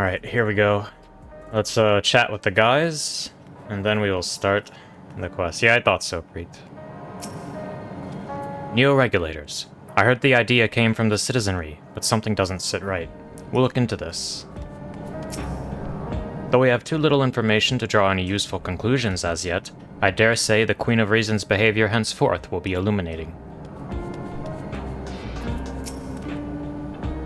Alright, here we go. Let's chat with the guys, and then we will start the quest. Yeah, I thought so, Preet. Neo-regulators. I heard the idea came from the citizenry, but something doesn't sit right. We'll look into this. Though we have too little information to draw any useful conclusions as yet, I dare say the Queen of Reason's behavior henceforth will be illuminating.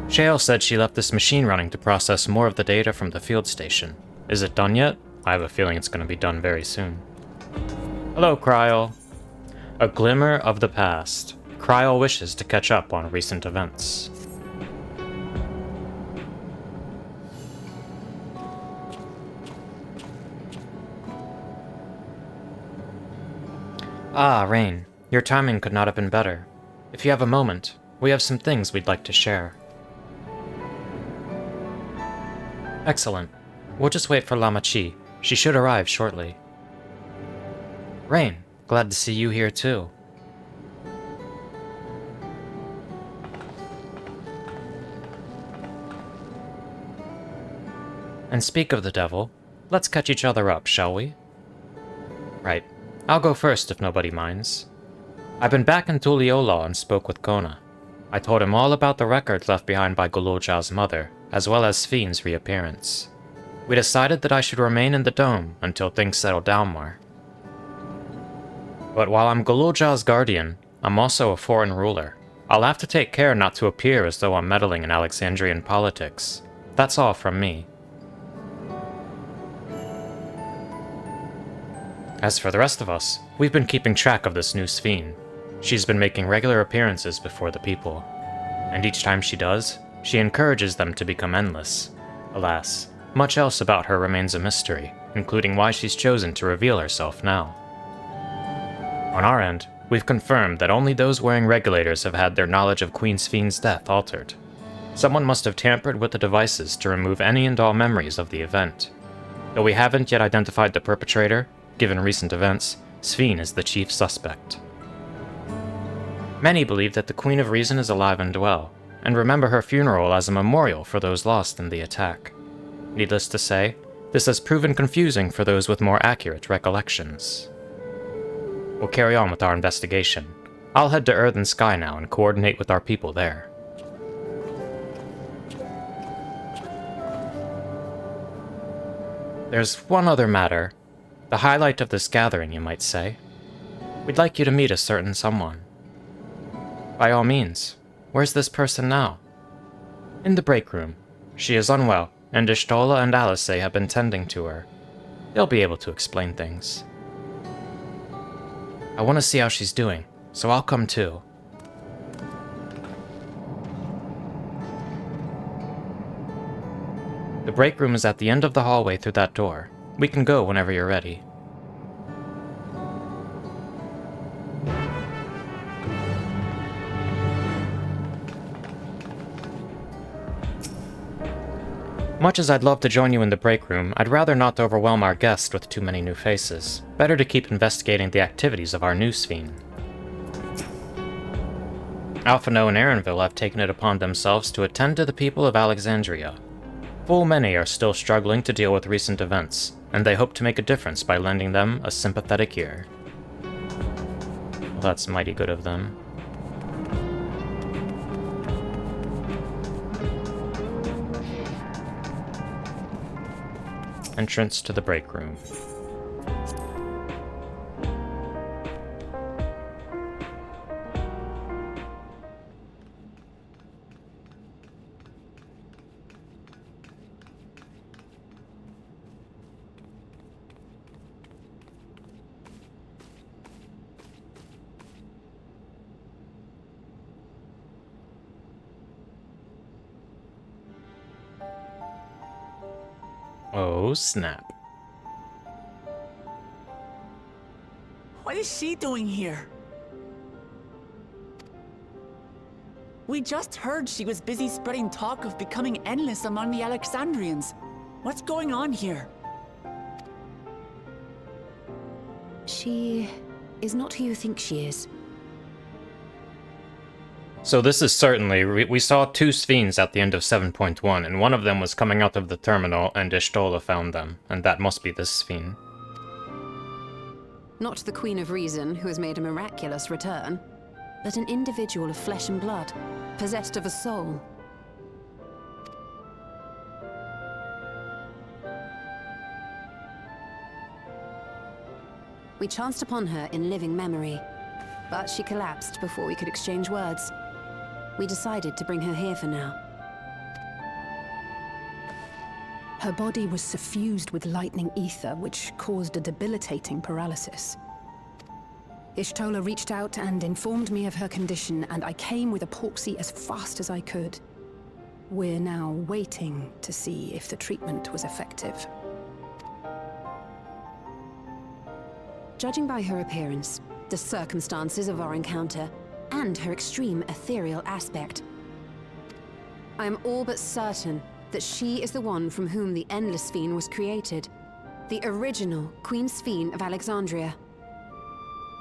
Shale said she left this machine running to process more of the data from the field station. Is it done yet? I have a feeling it's going to be done very soon. Hello, Kryl. A glimmer of the past. Kryl wishes to catch up on recent events. Ah, Rain. Your timing could not have been better. If you have a moment, we have some things we'd like to share. Excellent. We'll just wait for Lamachi. She should arrive shortly. Rain, glad to see you here too. And speak of the devil, let's catch each other up, shall we? Right. I'll go first if nobody minds. I've been back in Tuliola and spoke with Kona. I told him all about the records left behind by Gululja's mother, as well as Sphene's reappearance. We decided that I should remain in the dome until things settle down more. But while I'm Gululja's guardian, I'm also a foreign ruler. I'll have to take care not to appear as though I'm meddling in Alexandrian politics. That's all from me. As for the rest of us, we've been keeping track of this new Sphene. She's been making regular appearances before the people. And each time she does, she encourages them to become endless. Alas, much else about her remains a mystery, including why she's chosen to reveal herself now. On our end, we've confirmed that only those wearing regulators have had their knowledge of Queen Sphene's death altered. Someone must have tampered with the devices to remove any and all memories of the event. Though we haven't yet identified the perpetrator, given recent events, Sphene is the chief suspect. Many believe that the Queen of Reason is alive and well, and remember her funeral as a memorial for those lost in the attack. Needless to say, this has proven confusing for those with more accurate recollections. We'll carry on with our investigation. I'll head to Earth and Sky now and coordinate with our people there. There's one other matter. The highlight of this gathering, you might say. We'd like you to meet a certain someone. By all means, where's this person now? In the break room. She is unwell, and Y'shtola and Alisaie have been tending to her. They'll be able to explain things. I want to see how she's doing, so I'll come too. The break room is at the end of the hallway through that door. We can go whenever you're ready. Much as I'd love to join you in the break room, I'd rather not overwhelm our guest with too many new faces. Better to keep investigating the activities of our new Sphene. Alphino and Erenville have taken it upon themselves to attend to the people of Alexandria. Full many are still struggling to deal with recent events, and they hope to make a difference by lending them a sympathetic ear. Well, that's mighty good of them. Entrance to the break room. Oh, snap. What is she doing here? We just heard she was busy spreading talk of becoming endless among the Alexandrians. What's going on here? She is not who you think she is. So this is certainly... We saw two Sphenes at the end of 7.1, and one of them was coming out of the terminal, and Y'shtola found them. And that must be this Sphene. Not the Queen of Reason, who has made a miraculous return, but an individual of flesh and blood, possessed of a soul. We chanced upon her in living memory, but she collapsed before we could exchange words. We decided to bring her here for now. Her body was suffused with lightning ether, which caused a debilitating paralysis. Y'shtola reached out and informed me of her condition, and I came with epoxy as fast as I could. We're now waiting to see if the treatment was effective. Judging by her appearance, the circumstances of our encounter, and her extreme ethereal aspect, I am all but certain that she is the one from whom the Endless Sphene was created. The original Queen Sphene of Alexandria.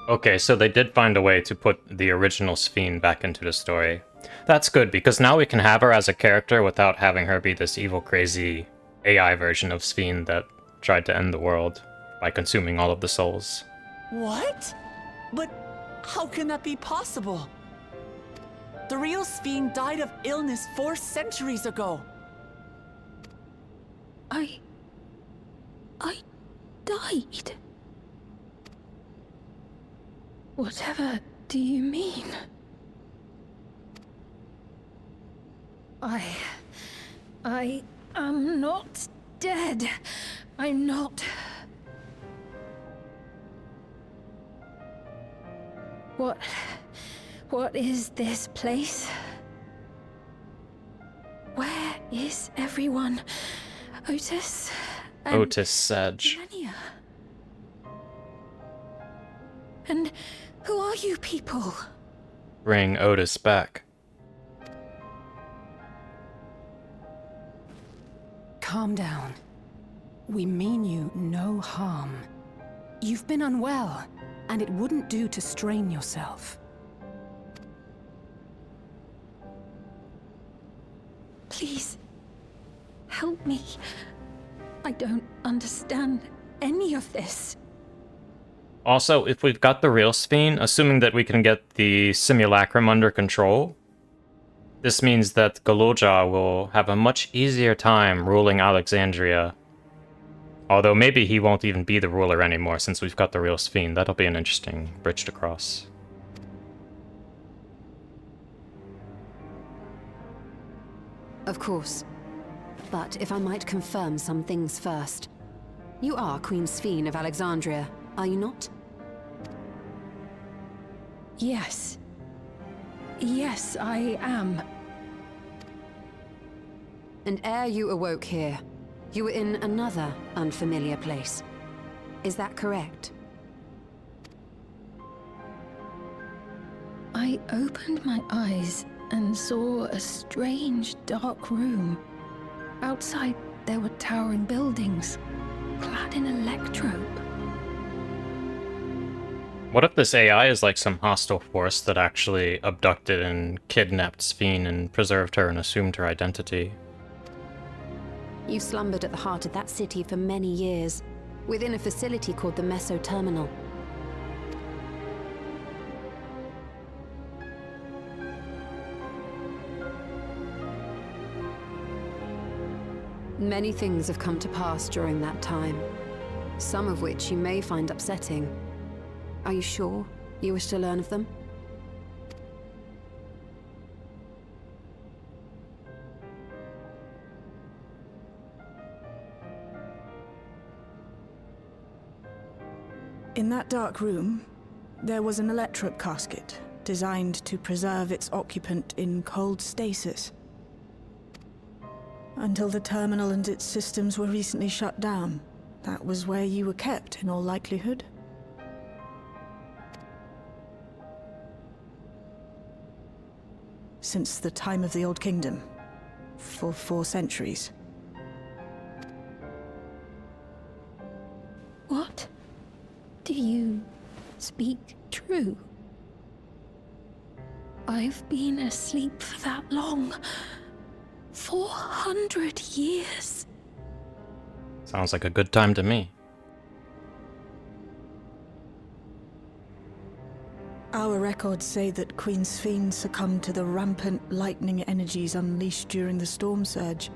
Okay, so they did find a way to put the original Sphene back into the story. That's good, because now we can have her as a character without having her be this evil, crazy AI version of Sphene that tried to end the world by consuming all of the souls. What? But how can that be possible? The real Sphene died of illness 4 centuries ago. I died. Whatever do you mean? I am not dead. I'm not. What is this place? Where is everyone? Otis? And Otis Sedge. Millennia? And who are you people? Bring Otis back. Calm down. We mean you no harm. You've been unwell, and it wouldn't do to strain yourself. Please, help me. I don't understand any of this. Also, if we've got the real Sphene, assuming that we can get the simulacrum under control, this means that Galoja will have a much easier time ruling Alexandria. Although maybe he won't even be the ruler anymore since we've got the real Sphene. That'll be an interesting bridge to cross. Of course. But if I might confirm some things first. You are Queen Sphene of Alexandria, are you not? Yes. Yes, I am. And ere you awoke here, you were in another unfamiliar place. Is that correct? I opened my eyes and saw a strange, dark room. Outside, there were towering buildings, clad in electrope. What if this AI is like some hostile force that actually abducted and kidnapped Sphene and preserved her and assumed her identity? You slumbered at the heart of that city for many years, within a facility called the Meso Terminal. Many things have come to pass during that time, some of which you may find upsetting. Are you sure you wish to learn of them? In that dark room, there was an electrope casket designed to preserve its occupant in cold stasis. Until the terminal and its systems were recently shut down, that was where you were kept, in all likelihood. Since the time of the Old Kingdom, for 4 centuries. What? Do you speak true? I've been asleep for that long. 400 years. Sounds like a good time to me. Our records say that Queen Sphene succumbed to the rampant lightning energies unleashed during the storm surge.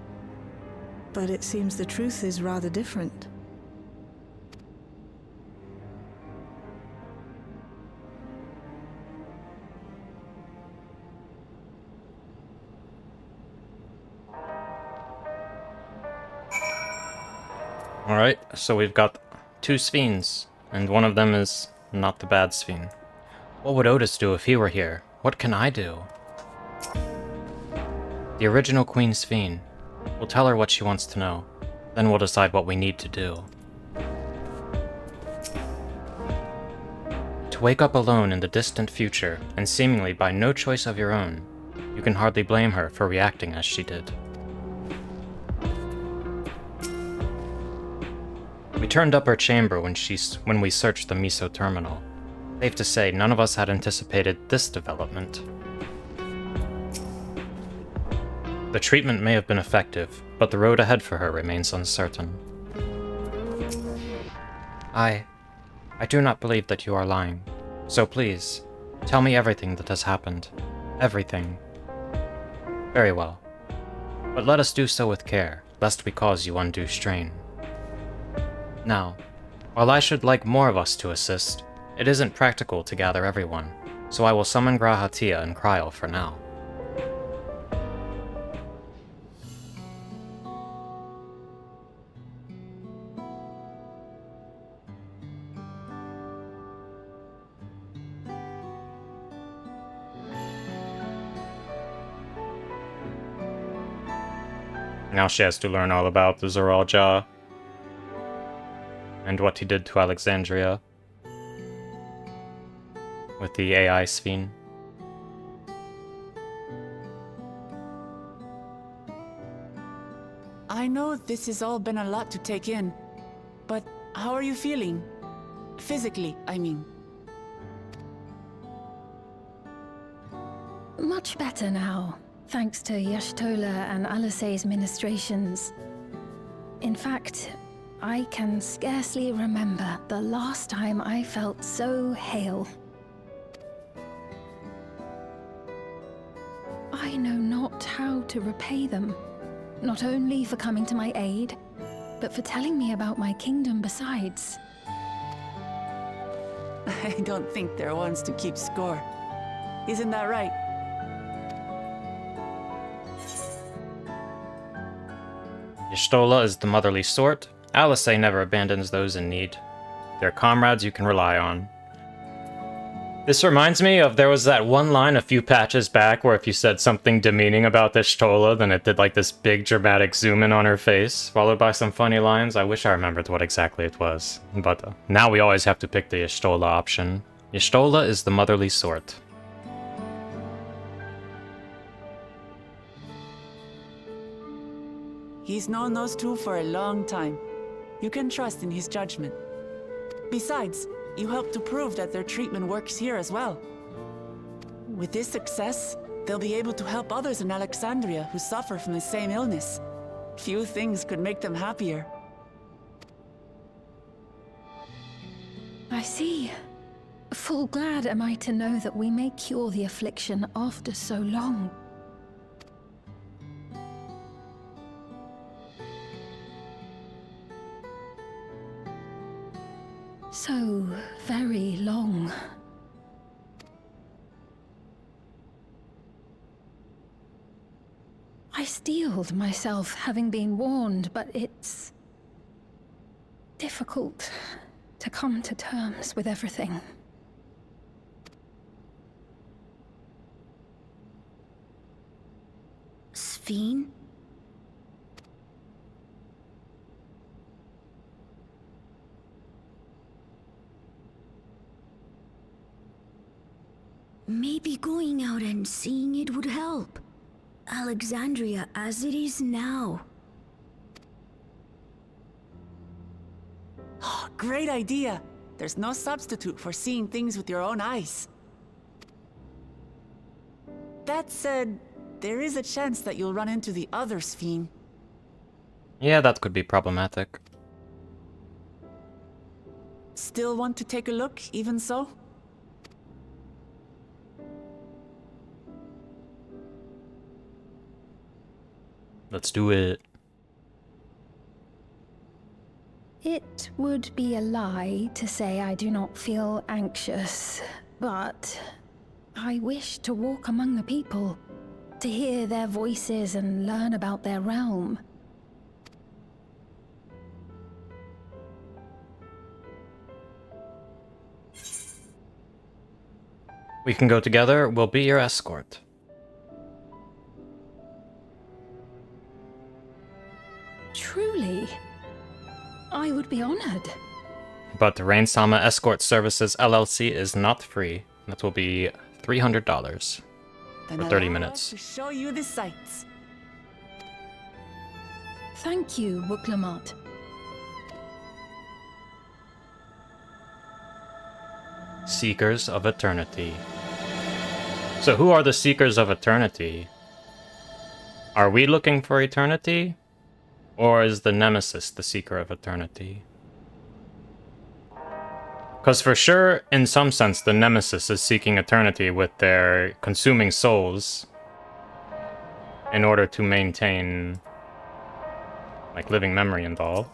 But it seems the truth is rather different. Alright, so we've got 2 Sphenes, and one of them is not the bad Sphene. What would Otis do if he were here? What can I do? The original Queen Sphene. We'll tell her what she wants to know. Then we'll decide what we need to do. To wake up alone in the distant future, and seemingly by no choice of your own, you can hardly blame her for reacting as she did. We turned up her chamber when we searched the Miso terminal. Safe to say, none of us had anticipated this development. The treatment may have been effective, but the road ahead for her remains uncertain. I do not believe that you are lying. So please, tell me everything that has happened. Everything. Very well. But let us do so with care, lest we cause you undue strain. Now, while I should like more of us to assist, it isn't practical to gather everyone, so I will summon Grahatia and Kryl for now. Now she has to learn all about the Zoralja and what he did to Alexandria with the AI Sphene. I know this has all been a lot to take in, but how are you feeling? Physically, I mean. Much better now, thanks to Y'shtola and Alisaie's ministrations. In fact, I can scarcely remember the last time I felt so hale. I know not how to repay them, not only for coming to my aid, but for telling me about my kingdom besides. I don't think they're ones to keep score. Isn't that right? Y'shtola is the motherly sort. Alisaie never abandons those in need. They're comrades you can rely on. This reminds me of, there was that one line a few patches back where if you said something demeaning about Y'shtola, then it did like this big dramatic zoom in on her face, followed by some funny lines. I wish I remembered what exactly it was. But now we always have to pick the Y'shtola option. Y'shtola is the motherly sort. He's known those two for a long time. You can trust in his judgment. Besides, you helped to prove that their treatment works here as well. With this success, they'll be able to help others in Alexandria who suffer from the same illness. Few things could make them happier. I see. Full glad am I to know that we may cure the affliction after so long. So very long. I steeled myself, having been warned, but it's difficult to come to terms with everything. Sphene? Maybe going out and seeing it would help. Alexandria as it is now. Oh, great idea! There's no substitute for seeing things with your own eyes. That said, there is a chance that you'll run into the other Sphene. Yeah, that could be problematic. Still want to take a look, even so? Let's do it. It would be a lie to say I do not feel anxious, but I wish to walk among the people, to hear their voices and learn about their realm. We can go together. We'll be your escort. Truly, I would be honored. But the Rainesama Escort Services LLC is not free. That will be $300 Then for allow 30 us minutes. to show you the sights. Thank you, Glimmer. Seekers of Eternity. So who are the Seekers of Eternity? Are we looking for eternity? Or is the Nemesis the Seeker of Eternity? Because for sure, in some sense, the Nemesis is seeking eternity with their consuming souls in order to maintain, like, living memory and all.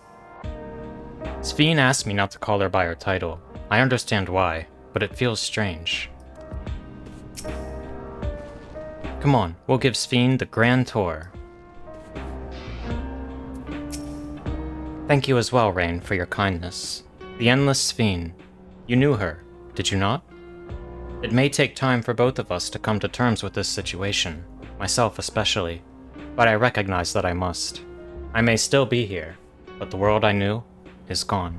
Sphene asked me not to call her by her title. I understand why, but it feels strange. Come on, we'll give Sphene the grand tour. Thank you as well, Rain, for your kindness. The Endless Sphene. You knew her, did you not? It may take time for both of us to come to terms with this situation, myself especially, but I recognize that I must. I may still be here, but the world I knew is gone.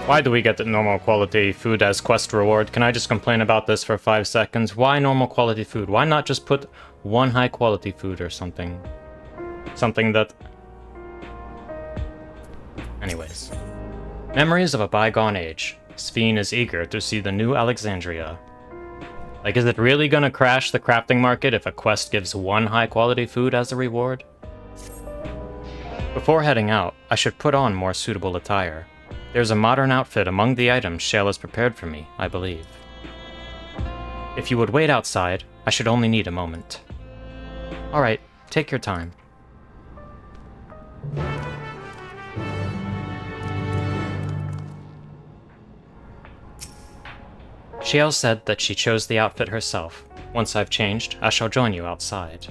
Why do we get the normal quality food as quest reward? Can I just complain about this for 5 seconds? Why normal quality food? Why not just put one high quality food or something? Something that... Anyways. Memories of a bygone age. Sphene is eager to see the new Alexandria. Like, is it really gonna crash the crafting market if a quest gives one high quality food as a reward? Before heading out, I should put on more suitable attire. There's a modern outfit among the items Shale has prepared for me, I believe. If you would wait outside, I should only need a moment. Alright, take your time. Shale said that she chose the outfit herself. Once I've changed, I shall join you outside.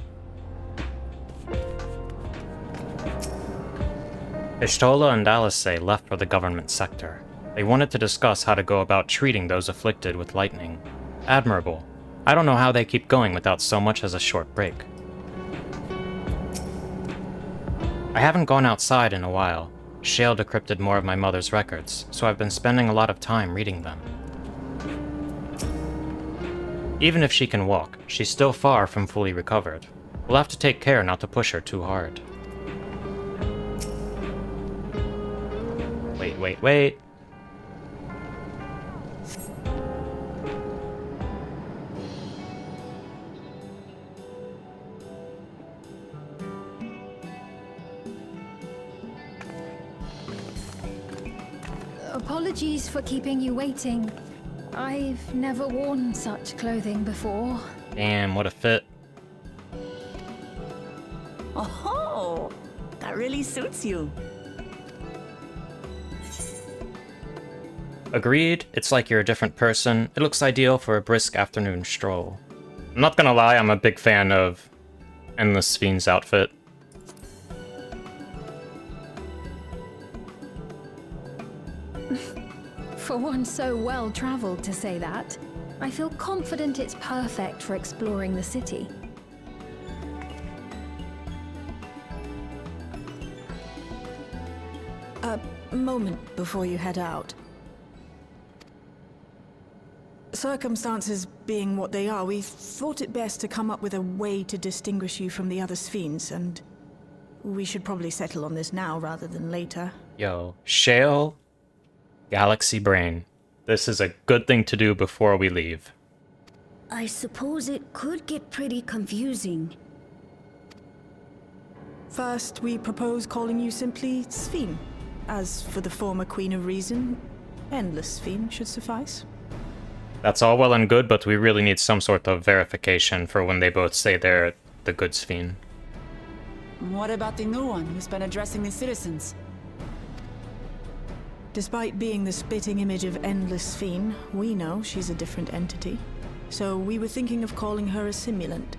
Y'shtola and Alisaie left for the government sector. They wanted to discuss how to go about treating those afflicted with lightning. Admirable. I don't know how they keep going without so much as a short break. I haven't gone outside in a while. Shale decrypted more of my mother's records, so I've been spending a lot of time reading them. Even if she can walk, she's still far from fully recovered. We'll have to take care not to push her too hard. Wait. Apologies for keeping you waiting. I've never worn such clothing before. Damn, what a fit. Oh, that really suits you. Agreed, it's like you're a different person. It looks ideal for a brisk afternoon stroll. I'm not gonna lie, I'm a big fan of Endless Sphene's outfit. For one so well-traveled to say that, I feel confident it's perfect for exploring the city. A moment before you head out. Circumstances being what they are, we thought it best to come up with a way to distinguish you from the other Sphenes, and we should probably settle on this now rather than later. Yo, Shale, Galaxy Brain. This is a good thing to do before we leave. I suppose it could get pretty confusing. First, we propose calling you simply Sphene. As for the former Queen of Reason, Endless Sphene should suffice. That's all well and good, but we really need some sort of verification for when they both say they're the good Sphene. What about the new one who's been addressing the citizens? Despite being the spitting image of Endless Sphene, we know she's a different entity. So we were thinking of calling her a simulant,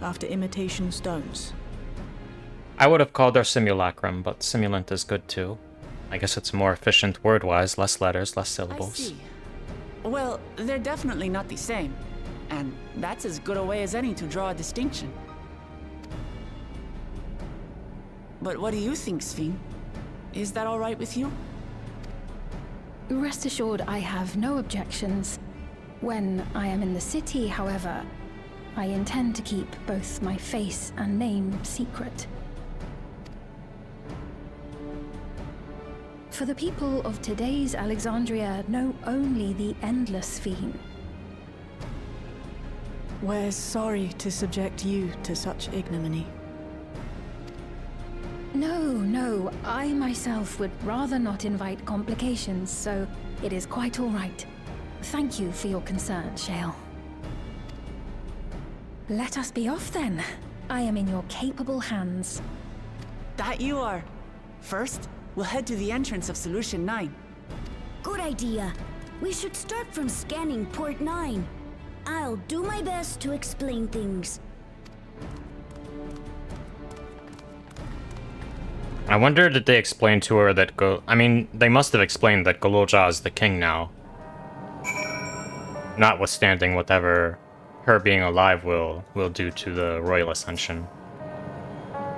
after imitation stones. I would have called her simulacrum, but simulant is good too. I guess it's more efficient word-wise, less letters, less syllables. I see. Well, they're definitely not the same. And that's as good a way as any to draw a distinction. But what do you think, Sphene? Is that all right with you? Rest assured, I have no objections. When I am in the city, however, I intend to keep both my face and name secret. For the people of today's Alexandria know only the Endless Sphene. We're sorry to subject you to such ignominy. No, I myself would rather not invite complications, so it is quite all right. Thank you for your concern, Shale. Let us be off then. I am in your capable hands. That you are. First, we'll head to the entrance of Solution 9. Good idea. We should start from scanning Port 9. I'll do my best to explain things. I wonder did they explain to her that they must have explained that Goloja is the king now. Notwithstanding whatever her being alive will do to the royal ascension.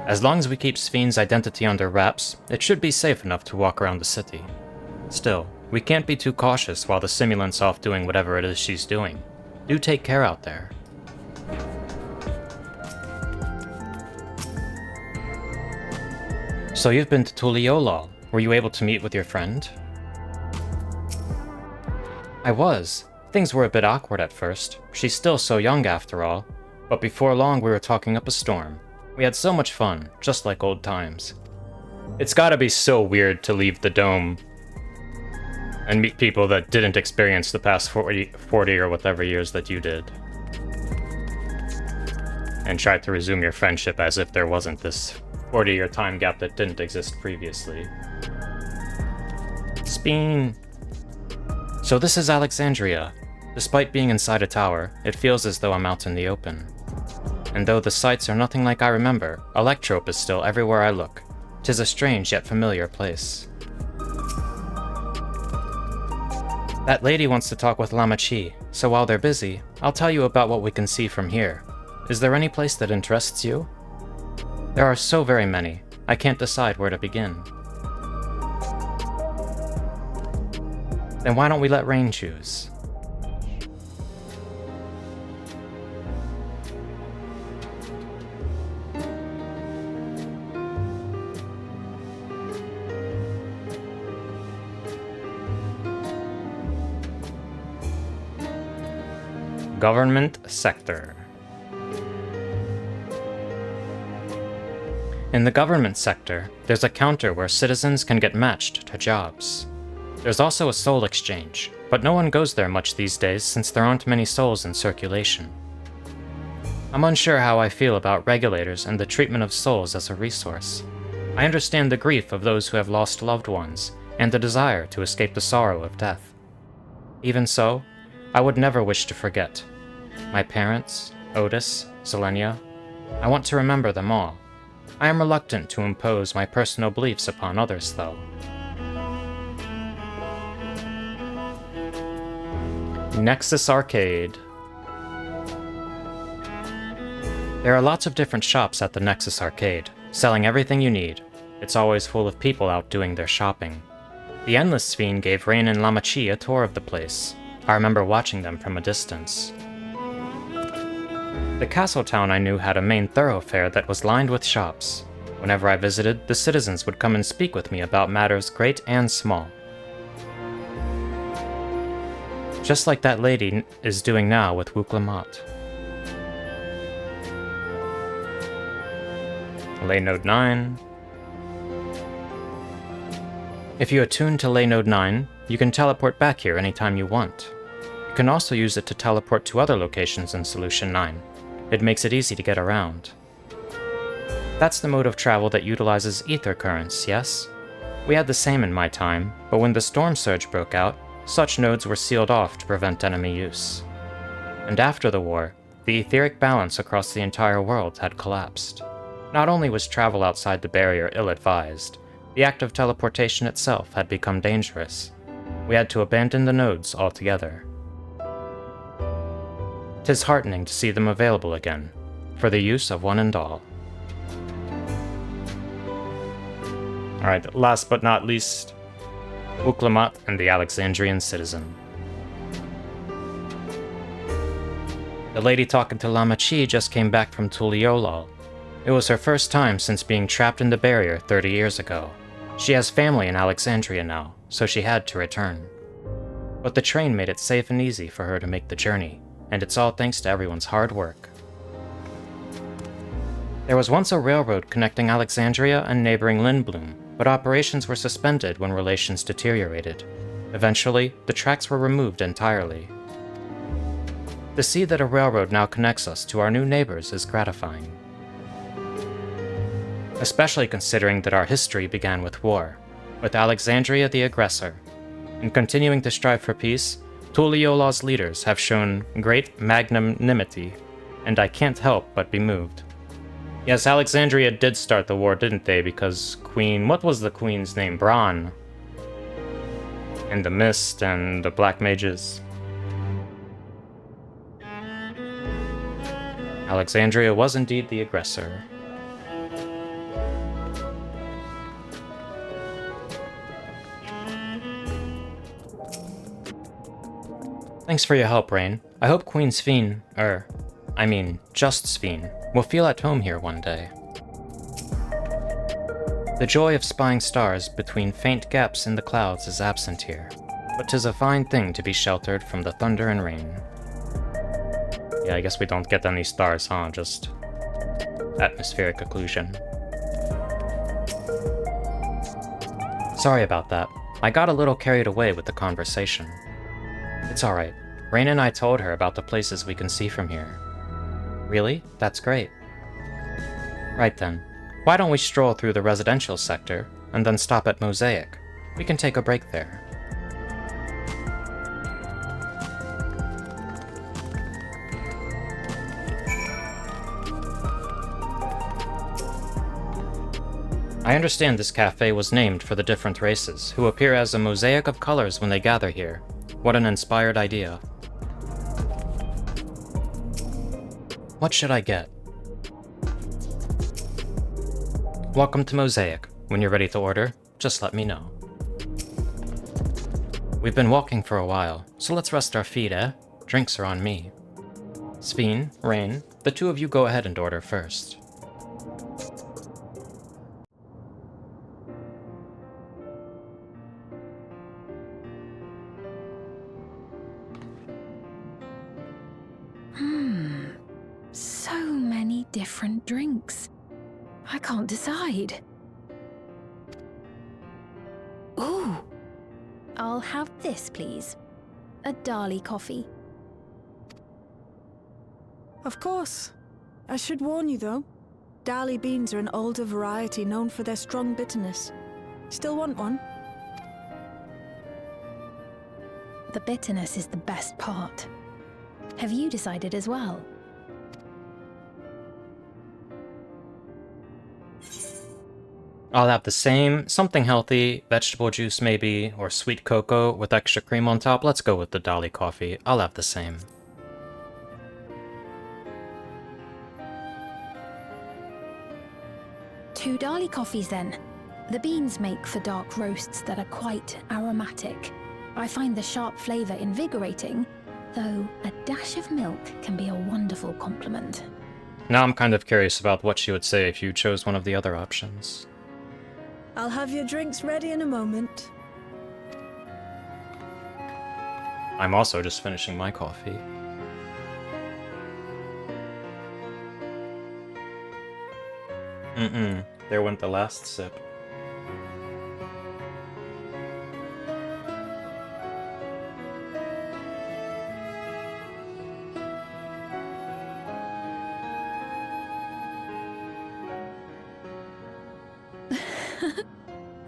As long as we keep Sphene's identity under wraps, it should be safe enough to walk around the city. Still, we can't be too cautious while the simulant's off doing whatever it is she's doing. Do take care out there. So you've been to Tuliolol. Were you able to meet with your friend? I was. Things were a bit awkward at first. She's still so young after all. But before long we were talking up a storm. We had so much fun, just like old times. It's gotta be so weird to leave the dome and meet people that didn't experience the past 40 or whatever years that you did. And try to resume your friendship as if there wasn't this 40-year time gap that didn't exist previously. Sphene. So this is Alexandria. Despite being inside a tower, it feels as though I'm out in the open. And though the sights are nothing like I remember, Electrope is still everywhere I look. 'Tis a strange yet familiar place. That lady wants to talk with Lamachi, so while they're busy, I'll tell you about what we can see from here. Is there any place that interests you? There are so very many, I can't decide where to begin. Then why don't we let Rain choose? Government sector. In the government sector, there's a counter where citizens can get matched to jobs. There's also a soul exchange, but no one goes there much these days since there aren't many souls in circulation. I'm unsure how I feel about regulators and the treatment of souls as a resource. I understand the grief of those who have lost loved ones, and the desire to escape the sorrow of death. Even so, I would never wish to forget. My parents, Otis, Selenia, I want to remember them all. I am reluctant to impose my personal beliefs upon others, though. Nexus Arcade. There are lots of different shops at the Nexus Arcade, selling everything you need. It's always full of people out doing their shopping. The Endless Sphene gave Rain and Lamachi a tour of the place. I remember watching them from a distance. The castle town I knew had a main thoroughfare that was lined with shops. Whenever I visited, the citizens would come and speak with me about matters great and small. Just like that lady is doing now with Wuklamot. Lay Node 9. If you attune to Lay Node 9, you can teleport back here anytime you want. You can also use it to teleport to other locations in Solution 9. It makes it easy to get around. That's the mode of travel that utilizes ether currents, yes? We had the same in my time, but when the storm surge broke out, such nodes were sealed off to prevent enemy use. And after the war, the etheric balance across the entire world had collapsed. Not only was travel outside the barrier ill-advised, the act of teleportation itself had become dangerous. We had to abandon the nodes altogether. 'Tis heartening to see them available again, for the use of one and all. Alright, last but not least, Wuklamot and the Alexandrian citizen. The lady talking to Lama Chi just came back from Tuliolal. It was her first time since being trapped in the barrier 30 years ago. She has family in Alexandria now, so she had to return. But the train made it safe and easy for her to make the journey, and it's all thanks to everyone's hard work. There was once a railroad connecting Alexandria and neighboring Lindblum, but operations were suspended when relations deteriorated. Eventually, the tracks were removed entirely. To see that a railroad now connects us to our new neighbors is gratifying. Especially considering that our history began with war, with Alexandria the aggressor. In continuing to strive for peace, Tuliola's leaders have shown great magnanimity, and I can't help but be moved. Yes, Alexandria did start the war, didn't they? Because what was the queen's name? Bran. And the Mist and the Black Mages. Alexandria was indeed the aggressor. Thanks for your help, Rain. I hope Queen Sphene, just Sphene, will feel at home here one day. The joy of spying stars between faint gaps in the clouds is absent here, but 'tis a fine thing to be sheltered from the thunder and rain. Yeah, I guess we don't get any stars, huh? Just atmospheric occlusion. Sorry about that. I got a little carried away with the conversation. It's alright. Rain and I told her about the places we can see from here. Really? That's great. Right then. Why don't we stroll through the residential sector, and then stop at Mosaic? We can take a break there. I understand this cafe was named for the different races, who appear as a mosaic of colors when they gather here. What an inspired idea. What should I get? Welcome to Mosaic. When you're ready to order, just let me know. We've been walking for a while, so let's rest our feet, eh? Drinks are on me. Sphene, Rain, the two of you go ahead and order first. So many different drinks. I can't decide. Ooh! I'll have this, please. A Dali coffee. Of course. I should warn you though. Dali beans are an older variety known for their strong bitterness. Still want one? The bitterness is the best part. Have you decided as well? I'll have the same, something healthy, vegetable juice maybe, or sweet cocoa with extra cream on top. Let's go with the Dali coffee. I'll have the same. Two Dali coffees then. The beans make for dark roasts that are quite aromatic. I find the sharp flavour invigorating, though a dash of milk can be a wonderful complement. Now I'm kind of curious about what she would say if you chose one of the other options. I'll have your drinks ready in a moment. I'm also just finishing my coffee. There went the last sip.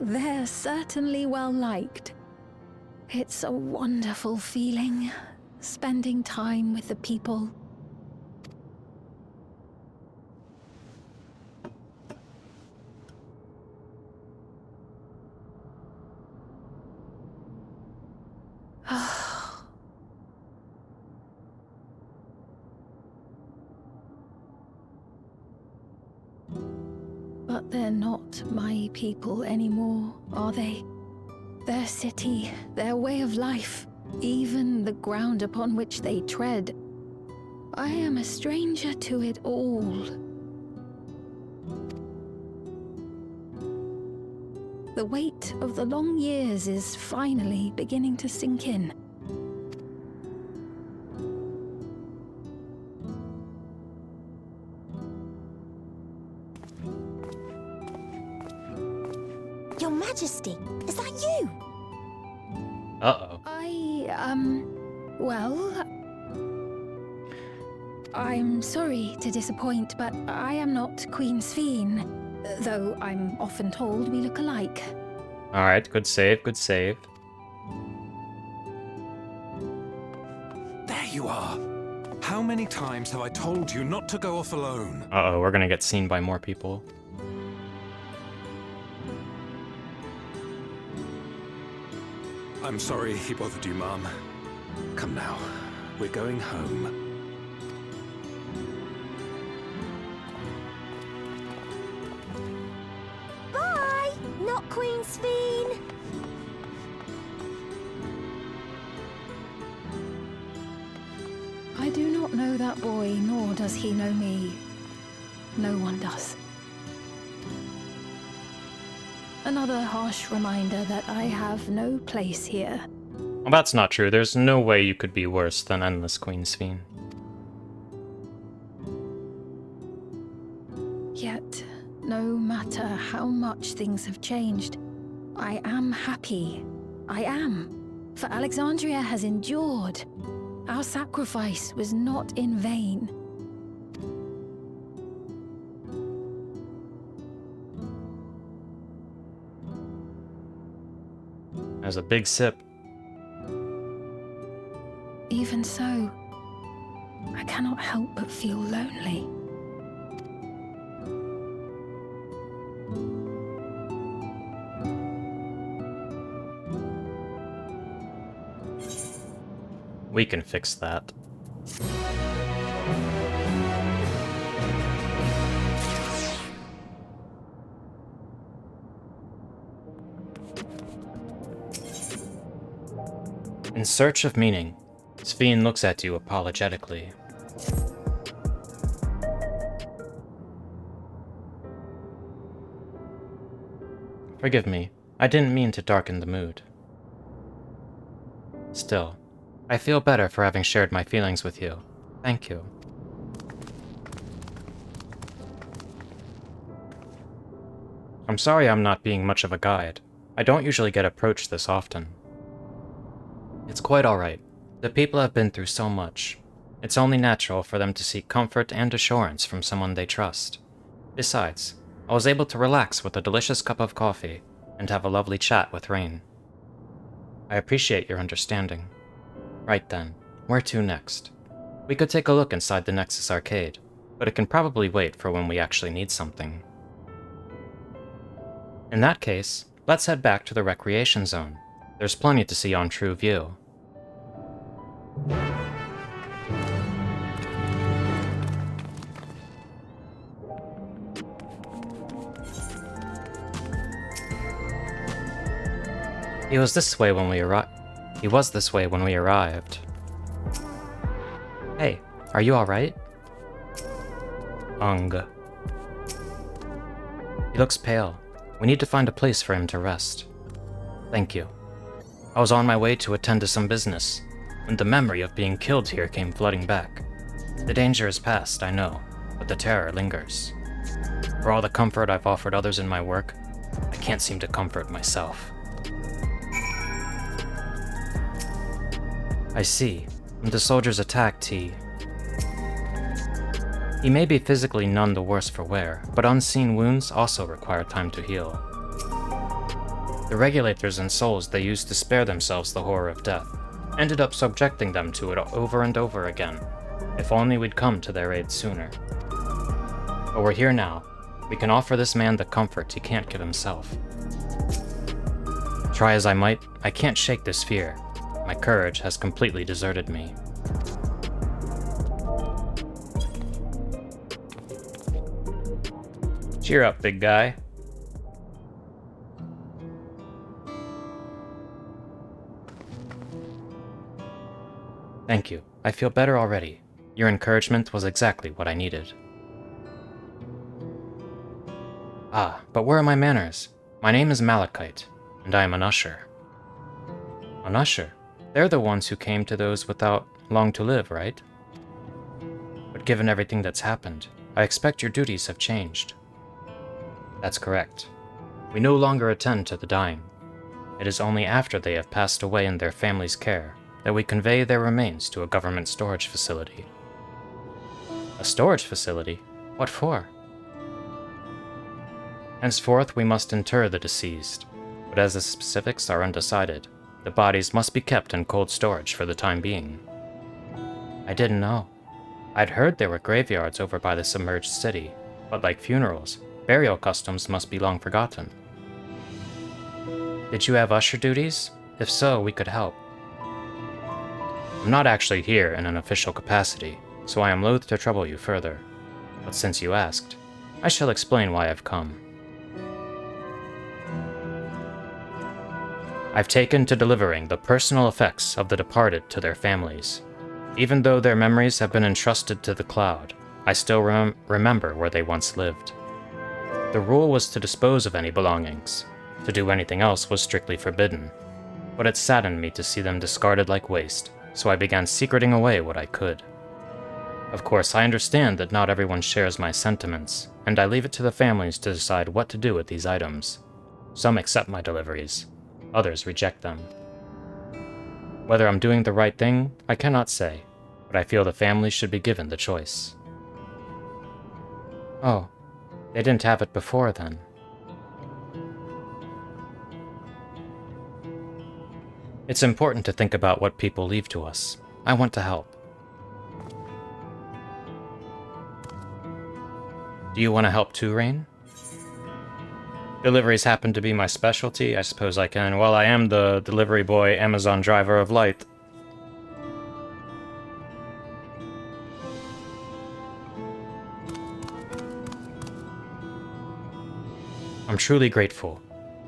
They're certainly well liked. It's a wonderful feeling, spending time with the people. But they're not my people anymore, are they? Their city, their way of life, even the ground upon which they tread. I am a stranger to it all. The weight of the long years is finally beginning to sink in. Your Majesty, is that you? Uh-oh. Well... I'm sorry to disappoint, but I am not Queen Sphene, though I'm often told we look alike. Alright, good save, good save. There you are. How many times have I told you not to go off alone? Uh-oh, we're gonna get seen by more people. I'm sorry he bothered you, Mom. Come now, we're going home. Bye, not Queen Sphene. I do not know that boy, nor does he know me. No one does. Another harsh reminder that I have no place here. Well, that's not true. There's no way you could be worse than Endless Queen Sphene. Yet, no matter how much things have changed, I am happy. I am. For Alexandria has endured. Our sacrifice was not in vain. There's a big sip. Even so, I cannot help but feel lonely. We can fix that. In search of meaning, Sphene looks at you apologetically. Forgive me, I didn't mean to darken the mood. Still, I feel better for having shared my feelings with you. Thank you. I'm sorry I'm not being much of a guide. I don't usually get approached this often. It's quite alright. The people have been through so much. It's only natural for them to seek comfort and assurance from someone they trust. Besides, I was able to relax with a delicious cup of coffee and have a lovely chat with Rain. I appreciate your understanding. Right then, where to next? We could take a look inside the Nexus arcade, but it can probably wait for when we actually need something. In that case, let's head back to the recreation zone. There's plenty to see on True View. He was this way when we arrived. Hey, are you alright? He looks pale. We need to find a place for him to rest. Thank you. I was on my way to attend to some business. when the memory of being killed here came flooding back. The danger is past, I know, but the terror lingers. For all the comfort I've offered others in my work, I can't seem to comfort myself. I see. When the soldiers attacked, he may be physically none the worse for wear, but unseen wounds also require time to heal. The regulators and souls they used to spare themselves the horror of death ended up subjecting them to it over and over again. If only we'd come to their aid sooner. But we're here now. We can offer this man the comfort he can't give himself. Try as I might, I can't shake this fear. My courage has completely deserted me. Cheer up, big guy. Thank you. I feel better already. Your encouragement was exactly what I needed. Ah, but where are my manners? My name is Malachite, and I am an usher. An usher? They're the ones who came to those without long to live, right? But given everything that's happened, I expect your duties have changed. That's correct. We no longer attend to the dying. It is only after they have passed away in their family's care that we convey their remains to a government storage facility. A storage facility? What for? Henceforth, we must inter the deceased, but as the specifics are undecided, the bodies must be kept in cold storage for the time being. I didn't know. I'd heard there were graveyards over by the submerged city, but like funerals, burial customs must be long forgotten. Did you have usher duties? If so, we could help. I'm not actually here in an official capacity, so I am loath to trouble you further. But since you asked, I shall explain why I've come. I've taken to delivering the personal effects of the departed to their families. Even though their memories have been entrusted to the cloud, I still remember where they once lived. The rule was to dispose of any belongings. To do anything else was strictly forbidden. But it saddened me to see them discarded like waste, so I began secreting away what I could. Of course, I understand that not everyone shares my sentiments, and I leave it to the families to decide what to do with these items. Some accept my deliveries. Others reject them. Whether I'm doing the right thing, I cannot say, but I feel the families should be given the choice. Oh, they didn't have it before then. It's important to think about what people leave to us. I want to help. Do you want to help too, Rain? Deliveries happen to be my specialty. I suppose I can. Well, I am the delivery boy, Amazon driver of light. I'm truly grateful.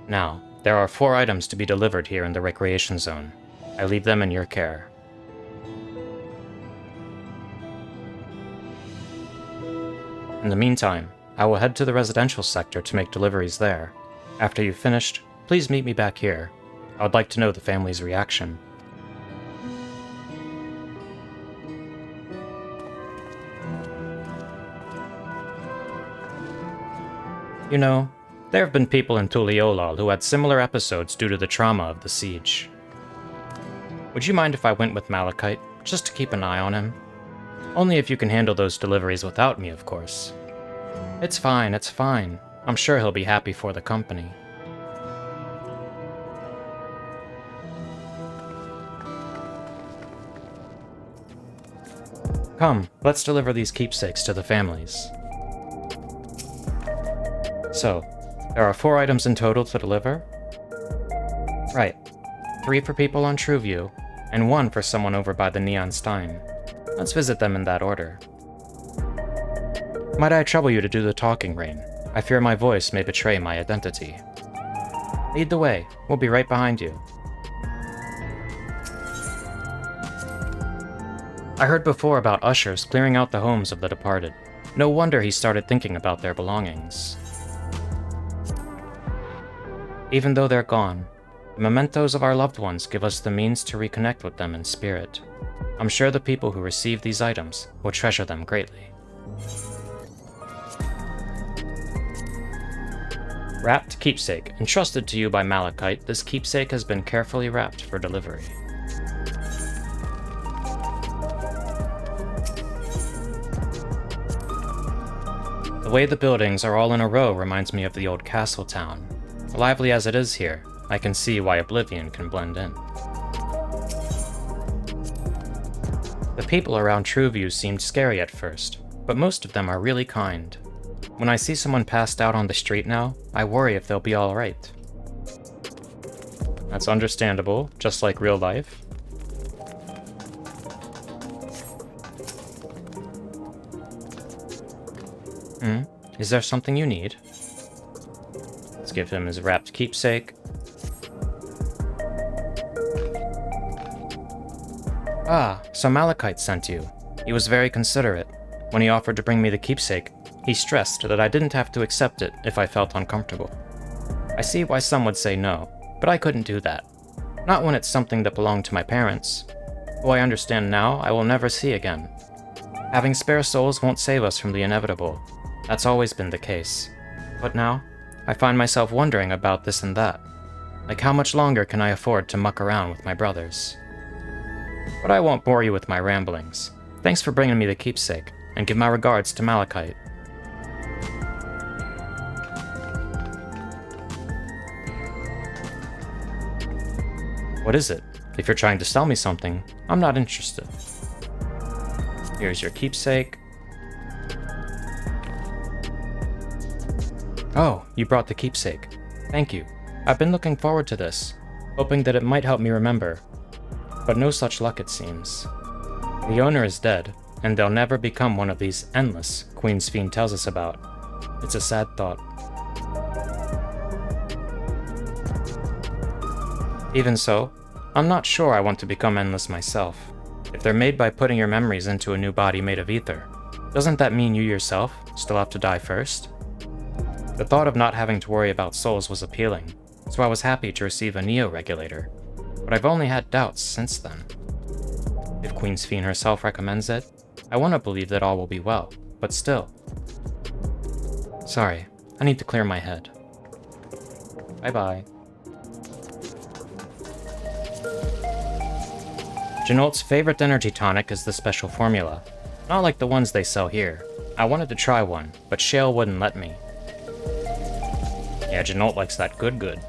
Now, there are 4 items to be delivered here in the recreation zone. I leave them in your care. In the meantime, I will head to the residential sector to make deliveries there. After you've finished, please meet me back here. I would like to know the family's reaction. You know, there have been people in Tuliolal who had similar episodes due to the trauma of the siege. Would you mind if I went with Malachite, just to keep an eye on him? Only if you can handle those deliveries without me, of course. It's fine, it's fine. I'm sure he'll be happy for the company. Come, let's deliver these keepsakes to the families. So, there are 4 items in total to deliver? Right. 3 for people on Trueview, and 1 for someone over by the Neon Stein. Let's visit them in that order. Might I trouble you to do the talking, Rain? I fear my voice may betray my identity. Lead the way. We'll be right behind you. I heard before about ushers clearing out the homes of the departed. No wonder he started thinking about their belongings. Even though they're gone, The mementos of our loved ones give us the means to reconnect with them in spirit. I'm sure the people who receive these items will treasure them greatly. Wrapped keepsake. Entrusted to you by Malachite, this keepsake has been carefully wrapped for delivery. The way the buildings are all in a row reminds me of the old castle town. Lively as it is here, I can see why oblivion can blend in. The people around Trueview seemed scary at first, but most of them are really kind. When I see someone passed out on the street now, I worry if they'll be alright. That's understandable, just like real life. Is there something you need? Let's give him his wrapped keepsake. Ah, so Malachite sent you. He was very considerate. When he offered to bring me the keepsake, he stressed that I didn't have to accept it if I felt uncomfortable. I see why some would say no, but I couldn't do that. Not when it's something that belonged to my parents, who I understand now I will never see again. Having spare souls won't save us from the inevitable. That's always been the case. But now, I find myself wondering about this and that. Like, how much longer can I afford to muck around with my brothers? But I won't bore you with my ramblings. Thanks for bringing me the keepsake, and give my regards to Malachite. What is it? If you're trying to sell me something, I'm not interested. Here's your keepsake. Oh, you brought the keepsake. Thank you. I've been looking forward to this, hoping that it might help me remember. But no such luck, it seems. The owner is dead, and they'll never become one of these endless Queen Sphene tells us about. It's a sad thought. Even so, I'm not sure I want to become endless myself. If they're made by putting your memories into a new body made of ether, doesn't that mean you yourself still have to die first? The thought of not having to worry about souls was appealing, so I was happy to receive a neo-regulator, but I've only had doubts since then. If Queen Sphene herself recommends it, I want to believe that all will be well, but still. Sorry, I need to clear my head. Bye-bye. Jeanolt's favorite energy tonic is the special formula. Not like the ones they sell here. I wanted to try one, but Shale wouldn't let me. Yeah, Jeanolt likes that good.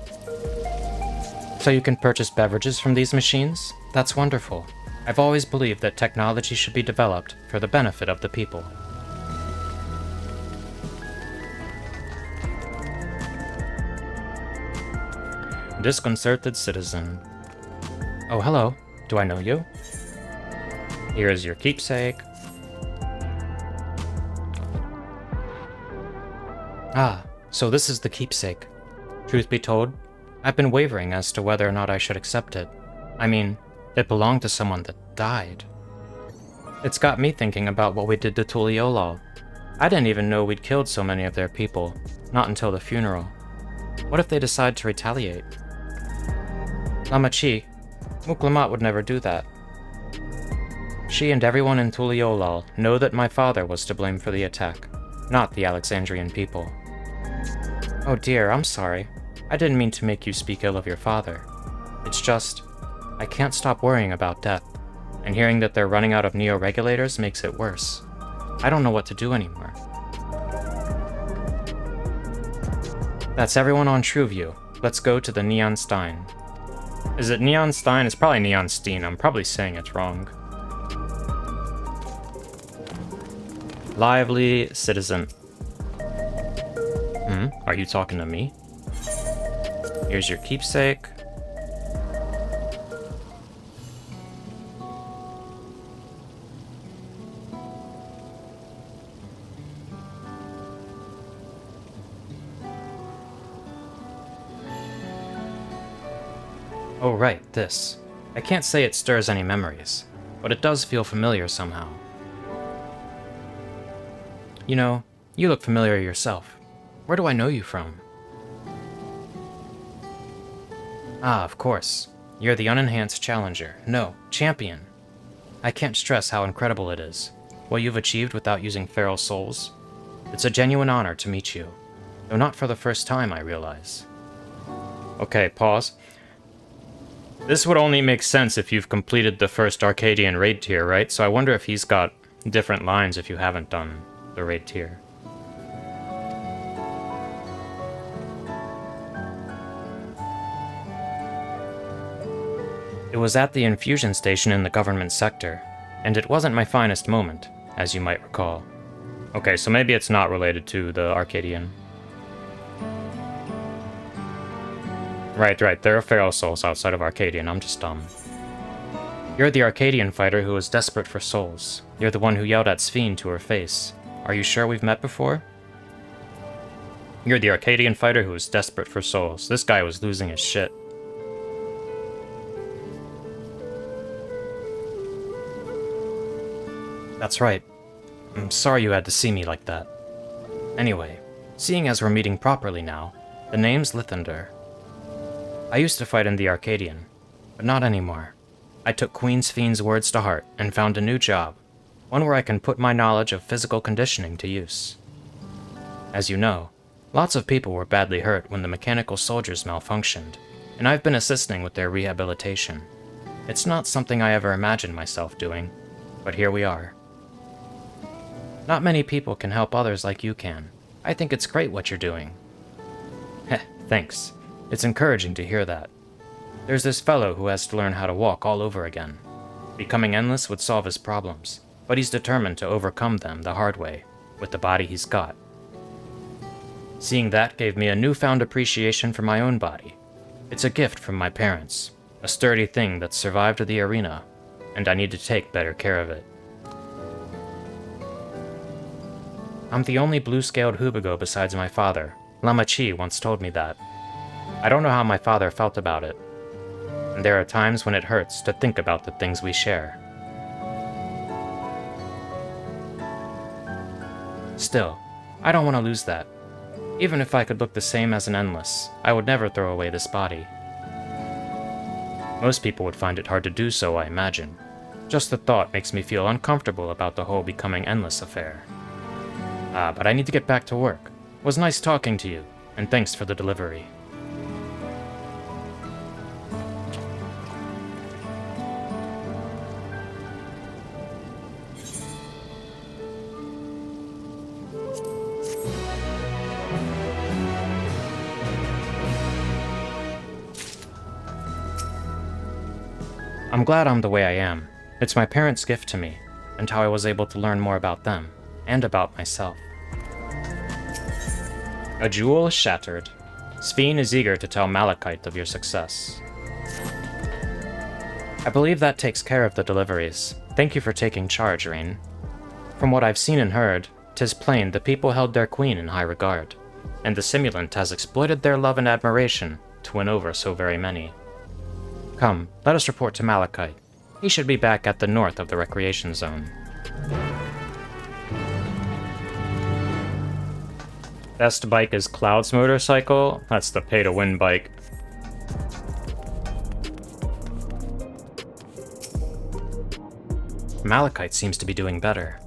So you can purchase beverages from these machines? That's wonderful. I've always believed that technology should be developed for the benefit of the people. Disconcerted citizen. Oh, hello. Do I know you? Here is your keepsake. Ah, so this is the keepsake. Truth be told, I've been wavering as to whether or not I should accept it. I mean, it belonged to someone that died. It's got me thinking about what we did to Tuliolal. I didn't even know we'd killed so many of their people, not until the funeral. What if they decide to retaliate? Lamachi, Muklamat would never do that. She and everyone in Tuliolal know that my father was to blame for the attack, not the Alexandrian people. Oh dear, I'm sorry. I didn't mean to make you speak ill of your father. It's just, I can't stop worrying about death, and hearing that they're running out of neo-regulators makes it worse. I don't know what to do anymore. That's everyone on Trueview. Let's go to the Neon Stein. Is it Neon Stein? It's probably Neon Stein. I'm probably saying it wrong. Lively citizen. Are you talking to me? Here's your keepsake. Oh right, this. I can't say it stirs any memories, but it does feel familiar somehow. You know, you look familiar yourself. Where do I know you from? Ah, of course. You're the unenhanced challenger. No, champion. I can't stress how incredible it is. What you've achieved without using feral souls. It's a genuine honor to meet you. Though not for the first time, I realize. Okay, pause. This would only make sense if you've completed the first Arcadian raid tier, right? So I wonder if he's got different lines if you haven't done the raid tier. It was at the infusion station in the government sector, and it wasn't my finest moment, as you might recall. Okay, so maybe it's not related to the Arcadian. Right, there are feral souls outside of Arcadian, I'm just dumb. You're the Arcadian fighter who was desperate for souls. You're the one who yelled at Sphene to her face. Are you sure we've met before? You're the Arcadian fighter who was desperate for souls. This guy was losing his shit. That's right. I'm sorry you had to see me like that. Anyway, seeing as we're meeting properly now, the name's Lithander. I used to fight in the Arcadian, but not anymore. I took Queen Sphene's words to heart and found a new job, one where I can put my knowledge of physical conditioning to use. As you know, lots of people were badly hurt when the mechanical soldiers malfunctioned, and I've been assisting with their rehabilitation. It's not something I ever imagined myself doing, but here we are. Not many people can help others like you can. I think it's great what you're doing. Heh, thanks. It's encouraging to hear that. There's this fellow who has to learn how to walk all over again. Becoming endless would solve his problems, but he's determined to overcome them the hard way, with the body he's got. Seeing that gave me a newfound appreciation for my own body. It's a gift from my parents, a sturdy thing that survived the arena, and I need to take better care of it. I'm the only blue-scaled Hubigo besides my father. Lamachi once told me that. I don't know how my father felt about it, and there are times when it hurts to think about the things we share. Still, I don't want to lose that. Even if I could look the same as an Endless, I would never throw away this body. Most people would find it hard to do so, I imagine. Just the thought makes me feel uncomfortable about the whole becoming Endless affair. But I need to get back to work. It was nice talking to you, and thanks for the delivery. I'm glad I'm the way I am. It's my parents' gift to me, and how I was able to learn more about them, and about myself. A jewel shattered. Sphene is eager to tell Malachite of your success. I believe that takes care of the deliveries. Thank you for taking charge, Rain. From what I've seen and heard, 'tis plain the people held their queen in high regard, and the simulant has exploited their love and admiration to win over so very many. Come, let us report to Malachite. He should be back at the north of the recreation zone. Best bike is Cloud's motorcycle? That's the pay-to-win bike. Malachite seems to be doing better.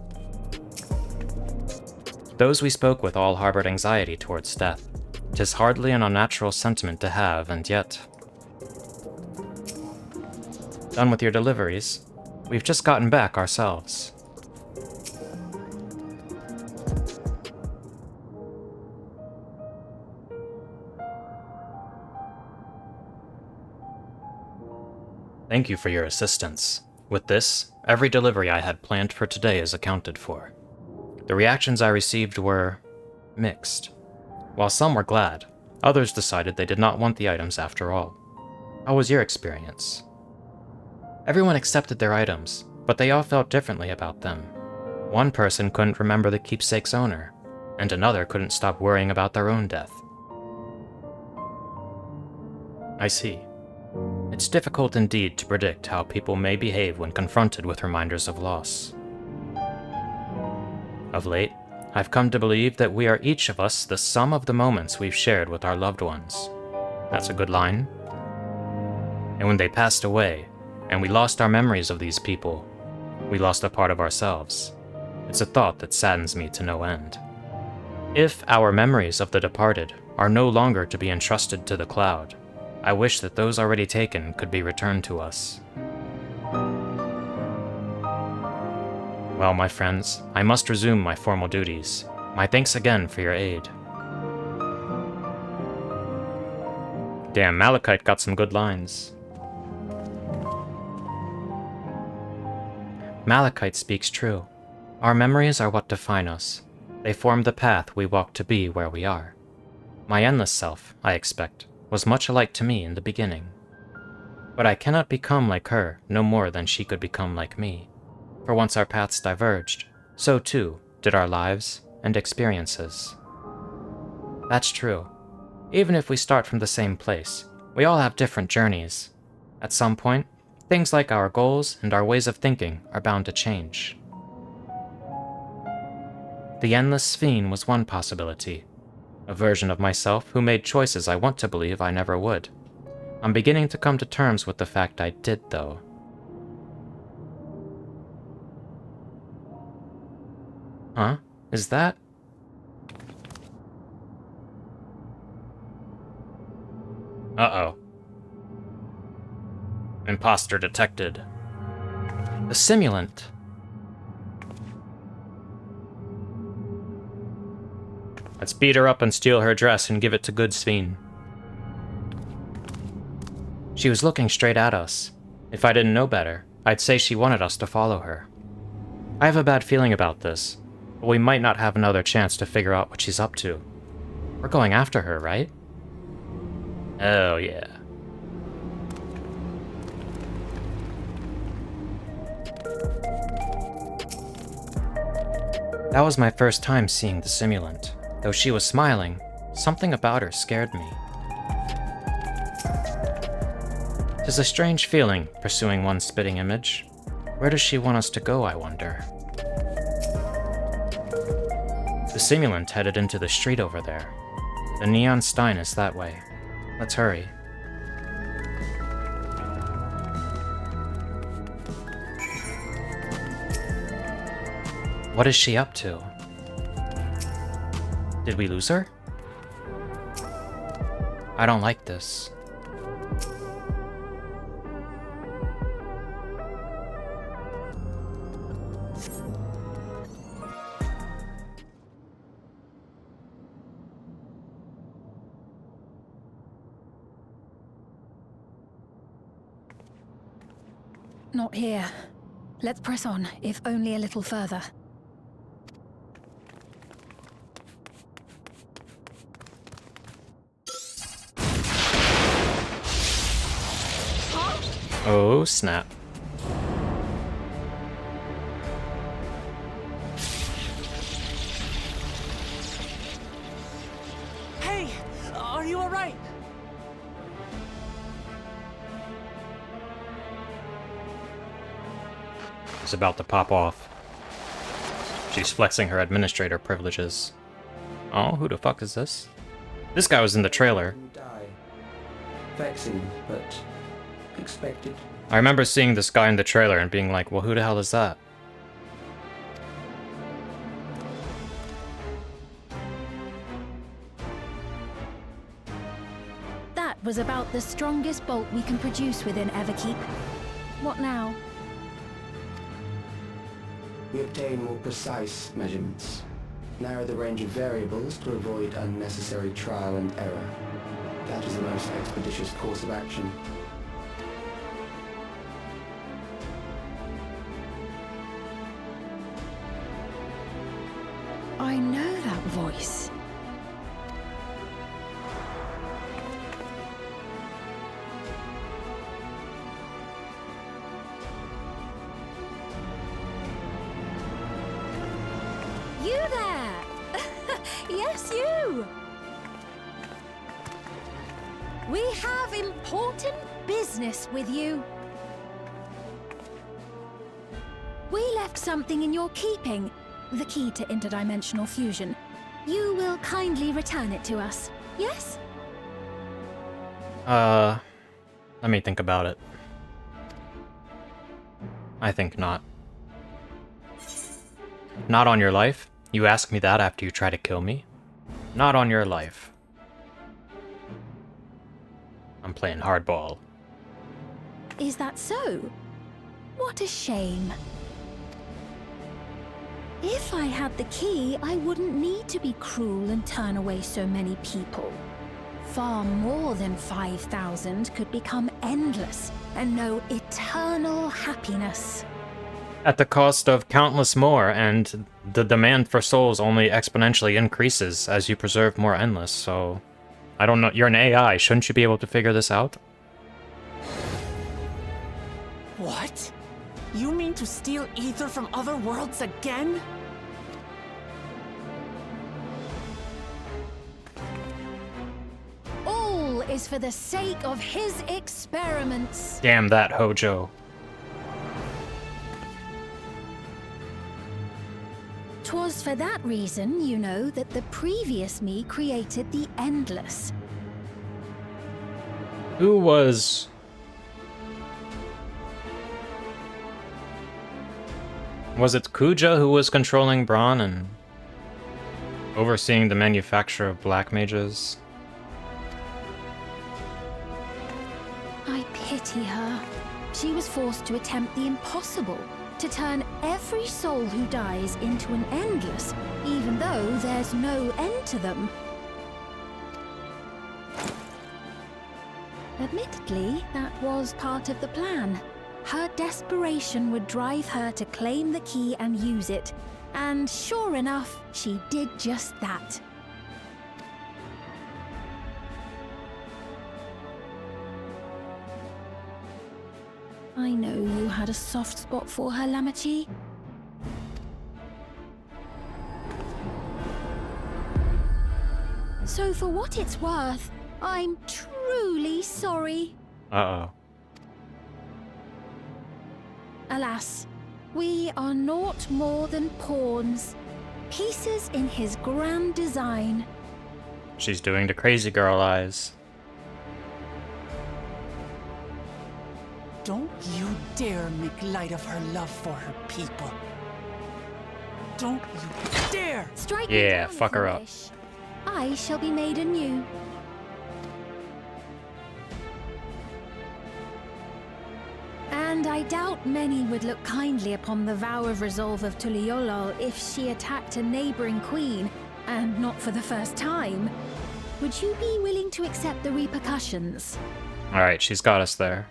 Those we spoke with all harbored anxiety towards death. 'Tis hardly an unnatural sentiment to have, and yet... Done with your deliveries? We've just gotten back ourselves. Thank you for your assistance. With this, every delivery I had planned for today is accounted for. The reactions I received were... mixed. While some were glad, others decided they did not want the items after all. How was your experience? Everyone accepted their items, but they all felt differently about them. One person couldn't remember the keepsake's owner, and another couldn't stop worrying about their own death. I see. It's difficult indeed to predict how people may behave when confronted with reminders of loss. Of late, I've come to believe that we are each of us the sum of the moments we've shared with our loved ones. That's a good line. And when they passed away, and we lost our memories of these people, we lost a part of ourselves. It's a thought that saddens me to no end. If our memories of the departed are no longer to be entrusted to the cloud, I wish that those already taken could be returned to us. Well, my friends, I must resume my formal duties. My thanks again for your aid. Damn, Malachite got some good lines. Malachite speaks true. Our memories are what define us. They form the path we walk to be where we are. My endless self, I expect, was much alike to me in the beginning. But I cannot become like her no more than she could become like me. For once our paths diverged, so too did our lives and experiences. That's true. Even if we start from the same place, we all have different journeys. At some point, things like our goals and our ways of thinking are bound to change. The endless Sphene was one possibility. A version of myself who made choices I want to believe I never would. I'm beginning to come to terms with the fact I did, though. Huh? Is that? Uh-oh. Imposter detected. The simulant. Let's beat her up and steal her dress and give it to good Sphene. She was looking straight at us. If I didn't know better, I'd say she wanted us to follow her. I have a bad feeling about this, but we might not have another chance to figure out what she's up to. We're going after her, right? Oh, yeah. That was my first time seeing the simulant. Though she was smiling, something about her scared me. 'Tis a strange feeling, pursuing one's spitting image. Where does she want us to go, I wonder? The simulant headed into the street over there. The neon stein is that way. Let's hurry. What is she up to? Did we lose her? I don't like this. Not here. Let's press on, if only a little further. Oh, snap. Hey, are you alright? It's about to pop off. She's flexing her administrator privileges. Oh, who the fuck is this? This guy was in the trailer. Vexing, but expected. I remember seeing this guy in the trailer and being like, well, who the hell is that? That was about the strongest bolt we can produce within Everkeep. What now? We obtain more precise measurements. Narrow the range of variables to avoid unnecessary trial and error. That is the most expeditious course of action. I know that voice. You there! Yes, you! We have important business with you. We left something in your keeping. The key to interdimensional fusion. You will kindly return it to us, yes? Let me think about it. I think not. Not on your life? You ask me that after you try to kill me? Not on your life. I'm playing hardball. Is that so? What a shame. If I had the key, I wouldn't need to be cruel and turn away so many people. Far more than 5,000 could become endless and know eternal happiness. At the cost of countless more, and the demand for souls only exponentially increases as you preserve more endless, so... I don't know, you're an AI, shouldn't you be able to figure this out? What? You mean to steal ether from other worlds again? All is for the sake of his experiments. Damn that Hojo. 'Twas for that reason, you know, that the previous me created the Endless. Who was... Was it Kuja who was controlling Braun and overseeing the manufacture of black mages? I pity her. She was forced to attempt the impossible, to turn every soul who dies into an Endless, even though there's no end to them. Admittedly, that was part of the plan. Her desperation would drive her to claim the key and use it, and sure enough, she did just that. I know you had a soft spot for her, Lamachi. So for what it's worth, I'm truly sorry. Uh-oh. Alas, we are naught more than pawns, pieces in his grand design. She's doing the crazy girl eyes. Don't you dare make light of her love for her people. Don't you dare! Strike me Yeah, down fuck if you her up. wish. I shall be made anew. And I doubt many would look kindly upon the vow of resolve of Tuliolol if she attacked a neighboring queen, and not for the first time. Would you be willing to accept the repercussions? Alright, she's got us there.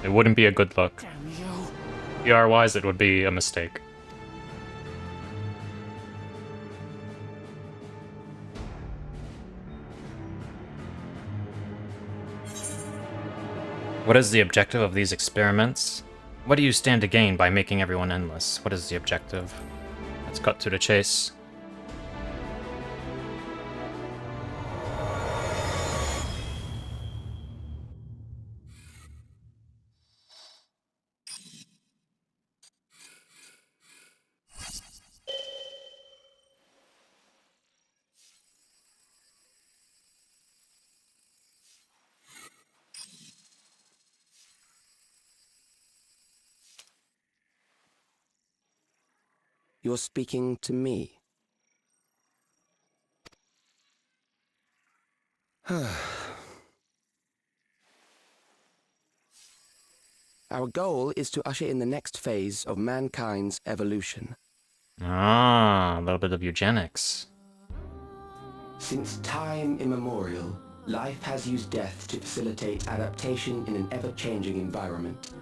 It wouldn't be a good look. Damn you. PR-wise, it would be a mistake. What is the objective of these experiments? What do you stand to gain by making everyone endless? What is the objective? Let's cut to the chase. You're speaking to me. Our goal is to usher in the next phase of mankind's evolution. Ah, a little bit of eugenics. Since time immemorial, life has used death to facilitate adaptation in an ever-changing environment.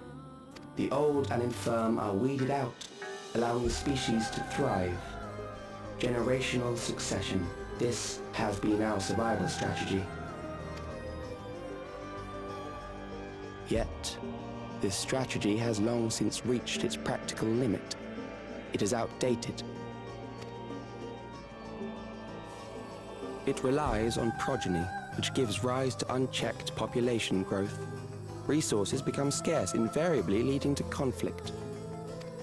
The old and infirm are weeded out, allowing the species to thrive. Generational succession. This has been our survival strategy. Yet, this strategy has long since reached its practical limit. It is outdated. It relies on progeny, which gives rise to unchecked population growth. Resources become scarce, invariably leading to conflict.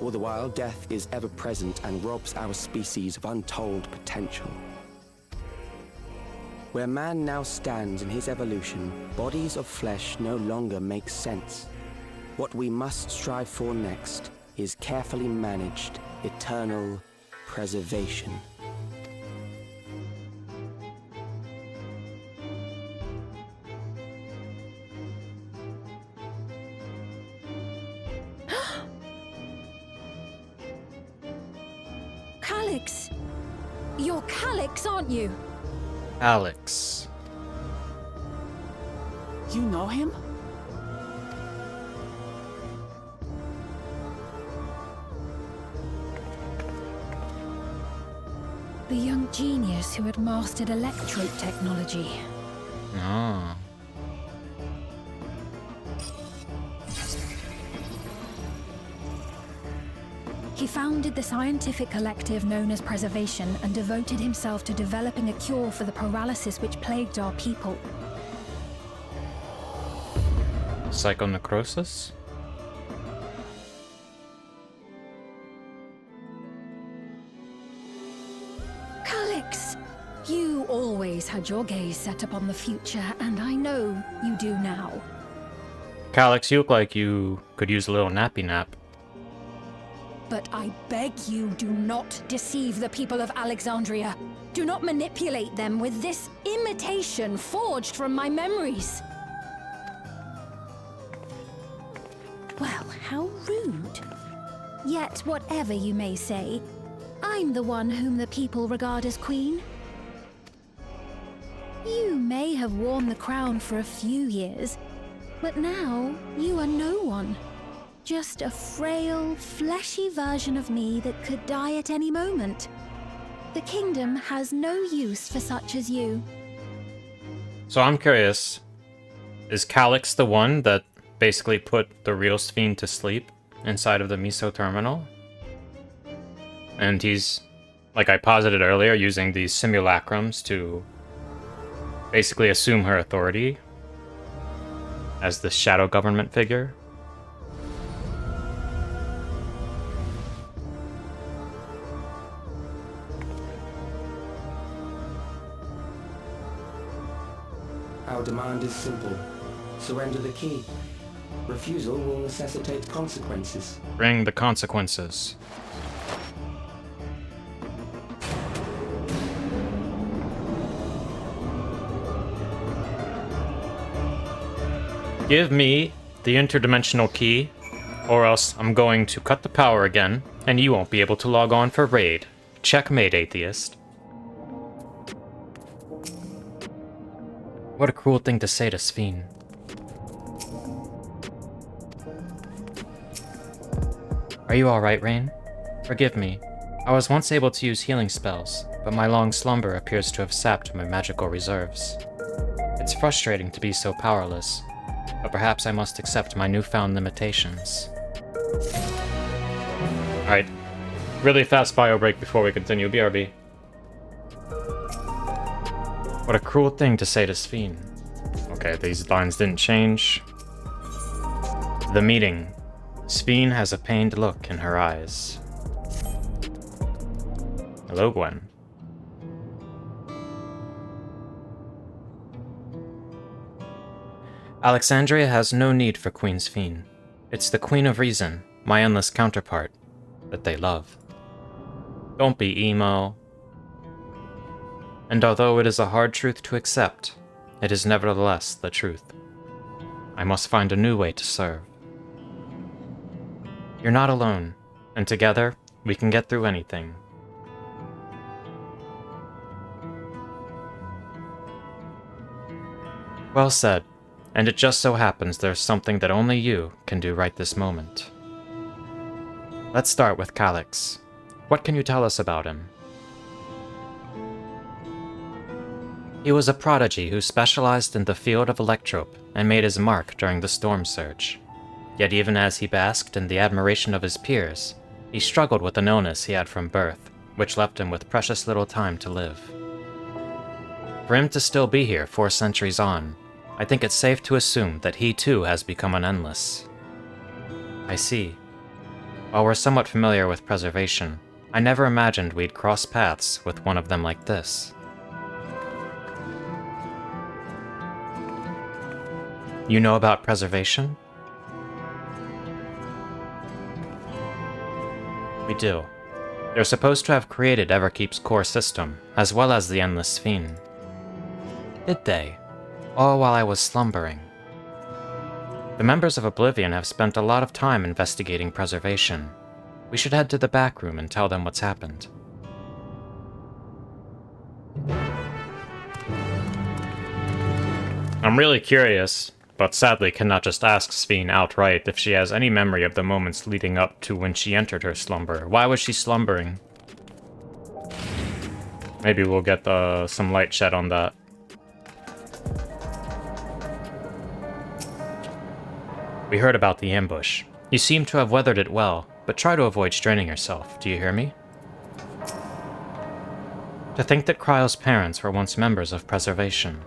All the while, death is ever present and robs our species of untold potential. Where man now stands in his evolution, bodies of flesh no longer make sense. What we must strive for next is carefully managed, eternal preservation. Calyx! You're Calyx, aren't you? Alex. You know him? The young genius who had mastered electrode technology. Ah. He founded the scientific collective known as Preservation and devoted himself to developing a cure for the paralysis which plagued our people. Psychonecrosis? Calyx! You always had your gaze set upon the future, and I know you do now. Calyx, you look like you could use a little nappy nap. But I beg you, do not deceive the people of Alexandria. Do not manipulate them with this imitation forged from my memories. Well, how rude. Yet, whatever you may say, I'm the one whom the people regard as queen. You may have worn the crown for a few years, but now you are no one. Just a frail, fleshy version of me that could die at any moment. The kingdom has no use for such as you. So I'm curious, is Calyx the one that basically put the real Sphene to sleep inside of the Miso terminal? And he's, like I posited earlier, using these simulacrums to basically assume her authority as the shadow government figure? Our demand is simple. Surrender the key. Refusal will necessitate consequences. Bring the consequences. Give me the interdimensional key, or else I'm going to cut the power again, and you won't be able to log on for raid. Checkmate, atheist. What a cruel thing to say to Sphene. Are you alright, Rain? Forgive me. I was once able to use healing spells, but my long slumber appears to have sapped my magical reserves. It's frustrating to be so powerless, but perhaps I must accept my newfound limitations. Alright, really fast bio break before we continue. BRB. What a cruel thing to say to Sphene. Okay, these lines didn't change. The meeting. Sphene has a pained look in her eyes. Hello, Gwen. Alexandria has no need for Queen Sphene. It's the Queen of Reason, my endless counterpart, that they love. Don't be emo. And although it is a hard truth to accept, it is nevertheless the truth. I must find a new way to serve. You're not alone, and together, we can get through anything. Well said, and it just so happens there's something that only you can do right this moment. Let's start with Calyx. What can you tell us about him? He was a prodigy who specialized in the field of electrope and made his mark during the storm surge. Yet even as he basked in the admiration of his peers, he struggled with an illness he had from birth, which left him with precious little time to live. For him to still be here 4 centuries on, I think it's safe to assume that he too has become an endless. I see. While we're somewhat familiar with preservation, I never imagined we'd cross paths with one of them like this. You know about preservation? We do. They're supposed to have created Everkeep's core system, as well as the Endless Sphene. Did they? All while I was slumbering. The members of Oblivion have spent a lot of time investigating preservation. We should head to the back room and tell them what's happened. I'm really curious, but sadly cannot just ask Sphene outright if she has any memory of the moments leading up to when she entered her slumber. Why was she slumbering? Maybe we'll get some light shed on that. We heard about the ambush. You seem to have weathered it well, but try to avoid straining yourself. Do you hear me? To think that Cryo's parents were once members of Preservation.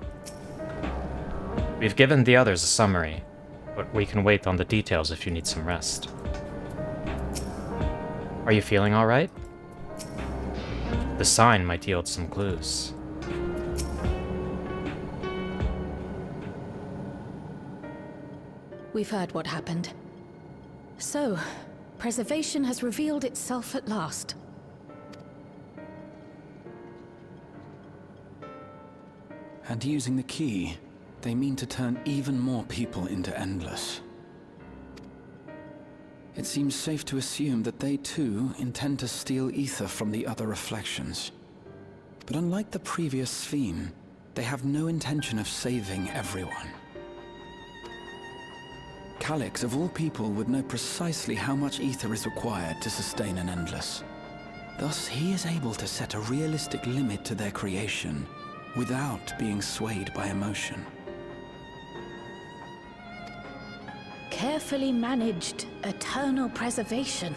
We've given the others a summary, but we can wait on the details if you need some rest. Are you feeling alright? The sign might yield some clues. We've heard what happened. So, Preservation has revealed itself at last. And using the key, they mean to turn even more people into Endless. It seems safe to assume that they too intend to steal ether from the other reflections. But unlike the previous Sphene, they have no intention of saving everyone. Calyx, of all people, would know precisely how much ether is required to sustain an Endless. Thus, he is able to set a realistic limit to their creation, without being swayed by emotion. Carefully managed, eternal preservation.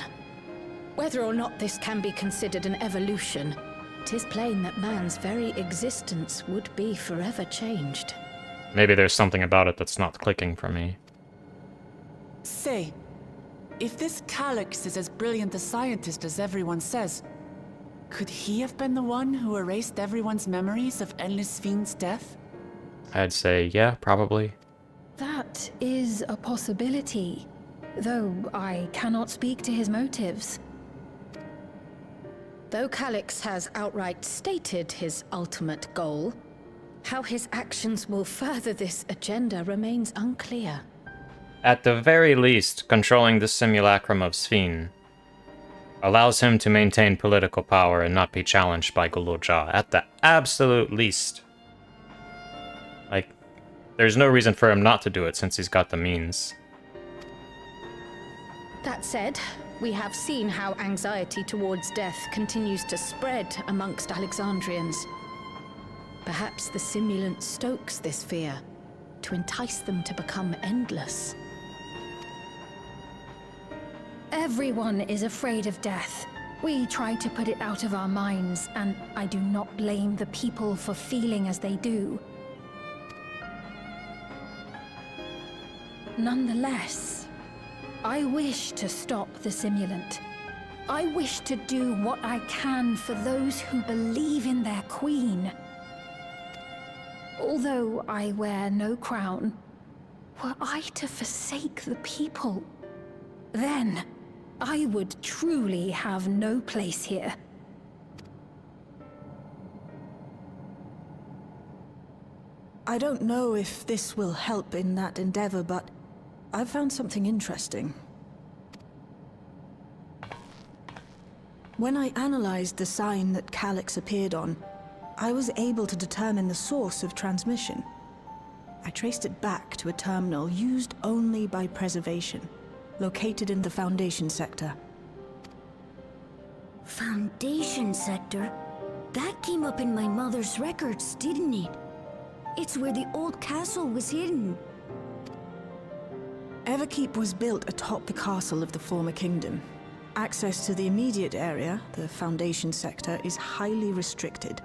Whether or not this can be considered an evolution, 'tis plain that man's very existence would be forever changed. Maybe there's something about it that's not clicking for me. Say, if this Calyx is as brilliant a scientist as everyone says, could he have been the one who erased everyone's memories of Endless Sphene's death? I'd say yeah, probably. That is a possibility, though I cannot speak to his motives. Though Calyx has outright stated his ultimate goal, how his actions will further this agenda remains unclear. At the very least, controlling the simulacrum of Sphene allows him to maintain political power and not be challenged by Guluja. At the absolute least. Like, there's no reason for him not to do it since he's got the means. That said, we have seen how anxiety towards death continues to spread amongst Alexandrians. Perhaps the simulant stokes this fear to entice them to become endless. Everyone is afraid of death. We try to put it out of our minds, and I do not blame the people for feeling as they do. Nonetheless, I wish to stop the simulant. I wish to do what I can for those who believe in their queen. Although I wear no crown, were I to forsake the people, then I would truly have no place here. I don't know if this will help in that endeavor, but I've found something interesting. When I analyzed the sign that Calyx appeared on, I was able to determine the source of transmission. I traced it back to a terminal used only by Preservation, located in the Foundation sector. Foundation sector? That came up in my mother's records, didn't it? It's where the old castle was hidden. Everkeep was built atop the castle of the former kingdom. Access to the immediate area, the Foundation sector, is highly restricted,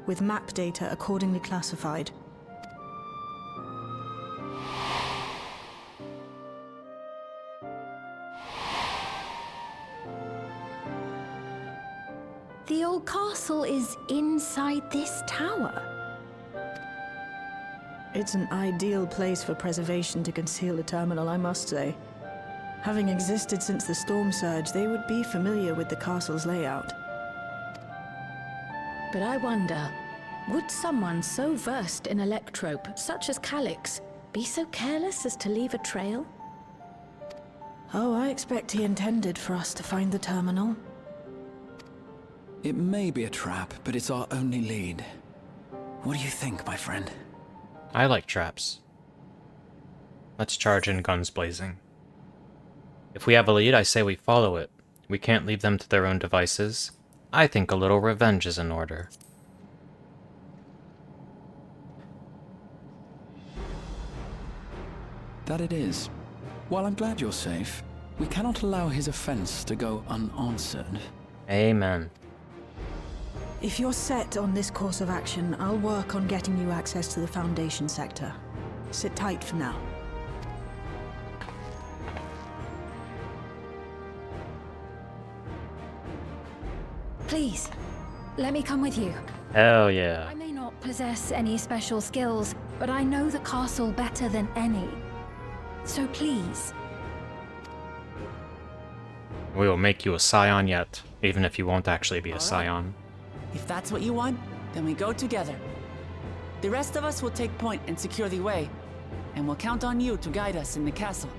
with map data accordingly classified. The old castle is inside this tower. It's an ideal place for preservation to conceal the terminal, I must say. Having existed since the storm surge, they would be familiar with the castle's layout. But I wonder, would someone so versed in electrope, such as Calyx, be so careless as to leave a trail? Oh, I expect he intended for us to find the terminal. It may be a trap, but it's our only lead. What do you think, my friend? I like traps. Let's charge in guns blazing. If we have a lead, I say we follow it. We can't leave them to their own devices. I think a little revenge is in order. That it is. While I'm glad you're safe, we cannot allow his offense to go unanswered. Amen. If you're set on this course of action, I'll work on getting you access to the Foundation sector. Sit tight for now. Please, let me come with you. Hell yeah. I may not possess any special skills, but I know the castle better than any. So please. We will make you a scion yet, even if you won't actually be a scion. If that's what you want, then we go together. The rest of us will take point and secure the way, and we'll count on you to guide us in the castle.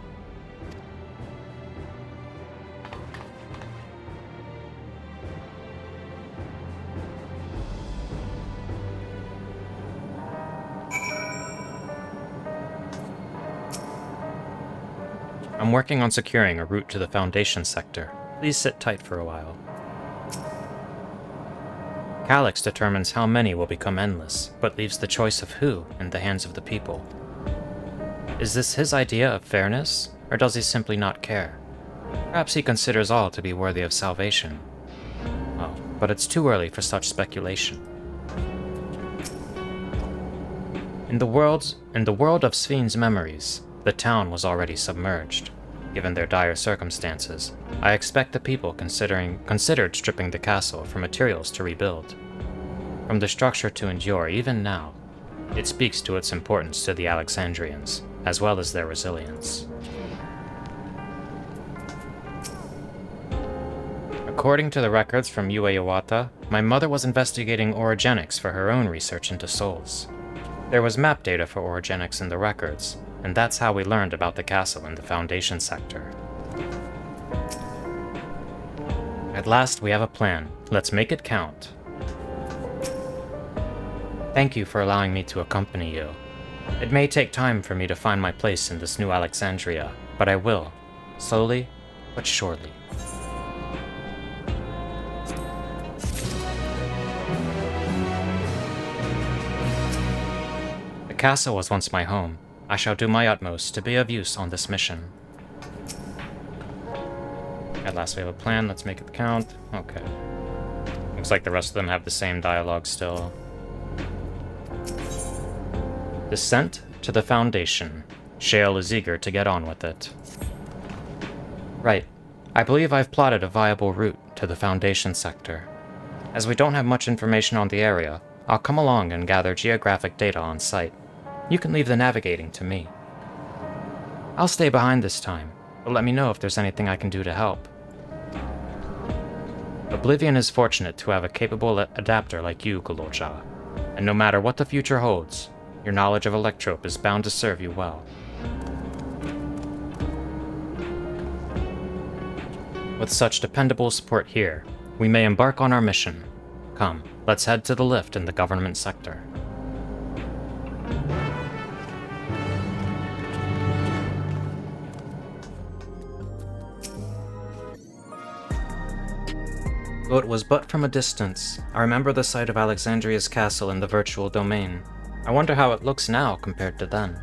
I'm working on securing a route to the Foundation sector. Please sit tight for a while. Calyx determines how many will become endless, but leaves the choice of who in the hands of the people. Is this his idea of fairness, or does he simply not care? Perhaps he considers all to be worthy of salvation. Oh, but it's too early for such speculation. In the world of Sphene's memories, the town was already submerged. Given their dire circumstances, I expect the people considered stripping the castle for materials to rebuild. From the structure to endure even now, it speaks to its importance to the Alexandrians, as well as their resilience. According to the records from Yue Iwata, my mother was investigating orogenics for her own research into souls. There was map data for orogenics in the records, and that's how we learned about the castle in the Foundation sector. At last we have a plan. Let's make it count. Thank you for allowing me to accompany you. It may take time for me to find my place in this new Alexandria, but I will, slowly but surely. The castle was once my home. I shall do my utmost to be of use on this mission. At last we have a plan, let's make it count. Okay. Looks like the rest of them have the same dialogue still. Descent to the Foundation. Shale is eager to get on with it. Right. I believe I've plotted a viable route to the Foundation sector. As we don't have much information on the area, I'll come along and gather geographic data on site. You can leave the navigating to me. I'll stay behind this time, but let me know if there's anything I can do to help. Oblivion is fortunate to have a capable adapter like you, Golocha, and no matter what the future holds, your knowledge of Electrope is bound to serve you well. With such dependable support here, we may embark on our mission. Come, let's head to the lift in the government sector. Though it was but from a distance, I remember the sight of Alexandria's castle in the virtual domain. I wonder how it looks now compared to then.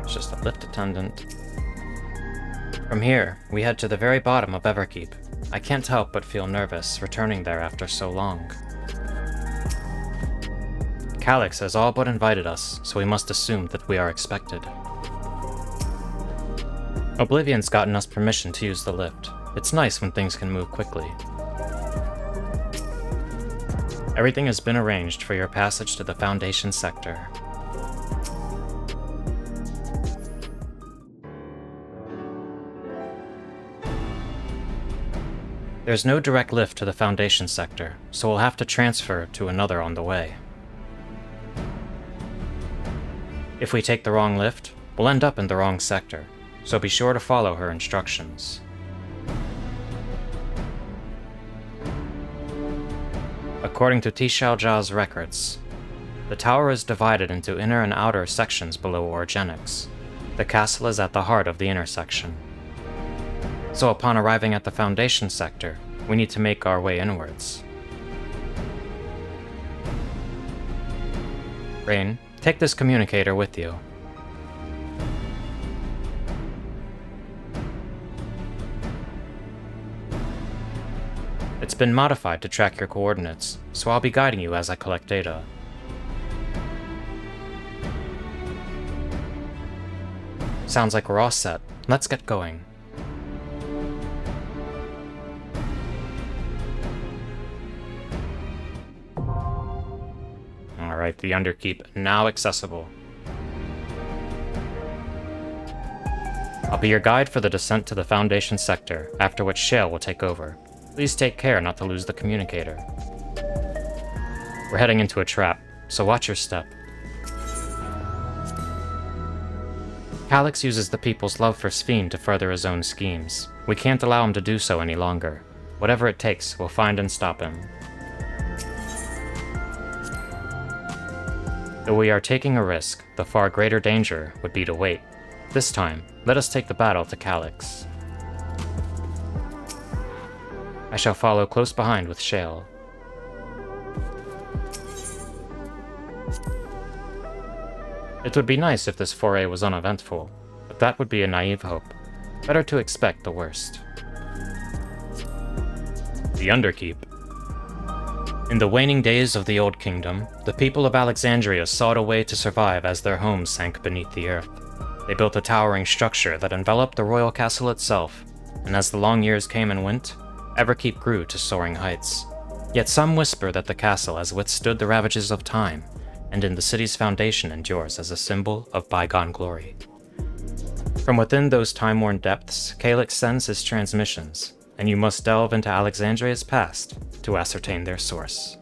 It's just a lift attendant. From here, we head to the very bottom of Everkeep. I can't help but feel nervous returning there after so long. Calyx has all but invited us, so we must assume that we are expected. Oblivion's gotten us permission to use the lift. It's nice when things can move quickly. Everything has been arranged for your passage to the Foundation sector. There's no direct lift to the Foundation sector, so we'll have to transfer to another on the way. If we take the wrong lift, we'll end up in the wrong sector, so be sure to follow her instructions. According to Tishaoja's records, the tower is divided into inner and outer sections below Orogenics. The castle is at the heart of the inner section. So upon arriving at the Foundation sector, we need to make our way inwards. Rain, take this communicator with you. It's been modified to track your coordinates, so I'll be guiding you as I collect data. Sounds like we're all set. Let's get going. Alright, the Underkeep now accessible. I'll be your guide for the descent to the Foundation sector, after which Shale will take over. Please take care not to lose the communicator. We're heading into a trap, so watch your step. Calyx uses the people's love for Sphene to further his own schemes. We can't allow him to do so any longer. Whatever it takes, we'll find and stop him. Though we are taking a risk, the far greater danger would be to wait. This time, let us take the battle to Calyx. I shall follow close behind with Shale. It would be nice if this foray was uneventful, but that would be a naive hope. Better to expect the worst. The Underkeep. In the waning days of the Old Kingdom, the people of Alexandria sought a way to survive as their homes sank beneath the earth. They built a towering structure that enveloped the royal castle itself, and as the long years came and went, Everkeep grew to soaring heights. Yet some whisper that the castle has withstood the ravages of time, and in the city's foundation endures as a symbol of bygone glory. From within those time-worn depths, Calyx sends his transmissions, and you must delve into Alexandria's past to ascertain their source.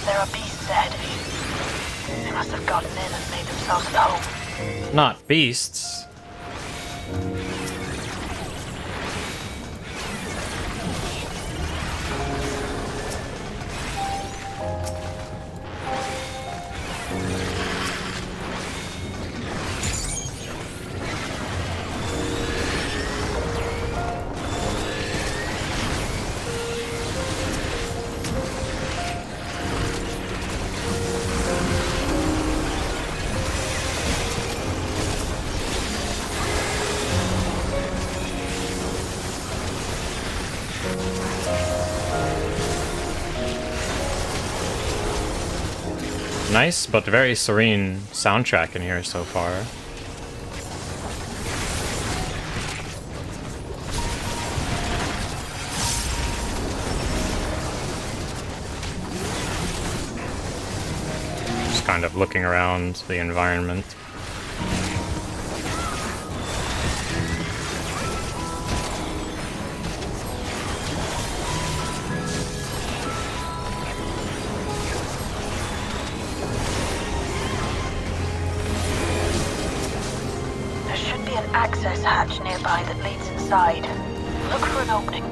There are beasts ahead of you. They must have gotten in and made themselves at home. Not beasts. Nice, but very serene soundtrack in here so far. Just kind of looking around the environment. Access hatch nearby that leads inside. Look for an opening.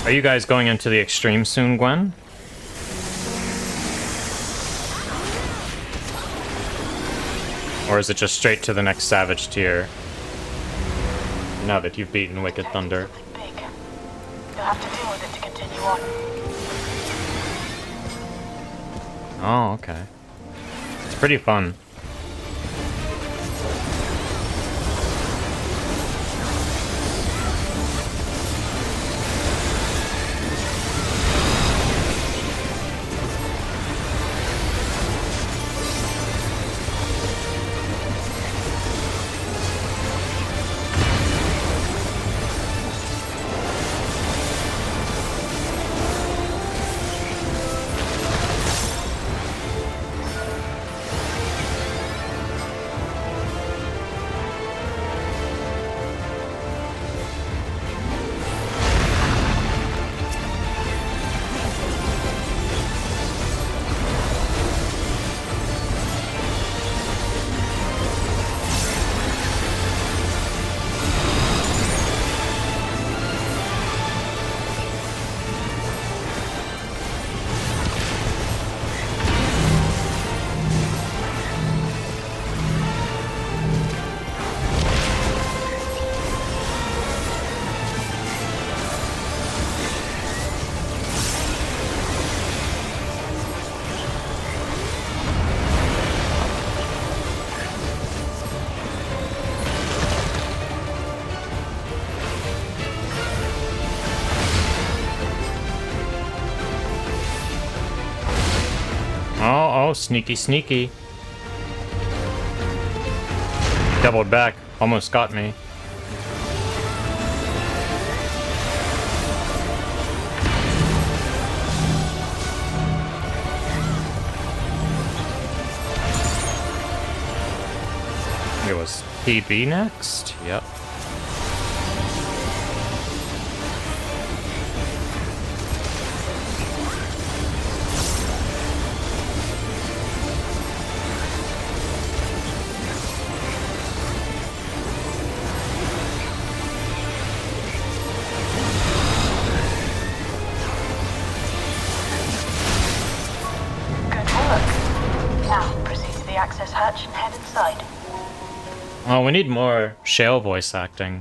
Are you guys going into the extreme soon, Gwen? Or is it just straight to the next Savage tier? Now that you've beaten Wicked Thunder. Big. You'll have to deal with it to continue on. Oh, okay. It's pretty fun. Oh, sneaky, sneaky. Doubled back. Almost got me. It was PB next? Yep. Access hatch and head inside. Oh, we need more Shale voice acting.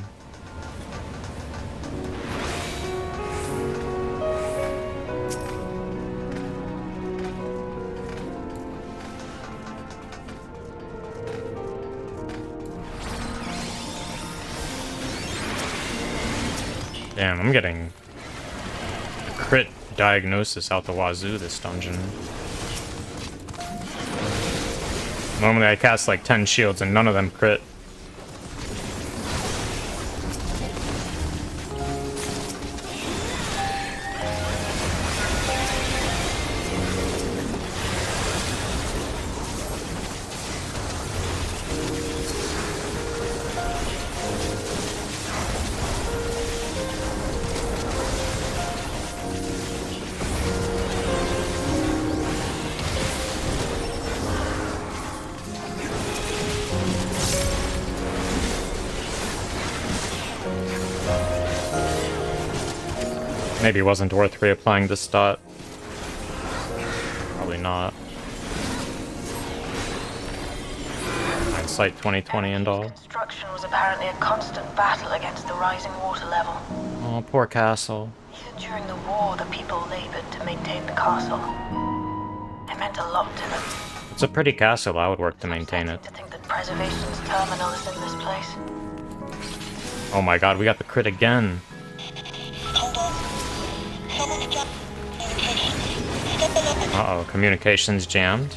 Damn, I'm getting crit diagnosis out the wazoo this dungeon. Normally I cast like 10 shields and none of them crit. Maybe it wasn't worth reapplying this stat. Probably not. Hindsight 2020 and all. Construction was apparently a constant battle against the rising water level. Oh, poor castle. Even during the war, the people labored to maintain the castle. It meant a lot to them. It's a pretty castle. I would work to maintain it. To think that Preservation's terminal is in this place. Oh my god, we got the crit again. Uh-oh, communications jammed.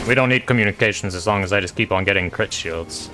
We don't need communications as long as I just keep on getting crit shields.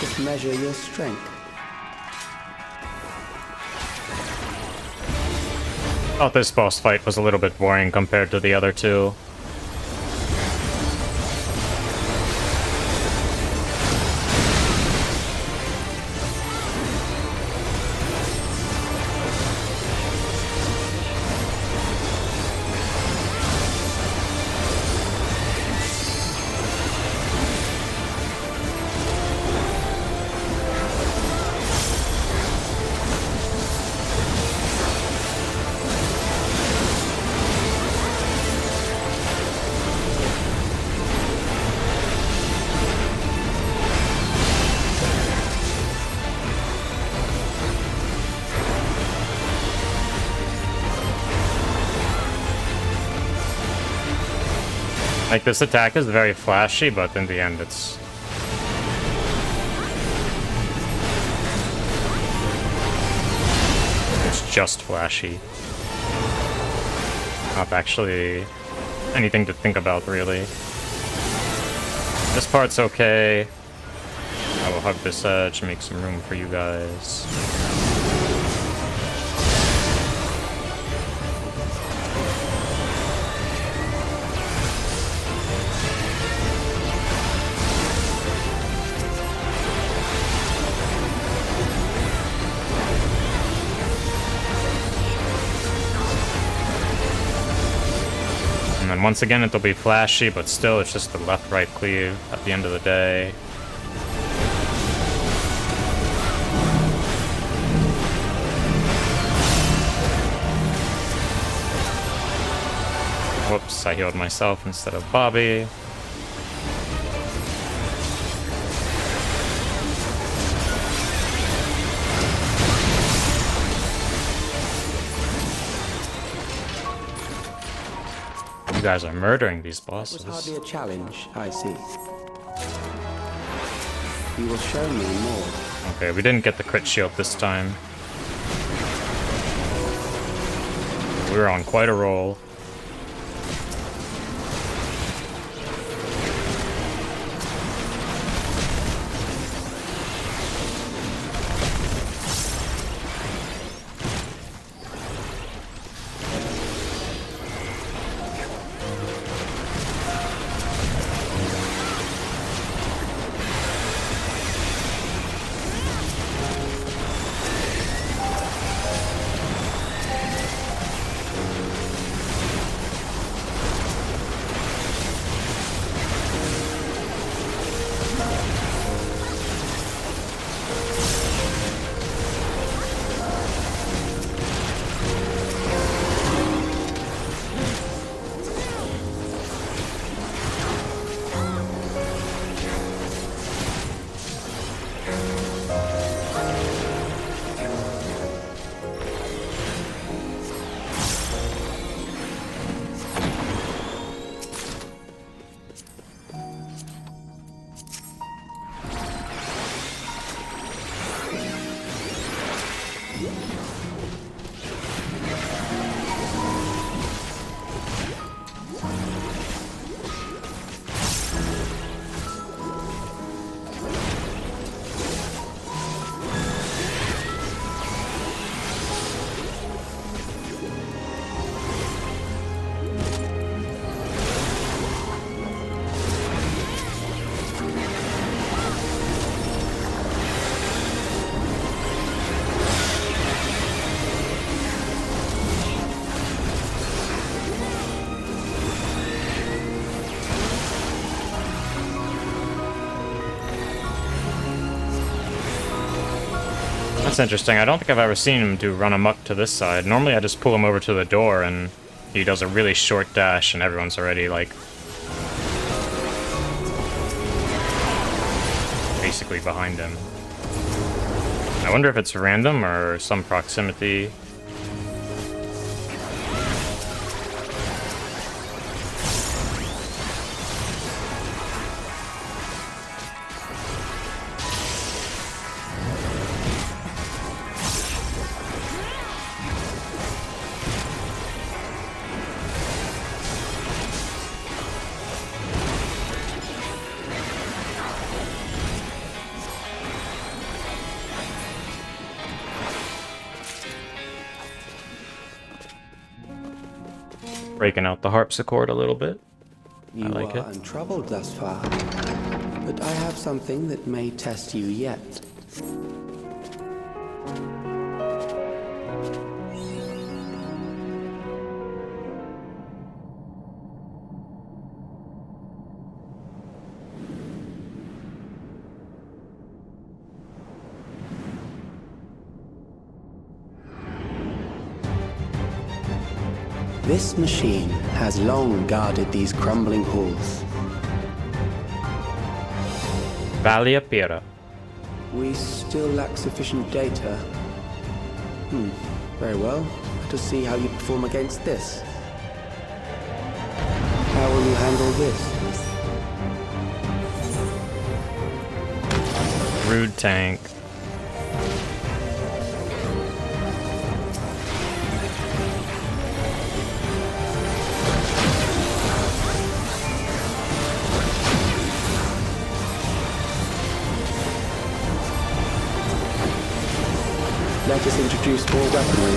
Let us measure your strength. Thought this boss fight was a little bit boring compared to the other two. Like, this attack is very flashy, but in the end it's... it's just flashy. Not actually anything to think about, really. This part's okay. I will hug this edge, make some room for you guys. And once again, it'll be flashy, but still, it's just the left-right cleave at the end of the day. Whoops, I healed myself instead of Bobby. You guys are murdering these bosses. It was hardly a challenge, I see. You will show me more. Okay, we didn't get the crit shield this time. We were on quite a roll. That's interesting. I don't think I've ever seen him do run amok to this side. Normally I just pull him over to the door and he does a really short dash and everyone's already, like, basically behind him. I wonder if it's random or some proximity. Breaking out the harpsichord a little bit. You I like are it. untroubled thus far, but I have something that may test you yet. This machine has long guarded these crumbling halls. Valia Pira. We still lack sufficient data. Very well. Let us see how you perform against this. How will you handle this? Rude tank. Let us introduce more weaponry.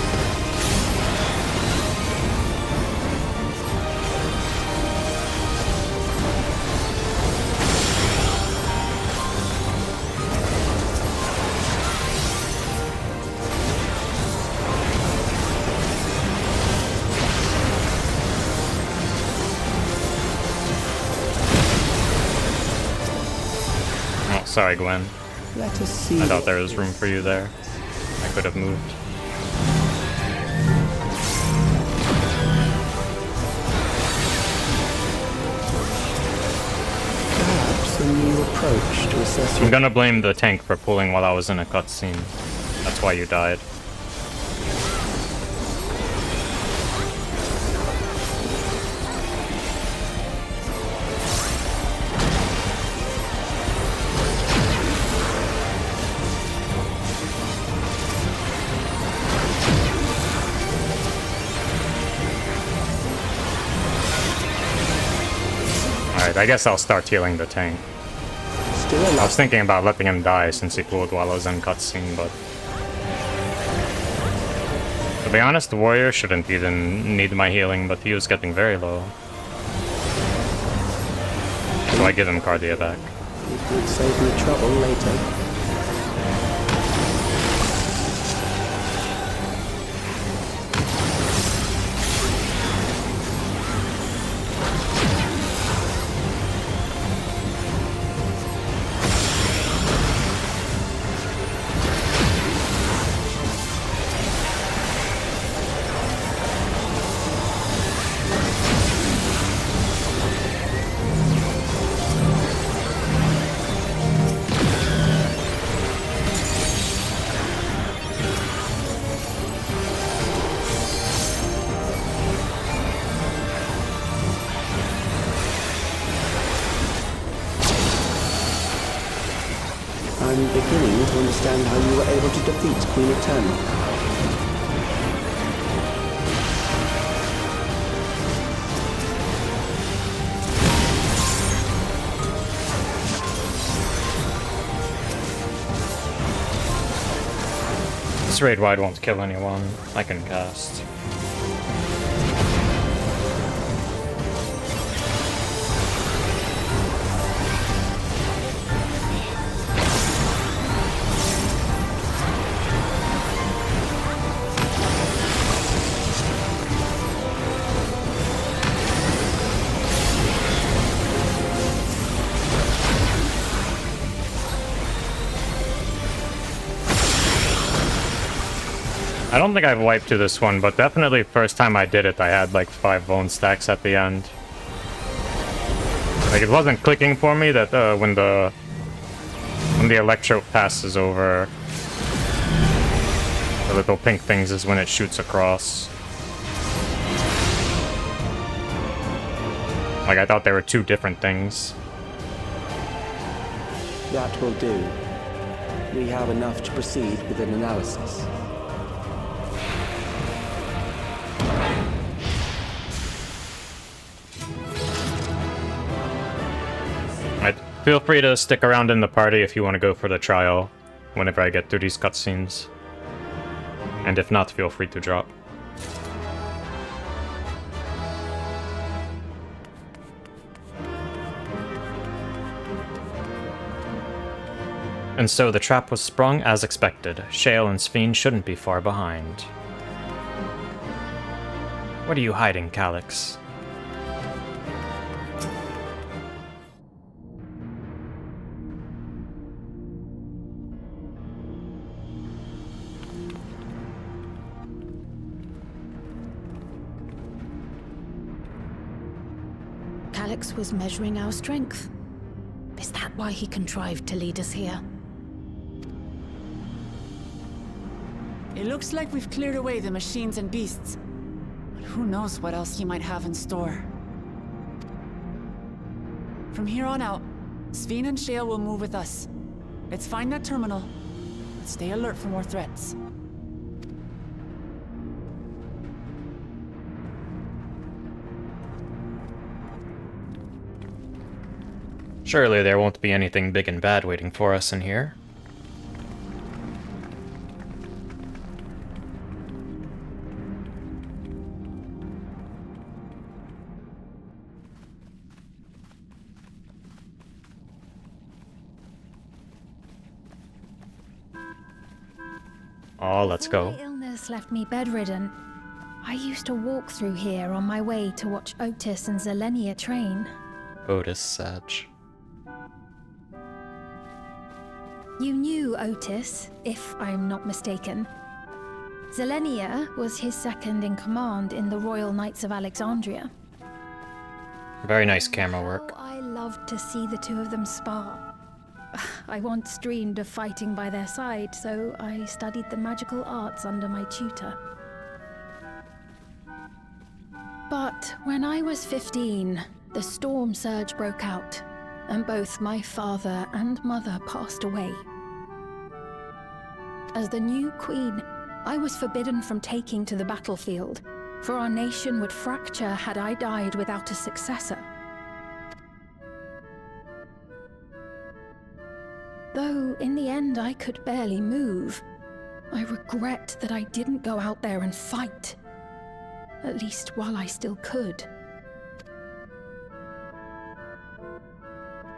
Oh, sorry, Gwen. Let us see. I thought there was room for you there. I could have moved. Perhaps a new approach to assess your... I'm gonna blame the tank for pulling while I was in a cutscene. That's why you died. Alright, I guess I'll start healing the tank. I was thinking about letting him die since he pulled while I was in cutscene, but... To be honest, the warrior shouldn't even need my healing, but he was getting very low. So I give him Cardia back. It would save me trouble later. I'm beginning to understand how you were able to defeat Queen Eternal. This raid wide won't kill anyone. I can cast. I don't think I've wiped to this one, but definitely first time I did it, I had like 5 bone stacks at the end. Like it wasn't clicking for me that when the electro passes over, the little pink things is when it shoots across. Like I thought they were 2 different things. That will do. We have enough to proceed with an analysis. Feel free to stick around in the party if you want to go for the trial whenever I get through these cutscenes. And if not, feel free to drop. And so the trap was sprung as expected. Shale and Sphene shouldn't be far behind. What are you hiding, Calyx? Calyx was measuring our strength. Is that why he contrived to lead us here? It looks like we've cleared away the machines and beasts. But who knows what else he might have in store. From here on out, Sphene and Shale will move with us. Let's find that terminal, but stay alert for more threats. Surely there won't be anything big and bad waiting for us in here. Oh, let's go. Before my illness left me bedridden, I used to walk through here on my way to watch Otis and Zelenia train. Otis Sag. You knew Otis, if I'm not mistaken. Zelenia was his second in command in the Royal Knights of Alexandria. Very nice camera work. Oh, I loved to see the two of them spar. I once dreamed of fighting by their side, so I studied the magical arts under my tutor. But when I was 15, the storm surge broke out, and both my father and mother passed away. As the new queen, I was forbidden from taking to the battlefield, for our nation would fracture had I died without a successor. Though in the end I could barely move, I regret that I didn't go out there and fight. At least while I still could.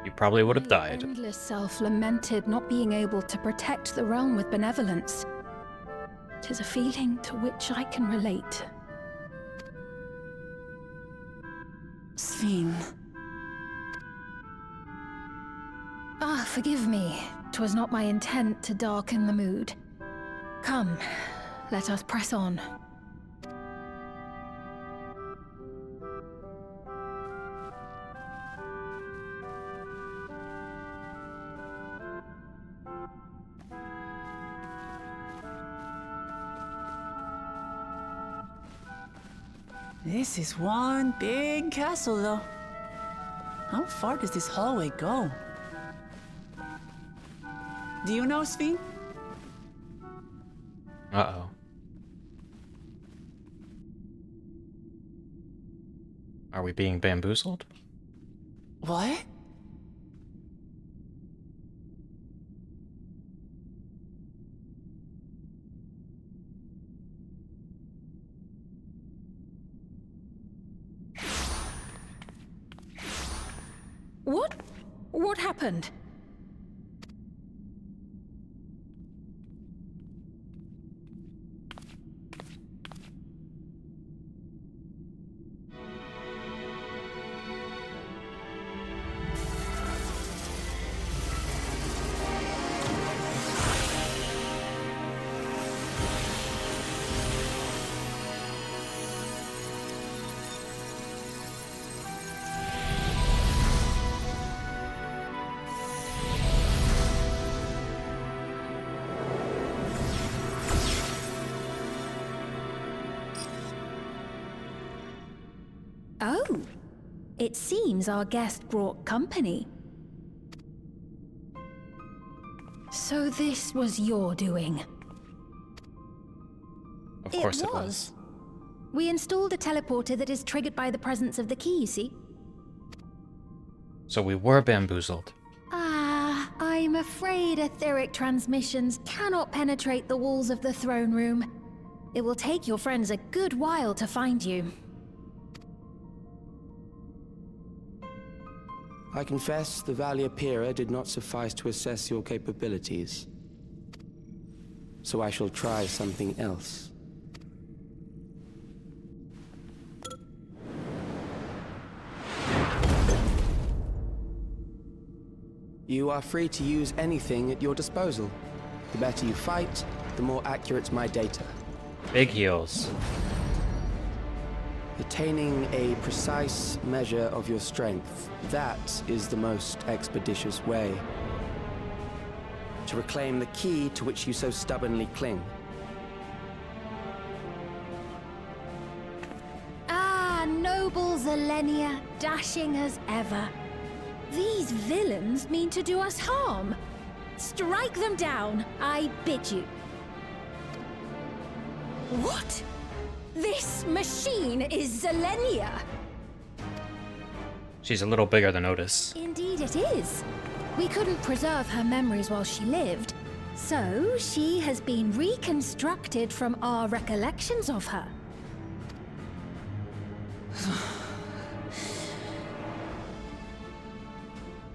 You probably would have My died. endless self lamented not being able to protect the realm with benevolence. 'Tis a feeling to which I can relate. Sphene. Ah, forgive me. 'Twas not my intent to darken the mood. Come, let us press on. This is one big castle, though. How far does this hallway go? Do you know, Sphene? Uh-oh. Are we being bamboozled? What? What happened? Oh, it seems our guest brought company. So this was your doing? Of course it was. We installed a teleporter that is triggered by the presence of the key, you see? So we were bamboozled. Ah, I'm afraid etheric transmissions cannot penetrate the walls of the throne room. It will take your friends a good while to find you. I confess the Valiapira did not suffice to assess your capabilities. So I shall try something else. You are free to use anything at your disposal. The better you fight, the more accurate my data. Big heals. Attaining a precise measure of your strength, that is the most expeditious way to reclaim the key to which you so stubbornly cling. Ah, noble Zilenia, dashing as ever. These villains mean to do us harm. Strike them down, I bid you. What? This machine is Zilenia! She's a little bigger than Otis. Indeed it is. We couldn't preserve her memories while she lived, so she has been reconstructed from our recollections of her.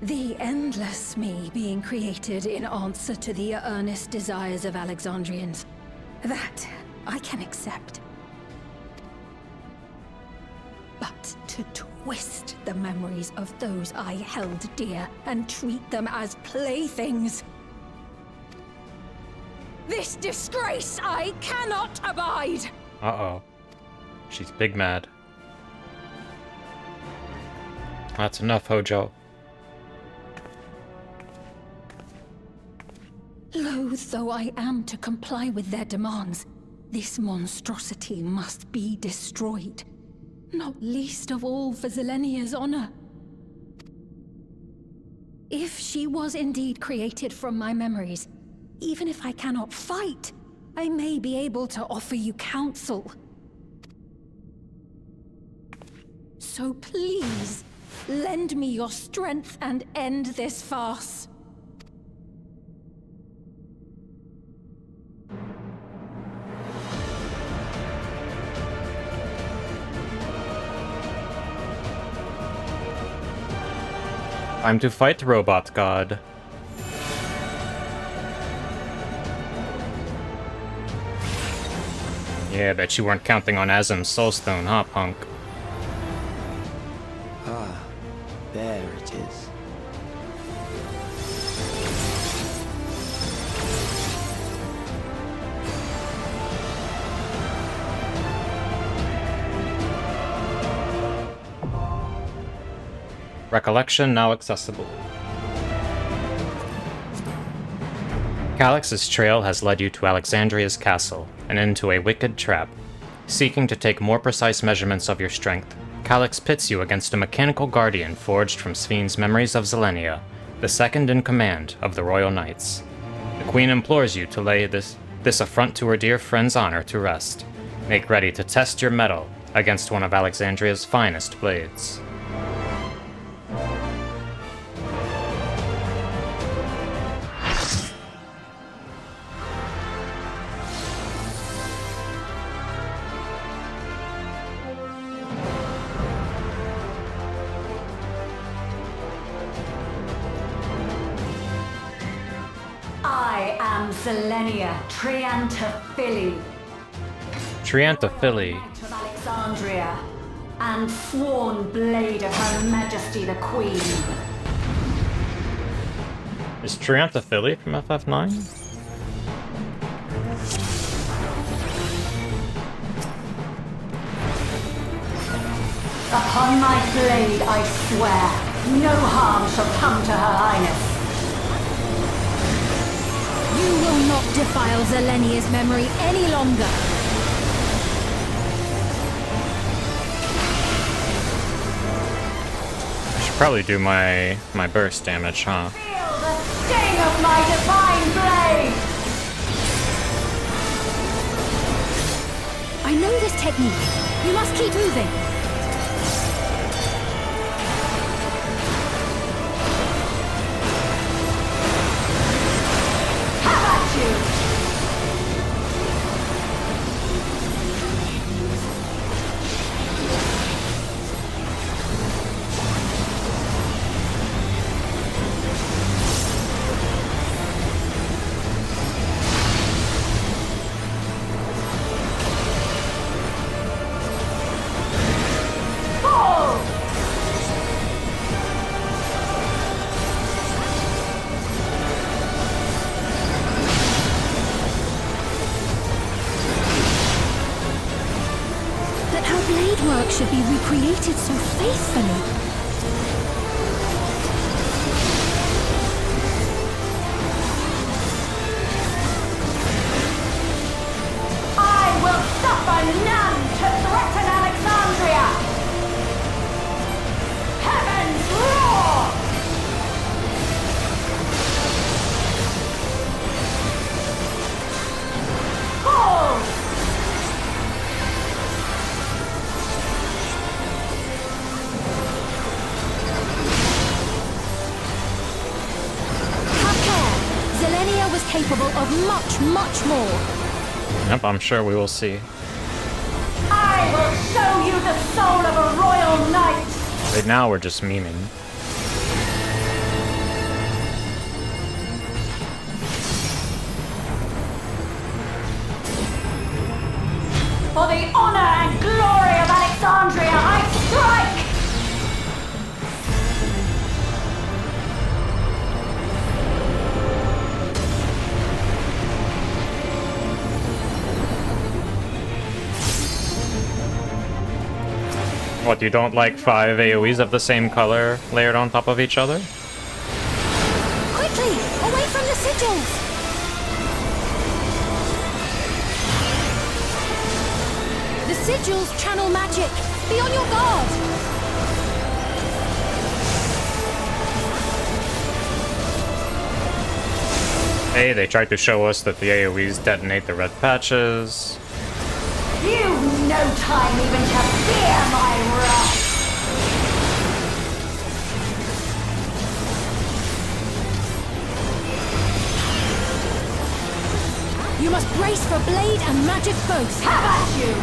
The endless me being created in answer to the earnest desires of Alexandrians. That I can accept. But to twist the memories of those I held dear and treat them as playthings. This disgrace I cannot abide! Uh-oh. She's big mad. That's enough, Hojo. Loath though I am to comply with their demands, this monstrosity must be destroyed. Not least of all for Zilenia's honor. If she was indeed created from my memories, even if I cannot fight, I may be able to offer you counsel. So please, lend me your strength and end this farce. Time to fight, robot god. Yeah, bet you weren't counting on Azim's soulstone, huh, punk? Ah, there it is. Recollection now accessible. Calyx's trail has led you to Alexandria's castle, and into a wicked trap. Seeking to take more precise measurements of your strength, Calyx pits you against a mechanical guardian forged from Sphene's memories of Zilenia, the second in command of the Royal Knights. The Queen implores you to lay this affront to her dear friend's honor to rest. Make ready to test your mettle against one of Alexandria's finest blades. I am Zilenia Triantaphili. Triantaphili. Of Alexandria, and sworn blade of Her Majesty the Queen. Is Triantaphili from FF9? Upon my blade I swear, no harm shall come to Her Highness. You will not defile Zilenia's memory any longer. I should probably do my burst damage, huh? Feel the sting of my divine blade! I know this technique. You must keep moving. Calyx should be recreated so faithfully. I will suffer none to threaten Alexandria! Heavens roar! Fall! Have care! Zelenia was capable of much, much more. Yep, I'm sure we will see. I will show you the soul of a royal knight! Right now, we're just memeing. For the honor and glory of Alexandria, I strike! What, you don't like 5 AoEs of the same color layered on top of each other? Quickly! Away from the sigils! The sigils channel magic! Be on your guard! Hey, they tried to show us that the AoEs detonate the red patches. You've no time even to fear my wrath! You must brace for blade and magic both! Have at you!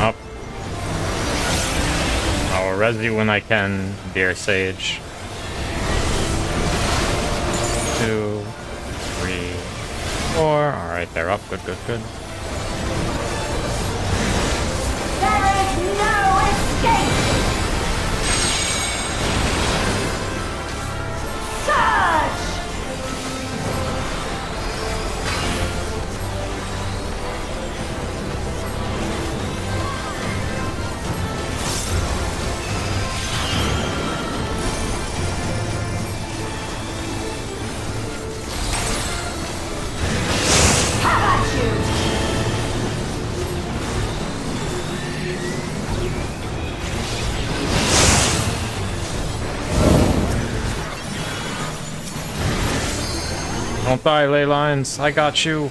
Up. I'll res you when I can, dear sage. 2, 3, 4. Alright, they're up. Good, good, good. There is no escape! Surge! Don't die, ley lines. I got you.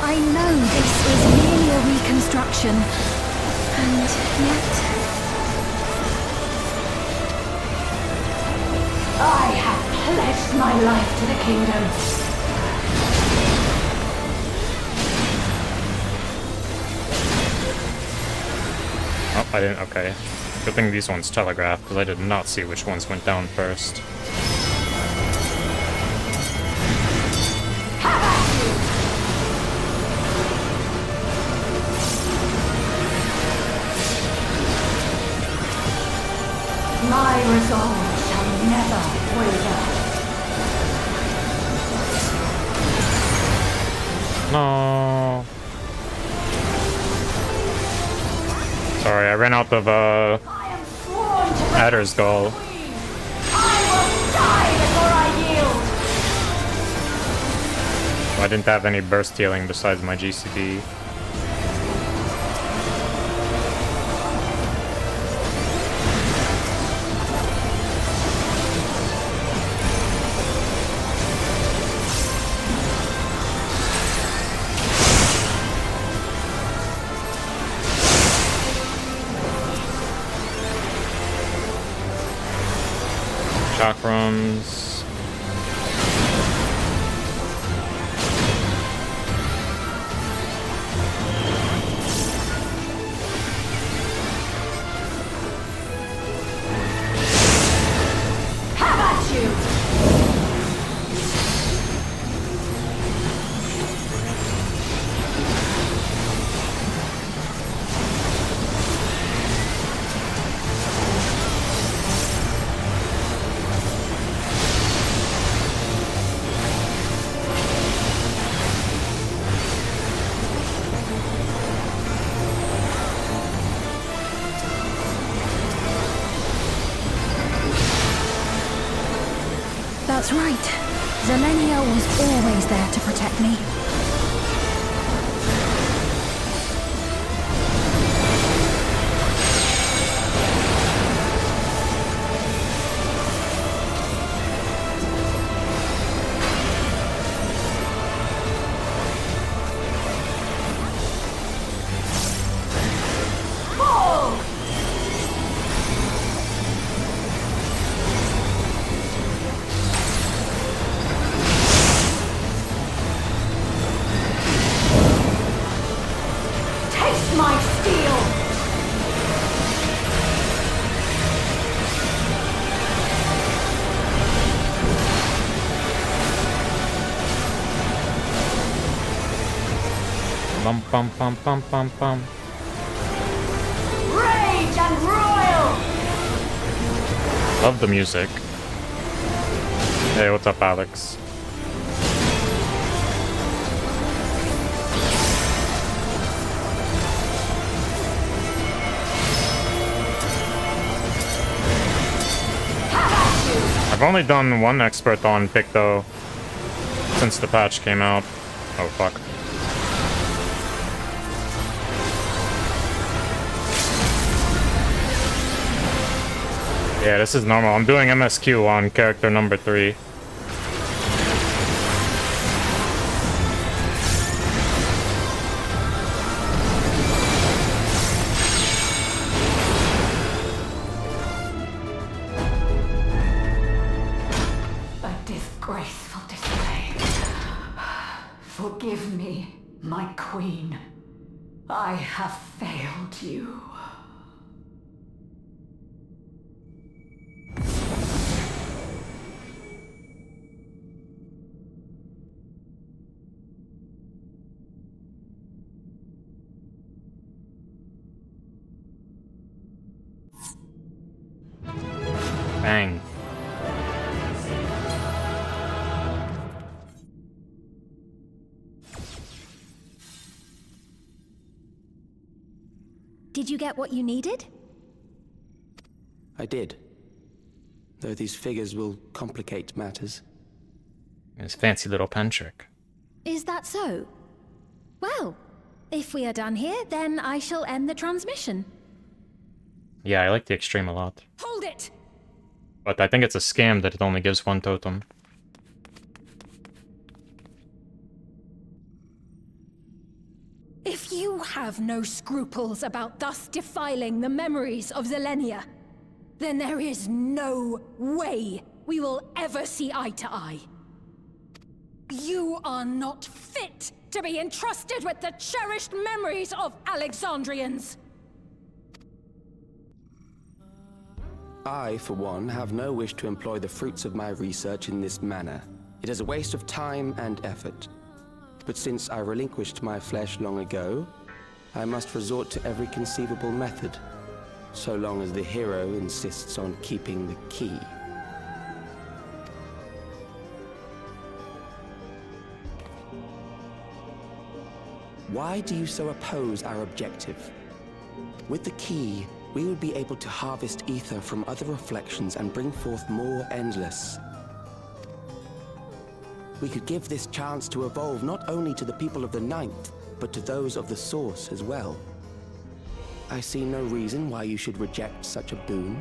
I know this is merely a reconstruction, and yet... I have pledged my life to the kingdom. Oh, I didn't. Okay. Good thing these ones telegraphed, because I did not see which ones went down first. My resolve shall never waver. No. Sorry, I ran out of Adder's Gall. I will die before I yield. I didn't have any burst healing besides my GCD. chakrams. That's right. Zelenia was always there to protect me. Bum bum bum bum bum bum. Rage and royal! Love the music. Hey, what's up, Alex? I've only done one expert on pick though since the patch came out. Oh fuck. Yeah, this is normal. I'm doing MSQ on character number 3. A disgraceful display. Forgive me, my queen. I have failed you. Bang. Did you get what you needed? I did. Though these figures will complicate matters. His fancy little pen trick. Is that so? Well, if we are done here, then I shall end the transmission. Yeah, I like the extreme a lot. Hold it! But I think it's a scam that it only gives one totem. If you have no scruples about thus defiling the memories of Zelenia, then there is no way we will ever see eye to eye. You are not fit to be entrusted with the cherished memories of Alexandrians. I, for one, have no wish to employ the fruits of my research in this manner. It is a waste of time and effort. But since I relinquished my flesh long ago, I must resort to every conceivable method, so long as the hero insists on keeping the key. Why do you so oppose our objective? With the key, we would be able to harvest ether from other reflections and bring forth more endless. We could give this chance to evolve not only to the people of the Ninth, but to those of the Source as well. I see no reason why you should reject such a boon.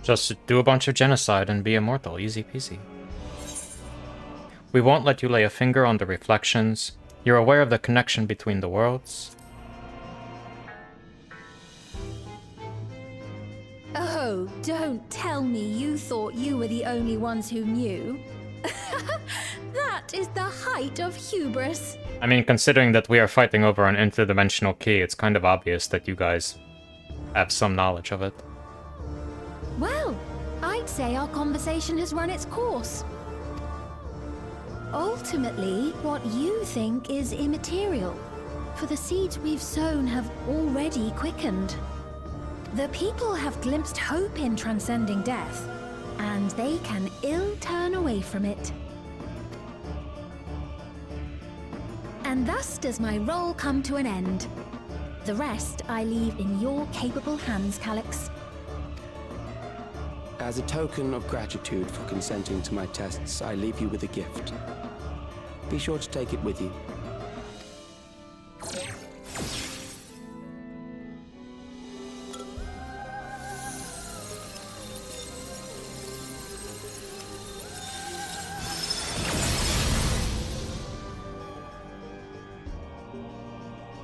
Just do a bunch of genocide and be immortal, easy peasy. We won't let you lay a finger on the reflections. You're aware of the connection between the worlds. Oh, Oh, don't tell me you thought you were the only ones who knew. That is the height of hubris. I mean, considering that we are fighting over an interdimensional key, it's kind of obvious that you guys have some knowledge of it. Well, I'd say our conversation has run its course. Ultimately, what you think is immaterial, for the seeds we've sown have already quickened. The people have glimpsed hope in transcending death, and they can ill turn away from it. And thus does my role come to an end. The rest I leave in your capable hands, Calyx. As a token of gratitude for consenting to my tests, I leave you with a gift. Be sure to take it with you.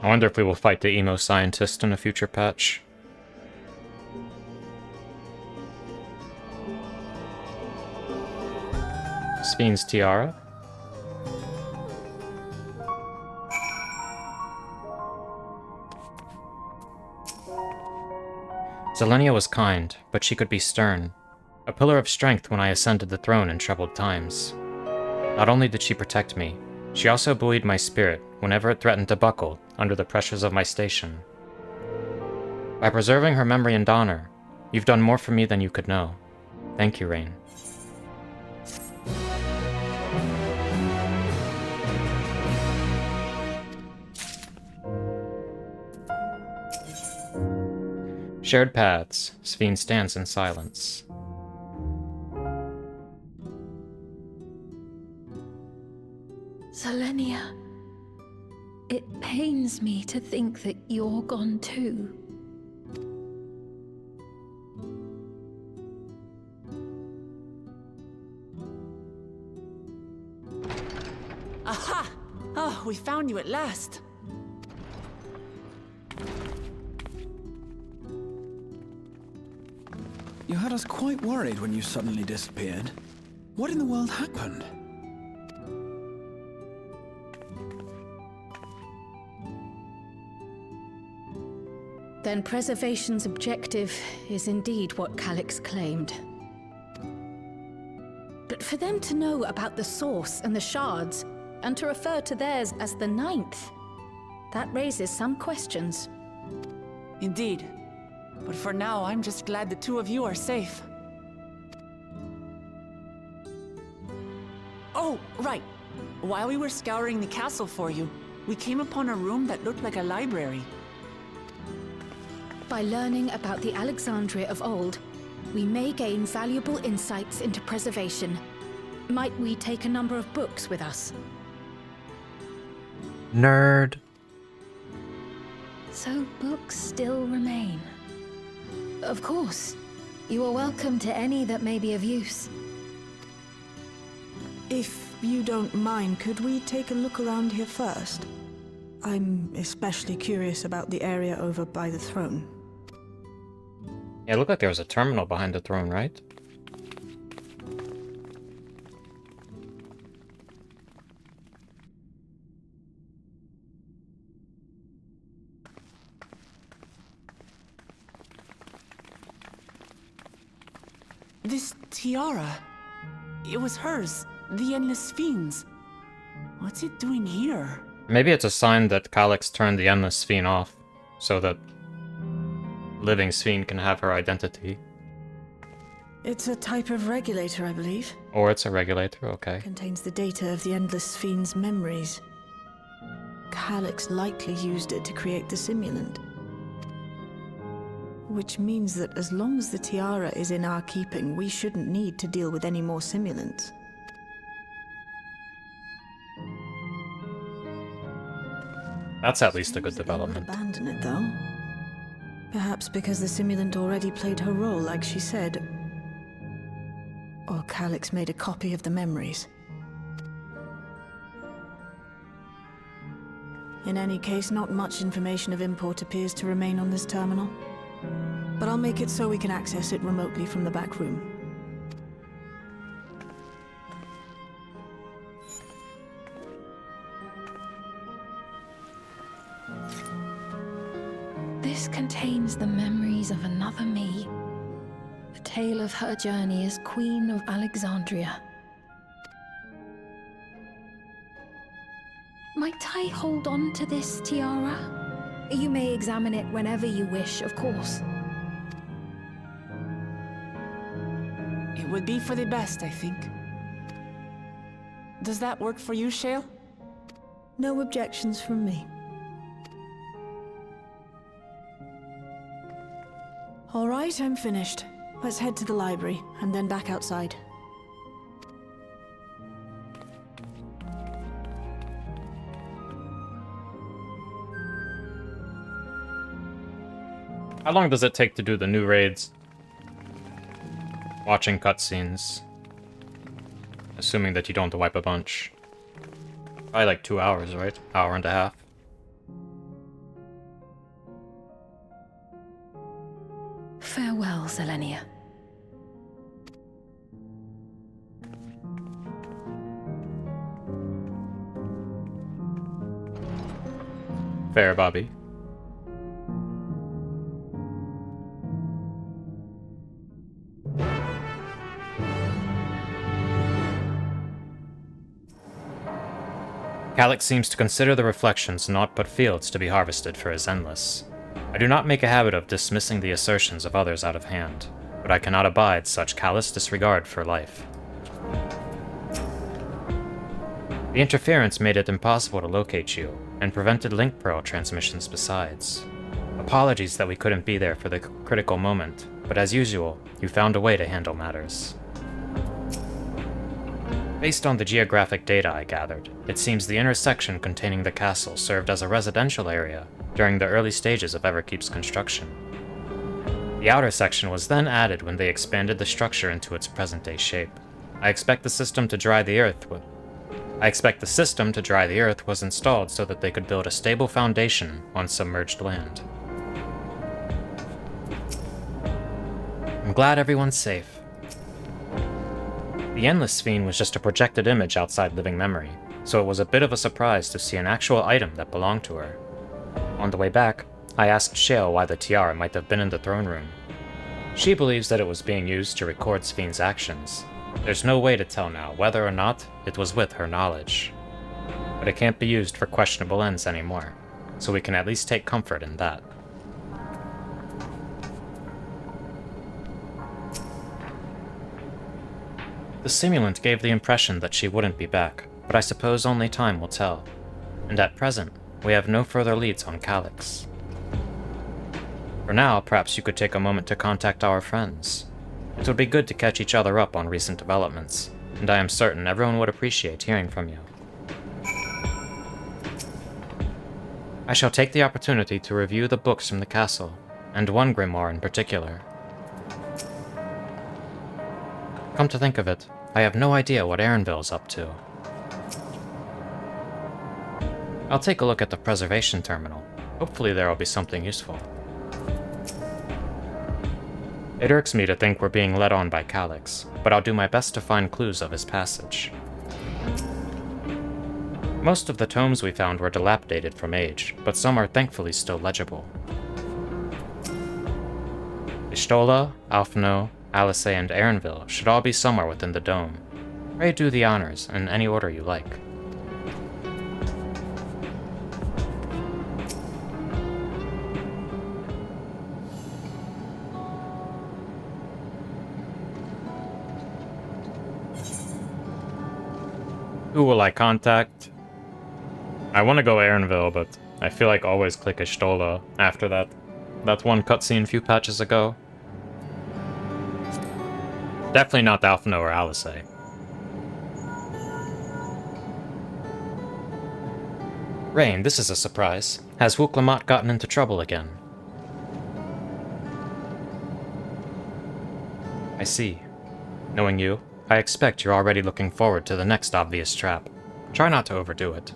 I wonder if we will fight the emo scientist in a future patch. Sphene's tiara. Zelenia was kind, but she could be stern. A pillar of strength when I ascended the throne in troubled times. Not only did she protect me, she also buoyed my spirit whenever it threatened to buckle under the pressures of my station. By preserving her memory and honor, you've done more for me than you could know. Thank you, Rain. Shared paths. Sphene stands in silence. Zelenia, it pains me to think that you're gone too. Aha! Oh, we found you at last. You had us quite worried when you suddenly disappeared. What in the world happened? Then preservation's objective is indeed what Calyx claimed. But for them to know about the source and the shards, and to refer to theirs as the ninth, that raises some questions. Indeed. But for now, I'm just glad the two of you are safe. Oh, right. While we were scouring the castle for you, we came upon a room that looked like a library. By learning about the Alexandria of old, we may gain valuable insights into preservation. Might we take a number of books with us? Nerd. So books still remain. Of course. You are welcome to any that may be of use. If you don't mind, could we take a look around here first? I'm especially curious about the area over by the throne. Yeah, it looked like there was a terminal behind the throne, right? This tiara. It was hers. The Endless Sphene's. What's it doing here? Maybe it's a sign that Calyx turned the Endless Sphene off, so that living Sphene can have her identity. It's a type of regulator, I believe. Or it's a regulator, okay. Contains the data of the Endless Sphene's memories. Calyx likely used it to create the simulant. Which means that as long as the tiara is in our keeping, we shouldn't need to deal with any more simulants. That's at least a good development. Abandon it, though. Perhaps because the simulant already played her role, like she said. Or Calyx made a copy of the memories. In any case, not much information of import appears to remain on this terminal. but I'll make it so we can access it remotely from the back room. This contains the memories of another me. The tale of her journey as Queen of Alexandria. Might I hold on to this tiara? You may examine it whenever you wish, of course. It would be for the best, I think. Does that work for you, Shale? No objections from me. All right, I'm finished. Let's head to the library, and then back outside. How long does it take to do the new raids? Watching cutscenes. Assuming that you don't have to wipe a bunch. Probably like 2 hours, right? Hour and a half. Farewell, Selenia. Fair, Bobby. Calyx seems to consider the reflections naught but fields to be harvested for his endless. I do not make a habit of dismissing the assertions of others out of hand, but I cannot abide such callous disregard for life. The interference made it impossible to locate you, and prevented link pearl transmissions besides. Apologies that we couldn't be there for the critical moment, but as usual, you found a way to handle matters. Based on the geographic data I gathered, it seems the inner section containing the castle served as a residential area during the early stages of Everkeep's construction. The outer section was then added when they expanded the structure into its present-day shape. I expect the system to dry the earth was installed so that they could build a stable foundation on submerged land. I'm glad everyone's safe. The Endless Sphene was just a projected image outside living memory, so it was a bit of a surprise to see an actual item that belonged to her. On the way back, I asked Shale why the tiara might have been in the throne room. She believes that it was being used to record Sphene's actions. There's no way to tell now whether or not it was with her knowledge. But it can't be used for questionable ends anymore, so we can at least take comfort in that. The simulant gave the impression that she wouldn't be back, but I suppose only time will tell. And at present, we have no further leads on Calyx. For now, perhaps you could take a moment to contact our friends. It would be good to catch each other up on recent developments, and I am certain everyone would appreciate hearing from you. I shall take the opportunity to review the books from the castle, and one grimoire in particular. Come to think of it, I have no idea what Erenville's up to. I'll take a look at the preservation terminal. Hopefully there will be something useful. It irks me to think we're being led on by Calyx, but I'll do my best to find clues of his passage. Most of the tomes we found were dilapidated from age, but some are thankfully still legible. Y'shtola, Alphino, Alisaie, and Erenville should all be somewhere within the dome. Pray do the honors in any order you like. Who will I contact? I want to go Erenville, but I feel like always click Y'shtola after that. That one cutscene a few patches ago. Definitely not Alphino or Alisaie. Rain, this is a surprise. Has Wuklamot gotten into trouble again? I see. Knowing you, I expect you're already looking forward to the next obvious trap. Try not to overdo it.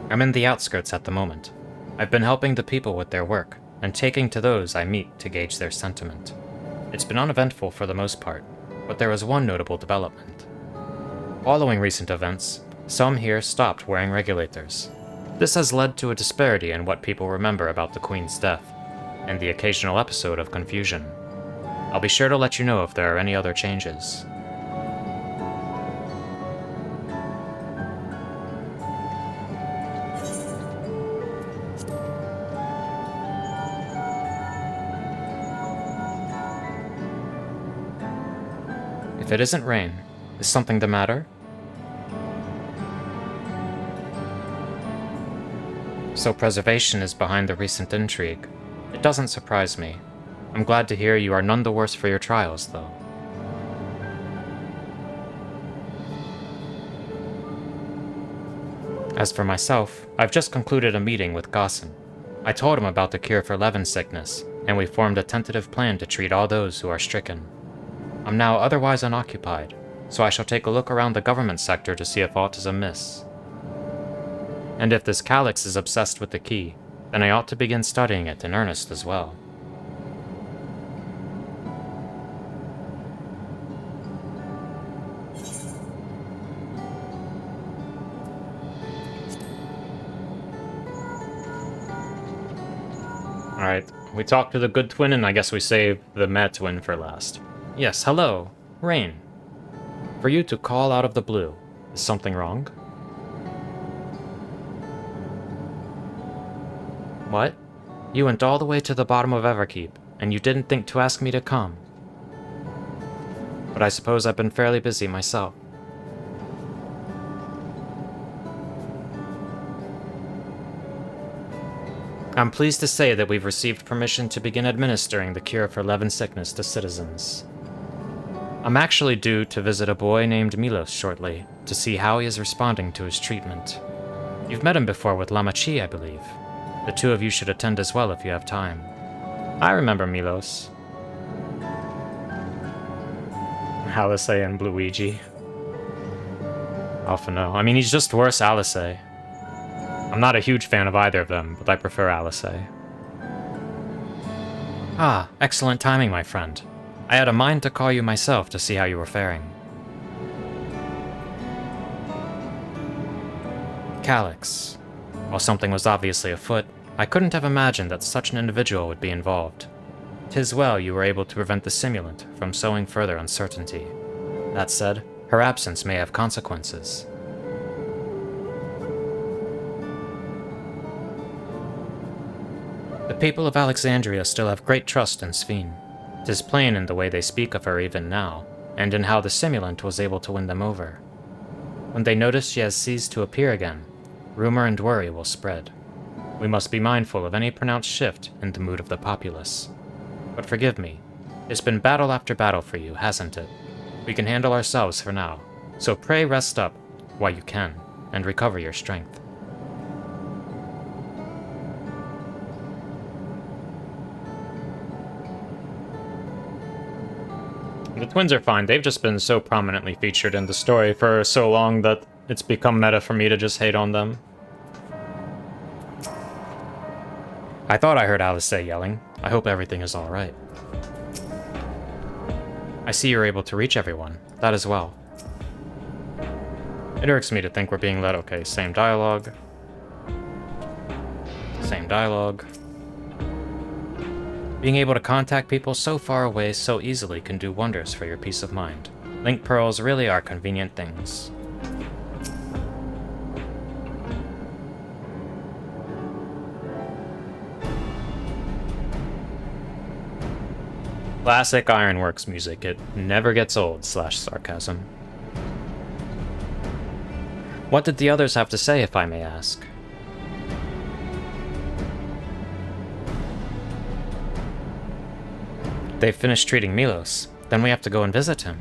I'm in the outskirts at the moment. I've been helping the people with their work, and taking to those I meet to gauge their sentiment. It's been uneventful for the most part, but there was one notable development. Following recent events, some here stopped wearing regulators. This has led to a disparity in what people remember about the Queen's death, and the occasional episode of confusion. I'll be sure to let you know if there are any other changes. If it isn't rain, is something the matter? So preservation is behind the recent intrigue. It doesn't surprise me. I'm glad to hear you are none the worse for your trials, though. As for myself, I've just concluded a meeting with Gossin. I told him about the cure for levin sickness, and we formed a tentative plan to treat all those who are stricken. I'm now otherwise unoccupied, so I shall take a look around the government sector to see if aught is amiss. And if this Calyx is obsessed with the key, then I ought to begin studying it in earnest as well. Alright, we talked to the good twin, and I guess we saved the mad twin for last. Yes, hello. Rain. For you to call out of the blue, is something wrong? What? You went all the way to the bottom of Everkeep, and you didn't think to ask me to come. But I suppose I've been fairly busy myself. I'm pleased to say that we've received permission to begin administering the cure for levin sickness to citizens. I'm actually due to visit a boy named Milos shortly, to see how he is responding to his treatment. You've met him before with Malachite, I believe. The two of you should attend as well if you have time. I remember Milos. Alisaie and Luigi. Alpha no. I mean, he's just worse Alisaie. I'm not a huge fan of either of them, but I prefer Alisaie. Ah, excellent timing, my friend. I had a mind to call you myself to see how you were faring. Calyx. While something was obviously afoot, I couldn't have imagined that such an individual would be involved. 'Tis well you were able to prevent the simulant from sowing further uncertainty. That said, her absence may have consequences. The people of Alexandria still have great trust in Sphene. 'Tis plain in the way they speak of her even now, and in how the simulant was able to win them over. When they notice she has ceased to appear again, rumor and worry will spread. We must be mindful of any pronounced shift in the mood of the populace. But forgive me, it's been battle after battle for you, hasn't it? We can handle ourselves for now, so pray rest up while you can, and recover your strength. The twins are fine. They've just been so prominently featured in the story for so long that it's become meta for me to just hate on them. I thought I heard Alisaie yelling. I hope everything is alright. I see you're able to reach everyone. That as well. It irks me to think we're being led. Okay, same dialogue. Same dialogue. Being able to contact people so far away so easily can do wonders for your peace of mind. Link pearls really are convenient things. Classic Ironworks music. It never gets old, /sarcasm. What did the others have to say, if I may ask? They've finished treating Milos. Then we have to go and visit him.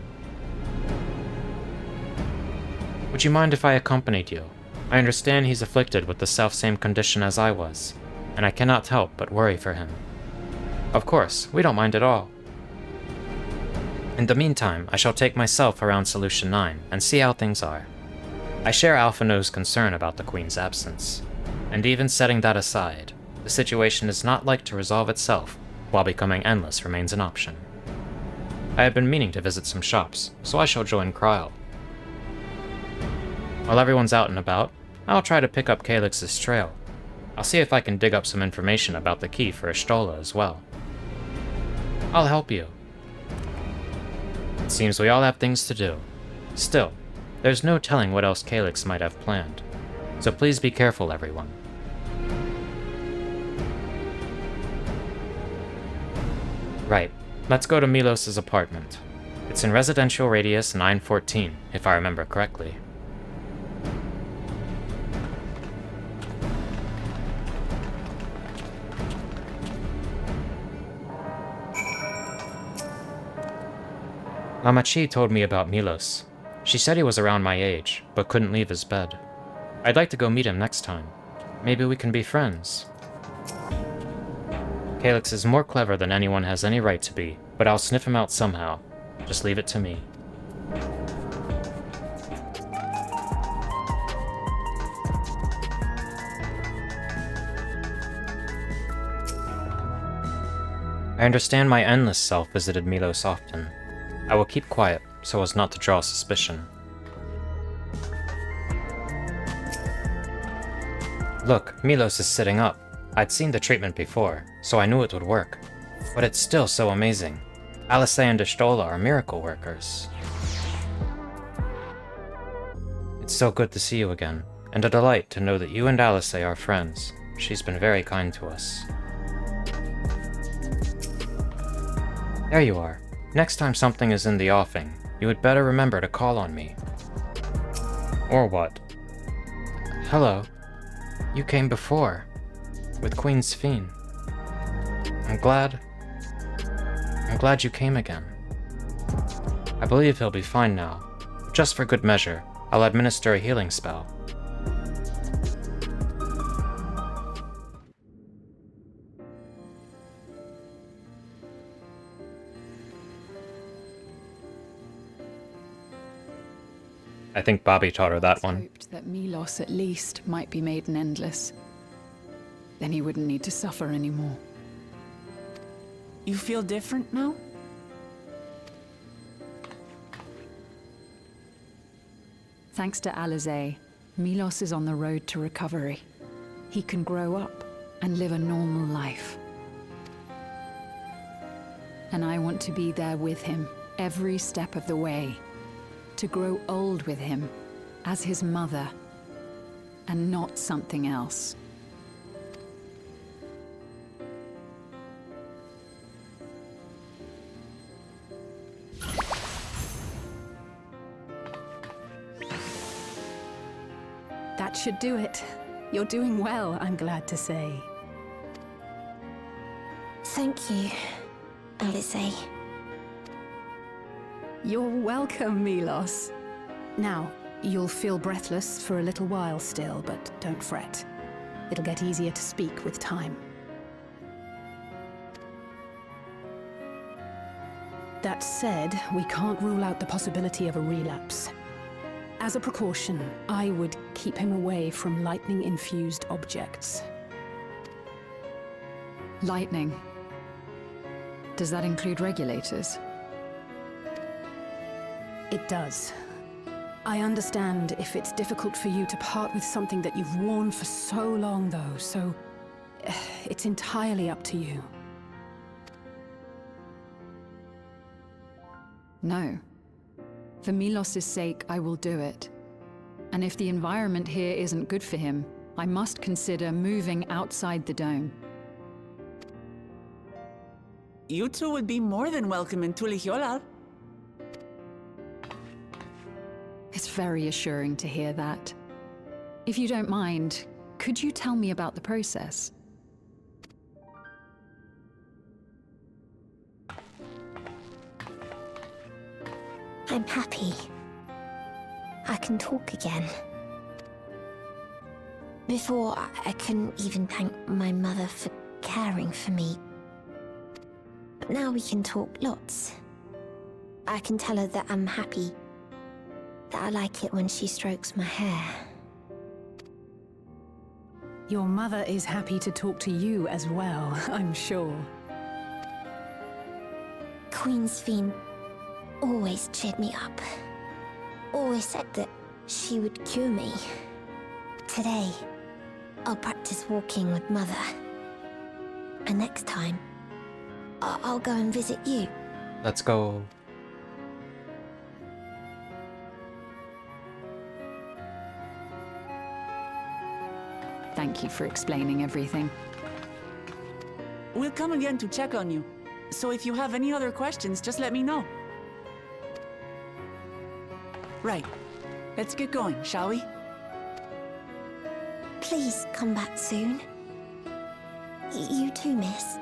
Would you mind if I accompanied you? I understand he's afflicted with the self-same condition as I was, and I cannot help but worry for him. Of course, we don't mind at all. In the meantime, I shall take myself around Solution 9 and see how things are. I share Alpha No's concern about the Queen's absence. And even setting that aside, the situation is not like to resolve itself, while becoming endless remains an option. I have been meaning to visit some shops, so I shall join Cryle. While everyone's out and about, I'll try to pick up Calyx's trail. I'll see if I can dig up some information about the key for Y'shtola as well. I'll help you. It seems we all have things to do. Still, there's no telling what else Calyx might have planned, so please be careful, everyone. Right, let's go to Milos' apartment. It's in residential radius 914, if I remember correctly. Malachite told me about Milos. She said he was around my age, but couldn't leave his bed. I'd like to go meet him next time. Maybe we can be friends. Calyx is more clever than anyone has any right to be, but I'll sniff him out somehow. Just leave it to me. I understand my endless self visited Milos often. I will keep quiet, so as not to draw suspicion. Look, Milos is sitting up. I'd seen the treatment before, so I knew it would work. But it's still so amazing. Alisaie and Y'shtola are miracle workers. It's so good to see you again, and a delight to know that you and Alisaie are friends. She's been very kind to us. There you are. Next time something is in the offing, you had better remember to call on me. Or what? Hello. You came before. With Queen Sphene. I'm glad you came again. I believe he'll be fine now. Just for good measure, I'll administer a healing spell. I think Bobby taught her that one. Hoped that Milos at least might be made an endless. Then he wouldn't need to suffer anymore. You feel different now? Thanks to Alisaie, Milos is on the road to recovery. He can grow up and live a normal life. And I want to be there with him every step of the way. To grow old with him as his mother and not something else. That should do it. You're doing well, I'm glad to say. Thank you, Alisaie. You're welcome, Milos. Now, you'll feel breathless for a little while still, but don't fret. It'll get easier to speak with time. That said, we can't rule out the possibility of a relapse. As a precaution, I would keep him away from lightning-infused objects. Lightning? Does that include regulators? It does. I understand if it's difficult for you to part with something that you've worn for so long, though, so it's entirely up to you. No. For Milos' sake, I will do it. And if the environment here isn't good for him, I must consider moving outside the dome. You two would be more than welcome in Y'shtola. It's very assuring to hear that. If you don't mind, could you tell me about the process? I'm happy. I can talk again. Before, I couldn't even thank my mother for caring for me. But now we can talk lots. I can tell her that I'm happy. That I like it when she strokes my hair. Your mother is happy to talk to you as well, I'm sure. Queen Sphene always cheered me up. Always said that she would cure me. Today, I'll practice walking with Mother. And next time, I'll go and visit you. Let's go. Thank you for explaining everything. We'll come again to check on you. So if you have any other questions, just let me know. Right. Let's get going, shall we? Please come back soon. You too, miss.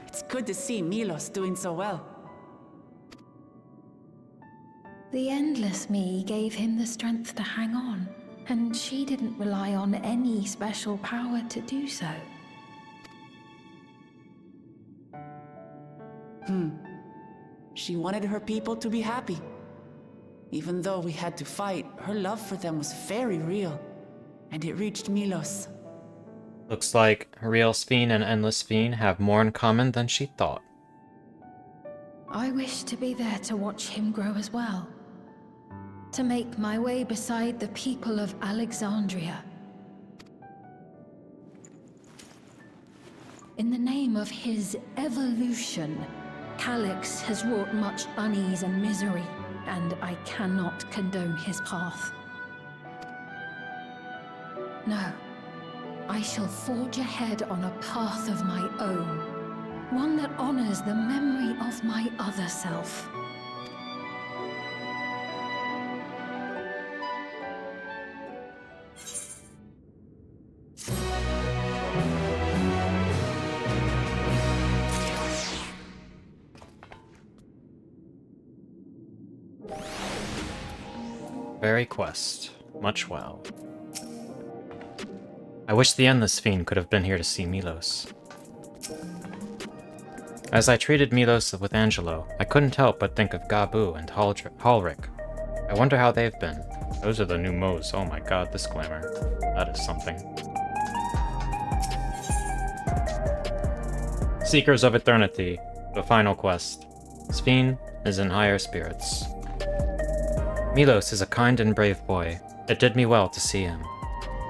It's good to see Milos doing so well. The Endless Me gave him the strength to hang on, and she didn't rely on any special power to do so. She wanted her people to be happy. Even though we had to fight, her love for them was very real, and it reached Milos. Looks like real Sphene and Endless Sphene have more in common than she thought. I wish to be there to watch him grow as well. To make my way beside the people of Alexandria. In the name of his evolution, Calyx has wrought much unease and misery, and I cannot condone his path. No, I shall forge ahead on a path of my own, one that honors the memory of my other self. Very quest. Much well. I wish the Endless Sphene could have been here to see Milos. As I treated Milos with Angelo, I couldn't help but think of Gabu and Halric. I wonder how they've been. Those are the new Moes. Oh my god, this Glimmer. That is something. Seekers of Eternity. The final quest. Sphene is in higher spirits. Milos is a kind and brave boy. It did me well to see him.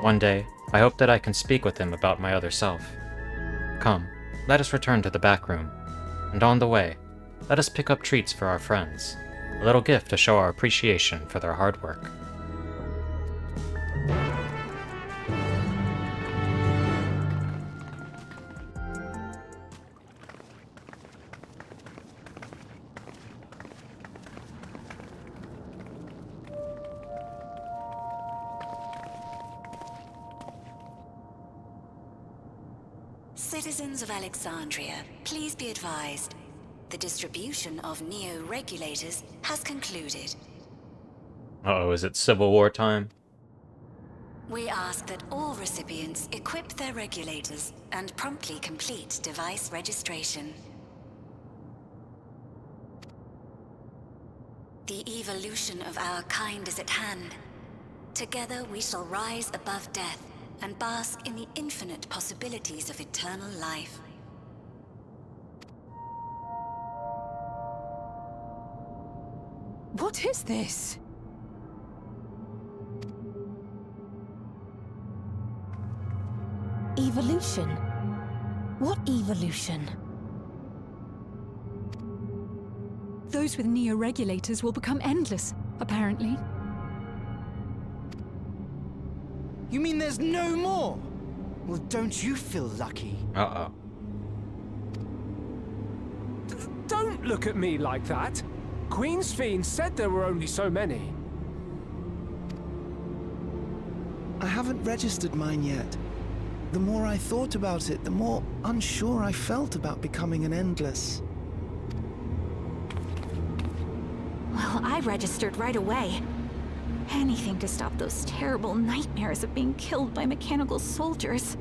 One day, I hope that I can speak with him about my other self. Come, let us return to the back room. And on the way, let us pick up treats for our friends. A little gift to show our appreciation for their hard work. Citizens of Alexandria, please be advised. The distribution of neo-regulators has concluded. Uh-oh, is it Civil War time? We ask that all recipients equip their regulators and promptly complete device registration. The evolution of our kind is at hand. Together we shall rise above death and bask in the infinite possibilities of eternal life. What is this? Evolution? What evolution? Those with neo-regulators will become endless, apparently. You mean there's no more? Well, don't you feel lucky? Uh-oh. Don't look at me like that. Queen Sphene said there were only so many. I haven't registered mine yet. The more I thought about it, the more unsure I felt about becoming an endless. Well, I registered right away. Anything to stop those terrible nightmares of being killed by mechanical soldiers.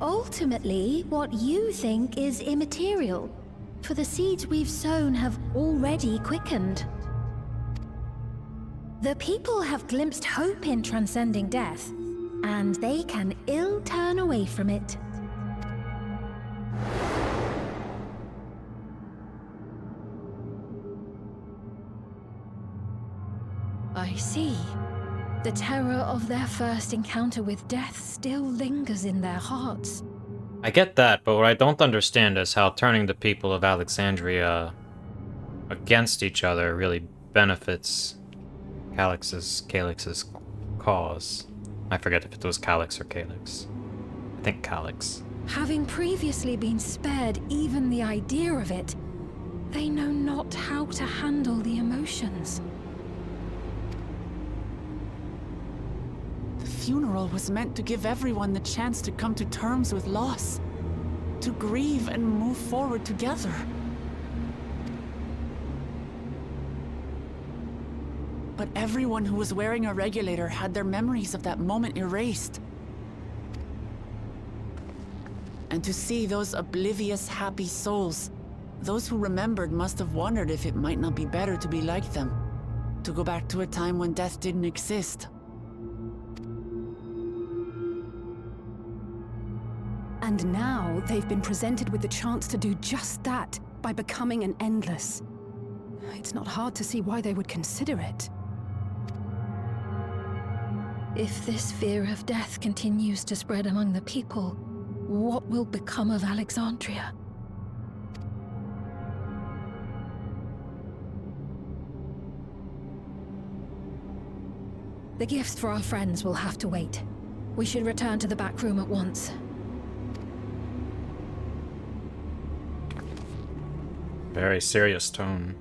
ultimately, what you think is immaterial, for the seeds we've sown have already quickened. The people have glimpsed hope in transcending death, and they can ill turn away from it. I see. The terror of their first encounter with death still lingers in their hearts. I get that, but what I don't understand is how turning the people of Alexandria against each other really benefits Calyx's cause. I forget if it was Calyx or Calyx. I think Calyx. Having previously been spared even the idea of it, they know not how to handle the emotions. The funeral was meant to give everyone the chance to come to terms with loss, to grieve and move forward together. But everyone who was wearing a regulator had their memories of that moment erased. And to see those oblivious, happy souls, those who remembered must have wondered if it might not be better to be like them, to go back to a time when death didn't exist. And now they've been presented with the chance to do just that by becoming an Endless. It's not hard to see why they would consider it. If this fear of death continues to spread among the people, what will become of Alexandria? The gifts for our friends will have to wait. We should return to the back room at once. Very serious tone.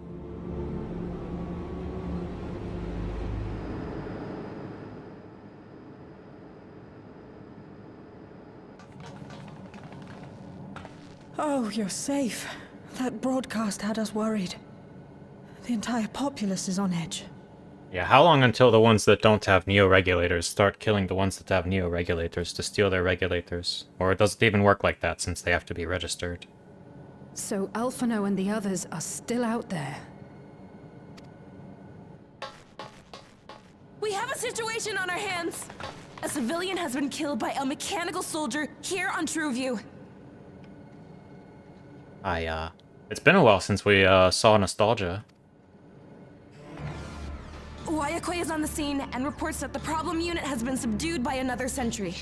Oh, you're safe. That broadcast had us worried. The entire populace is on edge. Yeah, how long until the ones that don't have neo-regulators start killing the ones that have neo-regulators to steal their regulators? Or does it even work like that since they have to be registered? So Alphano and the others are still out there. We have a situation on our hands! A civilian has been killed by a mechanical soldier here on Trueview. It's been a while since we, saw Nostalgia. Wayakwe is on the scene and reports that the problem unit has been subdued by another sentry.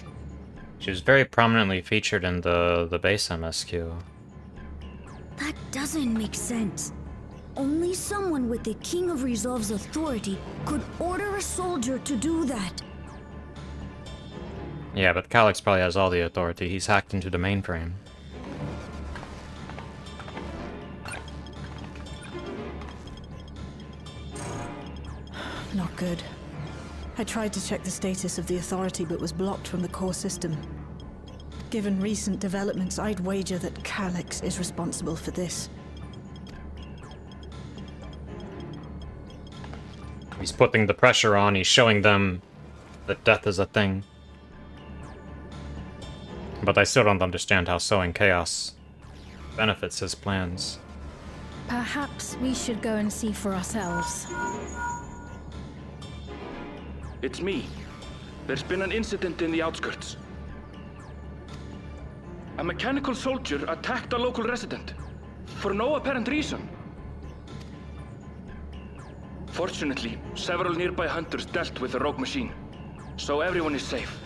She was very prominently featured in the base MSQ. That doesn't make sense. Only someone with the King of Resolve's authority could order a soldier to do that. Yeah, but Calyx probably has all the authority. He's hacked into the mainframe. Not good. I tried to check the status of the authority but was blocked from the core system. Given recent developments, I'd wager that Calyx is responsible for this. He's putting the pressure on, he's showing them that death is a thing. But I still don't understand how sowing chaos benefits his plans. Perhaps we should go and see for ourselves. It's me. There's been an incident in the outskirts. A mechanical soldier attacked a local resident, for no apparent reason. Fortunately, several nearby hunters dealt with the rogue machine, so everyone is safe.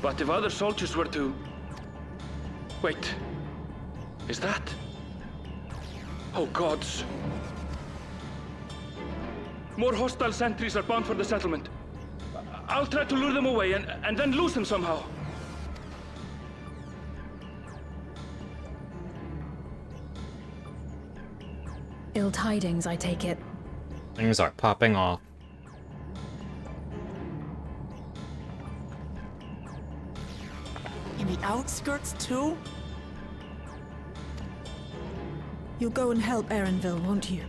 But if other soldiers were to... Wait, is that... Oh gods. More hostile sentries are bound for the settlement. I'll try to lure them away and then lose them somehow. Ill tidings, I take it. Things are popping off. In the outskirts too? You'll go and help Erenville, won't you?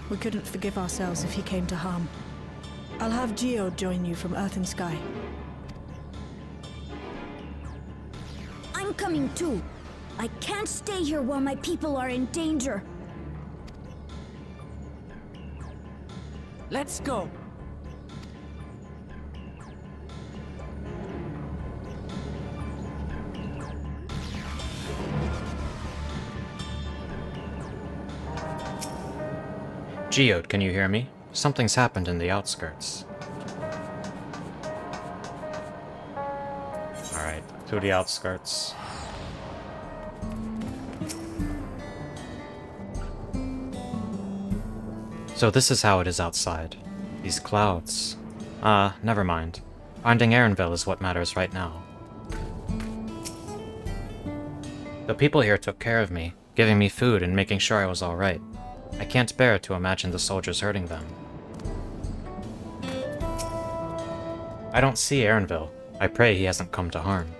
We couldn't forgive ourselves if he came to harm. I'll have Geo join you from Earth and Sky. I'm I'm coming too. I can't stay here while my people are in danger. Let's go. Geode, can you hear me? Something's happened in the outskirts. Alright, to the outskirts. So this is how it is outside. These clouds. Never mind. Finding Erenville is what matters right now. The people here took care of me, giving me food and making sure I was alright. I can't bear to imagine the soldiers hurting them. I don't see Erenville. I pray he hasn't come to harm.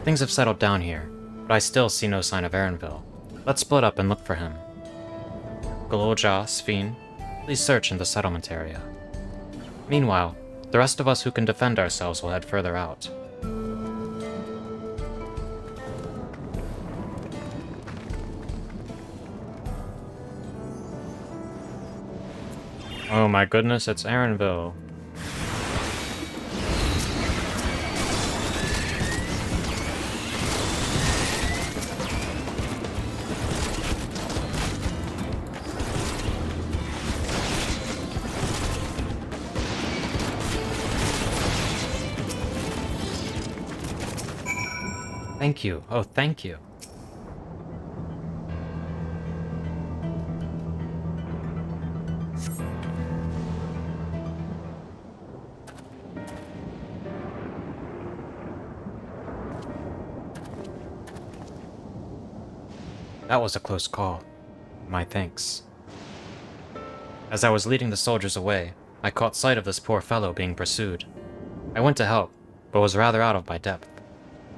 Things have settled down here, but I still see no sign of Erenville. Let's split up and look for him. Galoja, Sphene, please search in the settlement area. Meanwhile, the rest of us who can defend ourselves will head further out. Oh my goodness, it's Erenville. Thank you. Oh, thank you. That was a close call. My thanks. As I was leading the soldiers away, I caught sight of this poor fellow being pursued. I went to help, but was rather out of my depth.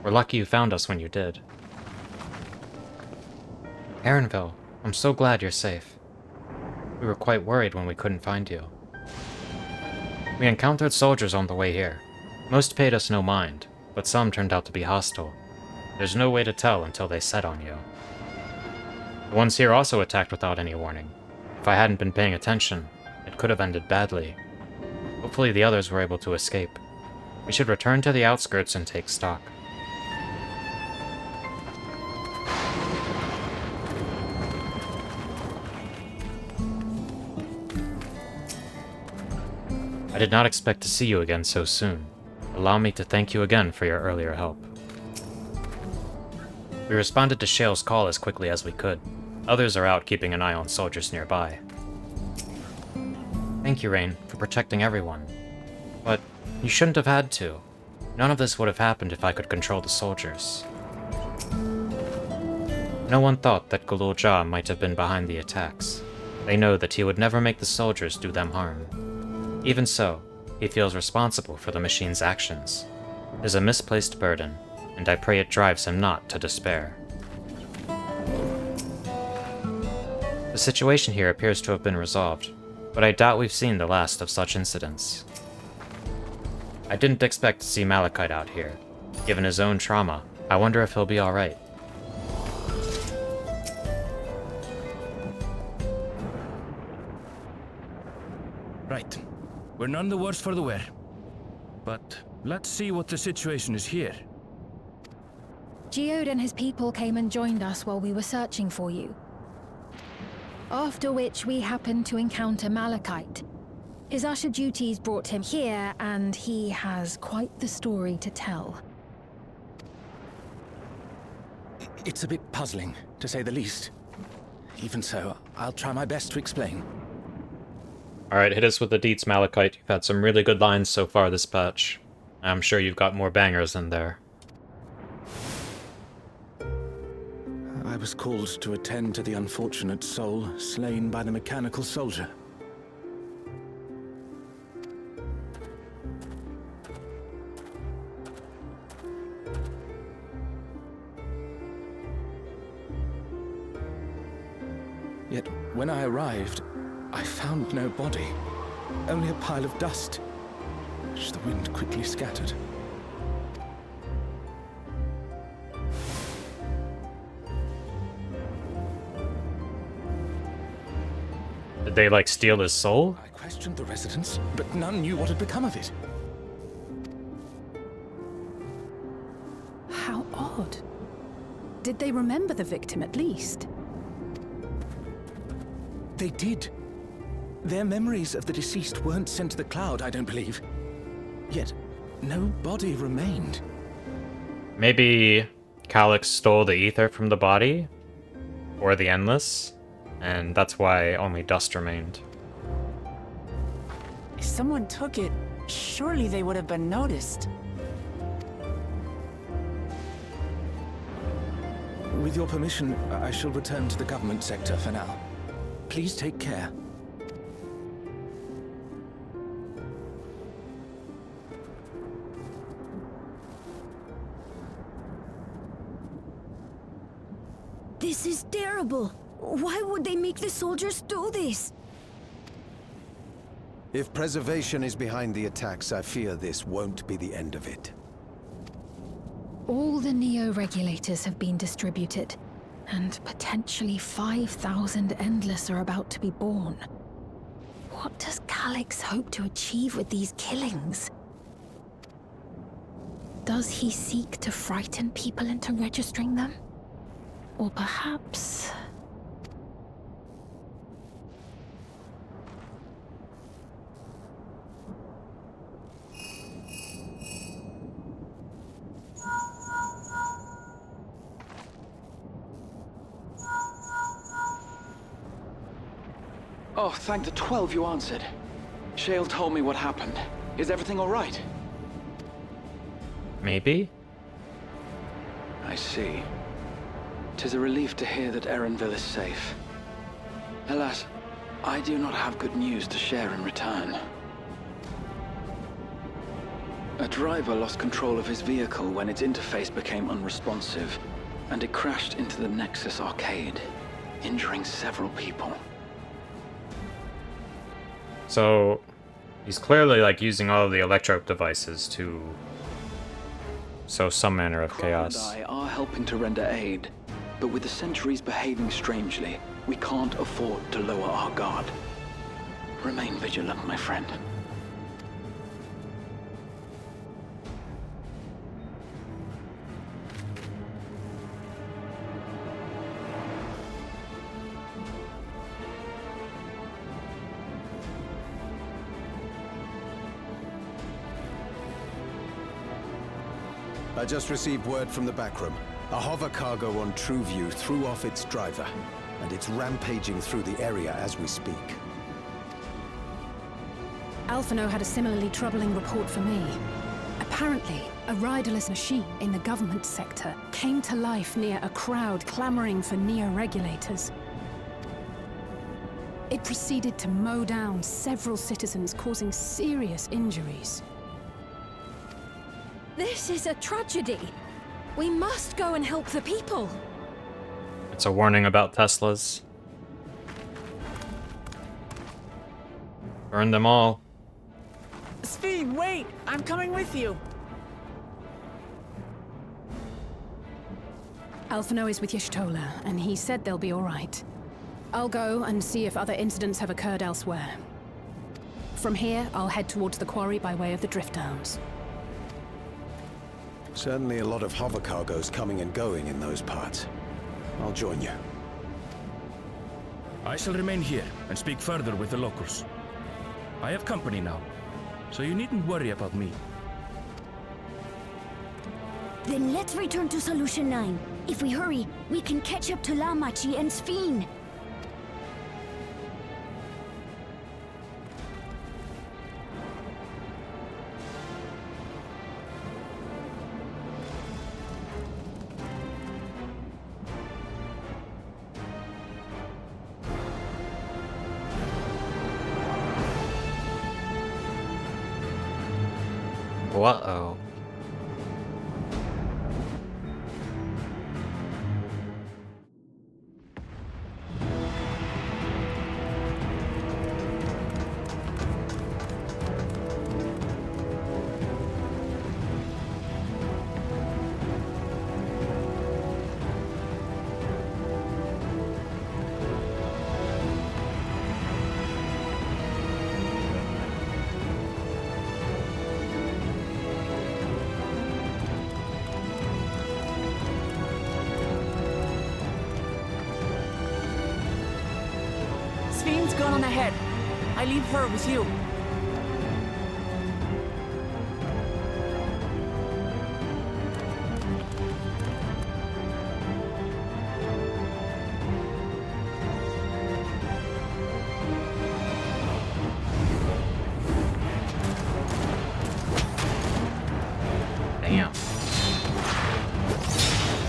We're lucky you found us when you did. Erenville, I'm so glad you're safe. We were quite worried when we couldn't find you. We encountered soldiers on the way here. Most paid us no mind, but some turned out to be hostile. There's no way to tell until they set on you. The ones here also attacked without any warning. If I hadn't been paying attention, it could have ended badly. Hopefully the others were able to escape. We should return to the outskirts and take stock. I did not expect to see you again so soon. Allow me to thank you again for your earlier help. We responded to Shale's call as quickly as we could. Others are out keeping an eye on soldiers nearby. Thank you, Rain, for protecting everyone. But you shouldn't have had to. None of this would have happened if I could control the soldiers. No one thought that Galoja might have been behind the attacks. They know that he would never make the soldiers do them harm. Even so, he feels responsible for the machine's actions. It is a misplaced burden, and I pray it drives him not to despair. The situation here appears to have been resolved, but I doubt we've seen the last of such incidents. I didn't expect to see Malachite out here. Given his own trauma, I wonder if he'll be alright. Right. We're none the worse for the wear. But let's see what the situation is here. Geode and his people came and joined us while we were searching for you. After which we happened to encounter Malachite. His usher duties brought him here, and he has quite the story to tell. It's a bit puzzling, to say the least. Even so, I'll try my best to explain. Alright, hit us with the deets, Malachite. You've had some really good lines so far this patch. I'm sure you've got more bangers in there. I was called to attend to the unfortunate soul slain by the mechanical soldier. Yet, when I arrived, I found no body, only a pile of dust. which the wind quickly scattered. Did they, like, steal his soul? I questioned the residents, but none knew what had become of it. How odd. Did they remember the victim at least? They did. Their memories of the deceased weren't sent to the cloud, I don't believe. Yet, no body remained. Maybe Calyx stole the ether from the body? Or the Endless? And that's why only dust remained. If someone took it, surely they would have been noticed. With your permission, I shall return to the government sector for now. Please take care. This is terrible. Why would they make the soldiers do this? If preservation is behind the attacks, I fear this won't be the end of it. All the neo-regulators have been distributed, and potentially 5,000 Endless are about to be born. What does Calyx hope to achieve with these killings? Does he seek to frighten people into registering them? Or perhaps... Oh, thank the 12 you answered. Shale told me what happened. Is everything all right? Maybe? I see. 'Tis a relief to hear that Erenville is safe. Alas, I do not have good news to share in return. A driver lost control of his vehicle when its interface became unresponsive, and it crashed into the Nexus arcade, injuring several people. So, he's clearly, like, using all of the electro devices to sow some manner of chaos. Crom and I are helping to render aid, but with the Sentries behaving strangely, we can't afford to lower our guard. Remain vigilant, my friend. I just received word from the backroom. A hover cargo on TrueView threw off its driver, and it's rampaging through the area as we speak. Alphino had a similarly troubling report for me. Apparently, a riderless machine in the government sector came to life near a crowd clamoring for neo-regulators. It proceeded to mow down several citizens, causing serious injuries. This is a tragedy. We must go and help the people. It's a warning about Teslas. Burn them all. Sphene, wait! I'm coming with you! Alphino is with Y'shtola, and he said they'll be all right. I'll go and see if other incidents have occurred elsewhere. From here, I'll head towards the quarry by way of the Drift Downs. Certainly a lot of hover cargoes coming and going in those parts. I'll join you. I shall remain here and speak further with the locals. I have company now, so you needn't worry about me. Then let's return to Solution 9. If we hurry, we can catch up to Malachite and Sphene. Uh-oh. Bygone on ahead. I leave her with you. Damn.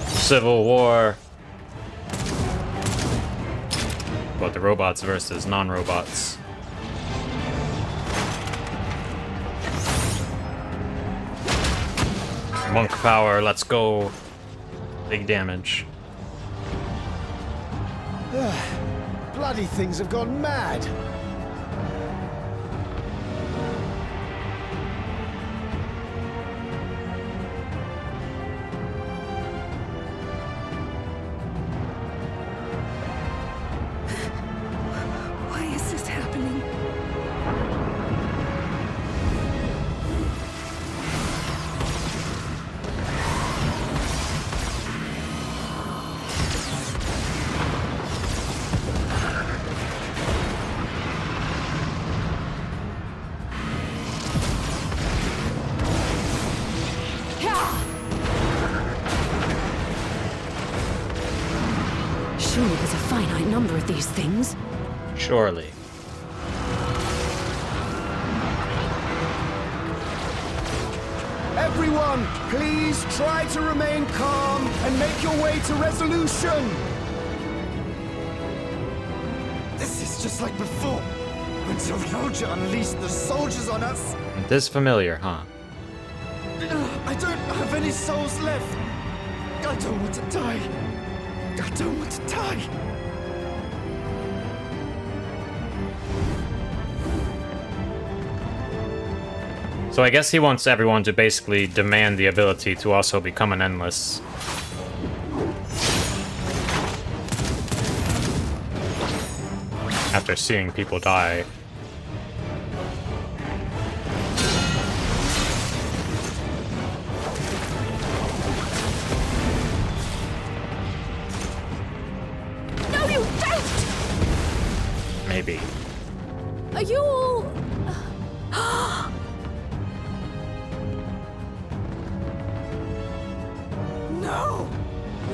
Civil War. But the robots versus non-robots. Monk power, let's go. Big damage. Bloody things have gone mad. Why is this happening? Surely there's a finite number of these things. Surely. Everyone, please try to remain calm and make your way to resolution. This is just like before, when Zoroja unleashed the soldiers on us. This familiar, huh? I don't have any souls left. I don't want to die. I don't want to die. So I guess he wants everyone to basically demand the ability to also become an endless. After seeing people die. No, you don't! Maybe. Are you all... No!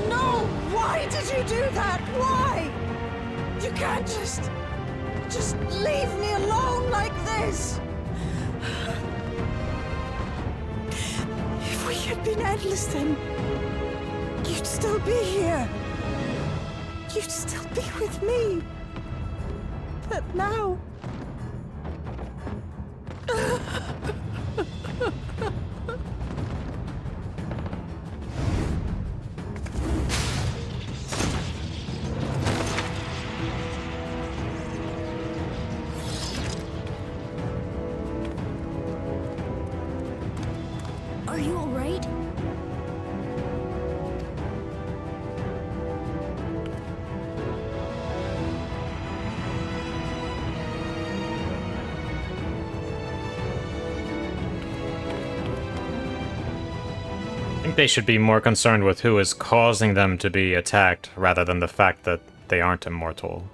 No! Why did you do that? Why? You can't just leave me alone like this! If we had been endless then, you'd still be here. You'd still be with me. But now... Are you all right? I think they should be more concerned with who is causing them to be attacked rather than the fact that they aren't immortal.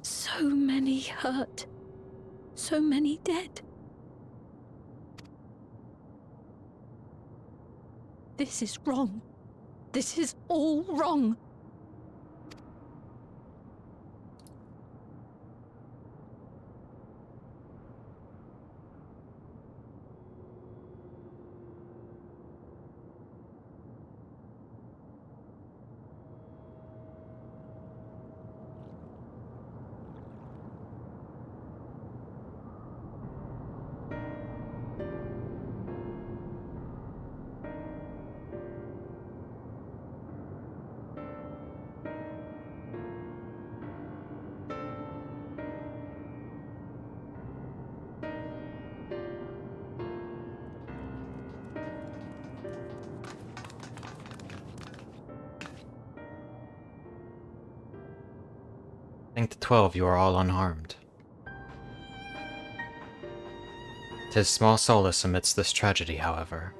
So many hurt. So many dead. This is wrong. This is all wrong. I think the 12 you are all unharmed. 'Tis small solace amidst this tragedy, however.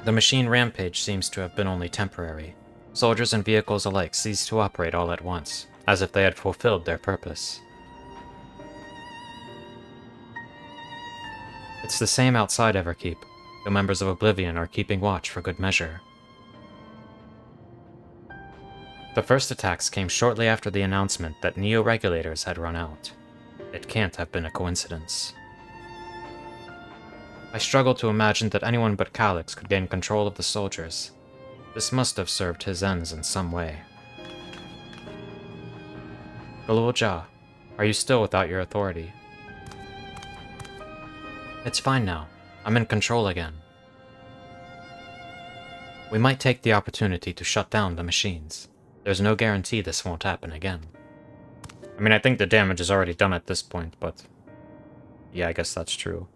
The machine rampage seems to have been only temporary. Soldiers and vehicles alike ceased to operate all at once, as if they had fulfilled their purpose. It's the same outside Everkeep. The members of Oblivion are keeping watch for good measure. The first attacks came shortly after the announcement that Neo-Regulators had run out. It can't have been a coincidence. I struggle to imagine that anyone but Calyx could gain control of the soldiers. This must have served his ends in some way. Galulja, are you still without your authority? It's fine now. I'm in control again. We might take the opportunity to shut down the machines. There's no guarantee this won't happen again. I mean, I think the damage is already done at this point, but... yeah, I guess that's true.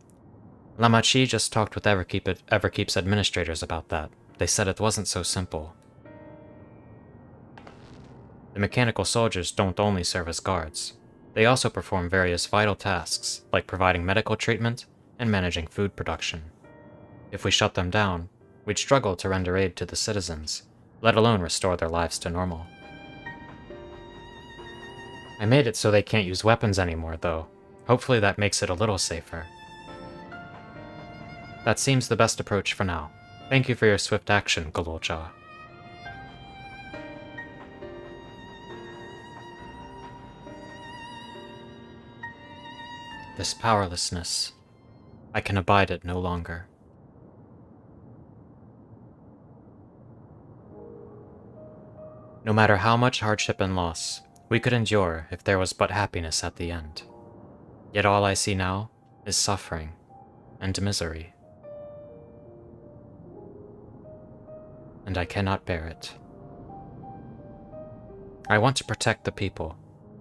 Lamachi just talked with Everkeep's administrators about that. They said it wasn't so simple. The mechanical soldiers don't only serve as guards. They also perform various vital tasks, like providing medical treatment and managing food production. If we shut them down, we'd struggle to render aid to the citizens, let alone restore their lives to normal. I made it so they can't use weapons anymore, though. Hopefully that makes it a little safer. That seems the best approach for now. Thank you for your swift action, Galulja. This powerlessness, I can abide it no longer. No matter how much hardship and loss, we could endure if there was but happiness at the end. Yet all I see now is suffering and misery. And I cannot bear it. I want to protect the people.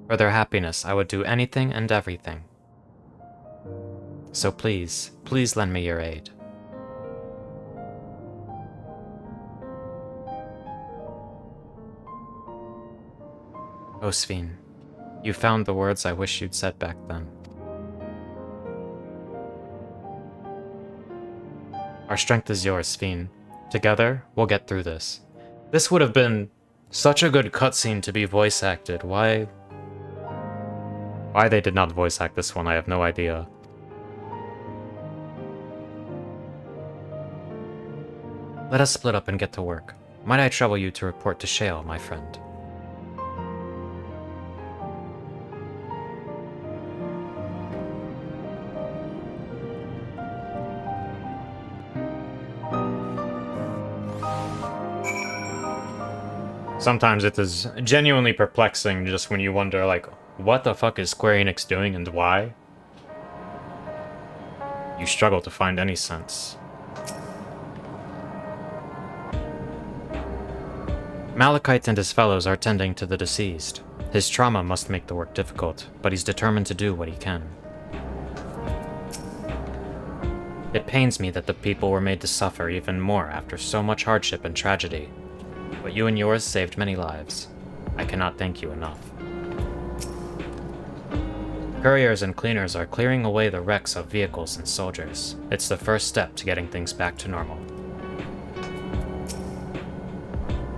For their happiness, I would do anything and everything. So please, please lend me your aid. Oh, Sphene, you found the words I wish you'd said back then. Our strength is yours, Sphene. Together, we'll get through this. This would have been such a good cutscene to be voice acted. Why they did not voice act this one, I have no idea. Let us split up and get to work. Might I trouble you to report to Shale, my friend? Sometimes it is genuinely perplexing just when you wonder, like, what the fuck is Square Enix doing and why? You struggle to find any sense. Malachite and his fellows are tending to the deceased. His trauma must make the work difficult, but he's determined to do what he can. It pains me that the people were made to suffer even more after so much hardship and tragedy. But you and yours saved many lives. I cannot thank you enough. Couriers and cleaners are clearing away the wrecks of vehicles and soldiers. It's the first step to getting things back to normal.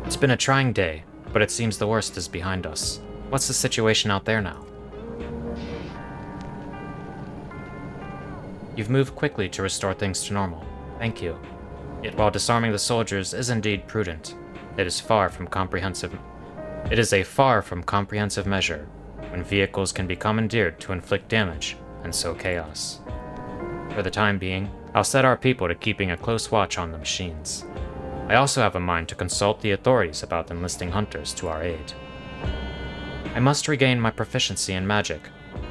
It's been a trying day, but it seems the worst is behind us. What's the situation out there now? You've moved quickly to restore things to normal. Thank you. Yet while disarming the soldiers is indeed prudent, it is a far from comprehensive measure when vehicles can be commandeered to inflict damage and sow chaos. For the time being, I'll set our people to keeping a close watch on the machines. I also have a mind to consult the authorities about enlisting hunters to our aid. I must regain my proficiency in magic.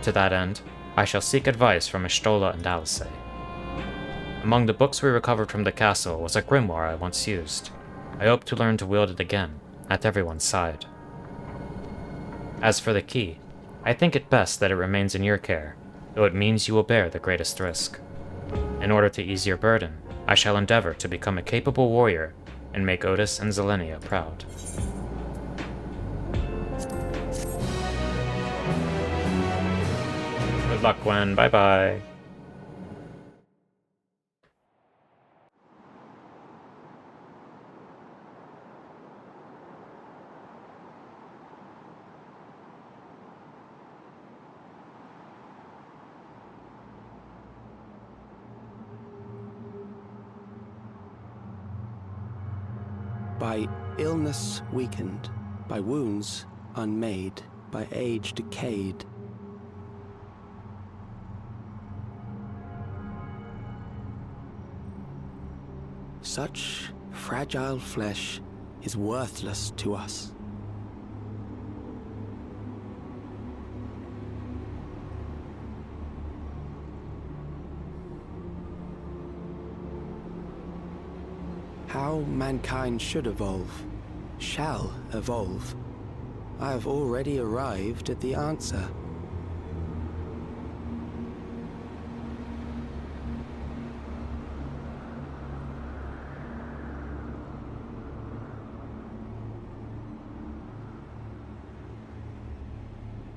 To that end, I shall seek advice from Y'shtola and Alisaie. Among the books we recovered from the castle was a grimoire I once used. I hope to learn to wield it again, at everyone's side. As for the key, I think it best that it remains in your care, though it means you will bear the greatest risk. In order to ease your burden, I shall endeavor to become a capable warrior and make Otis and Zelenia proud. Good luck, Gwen. Bye-bye. By illness weakened, by wounds unmade, by age decayed. Such fragile flesh is worthless to us. How mankind should evolve, shall evolve. I have already arrived at the answer.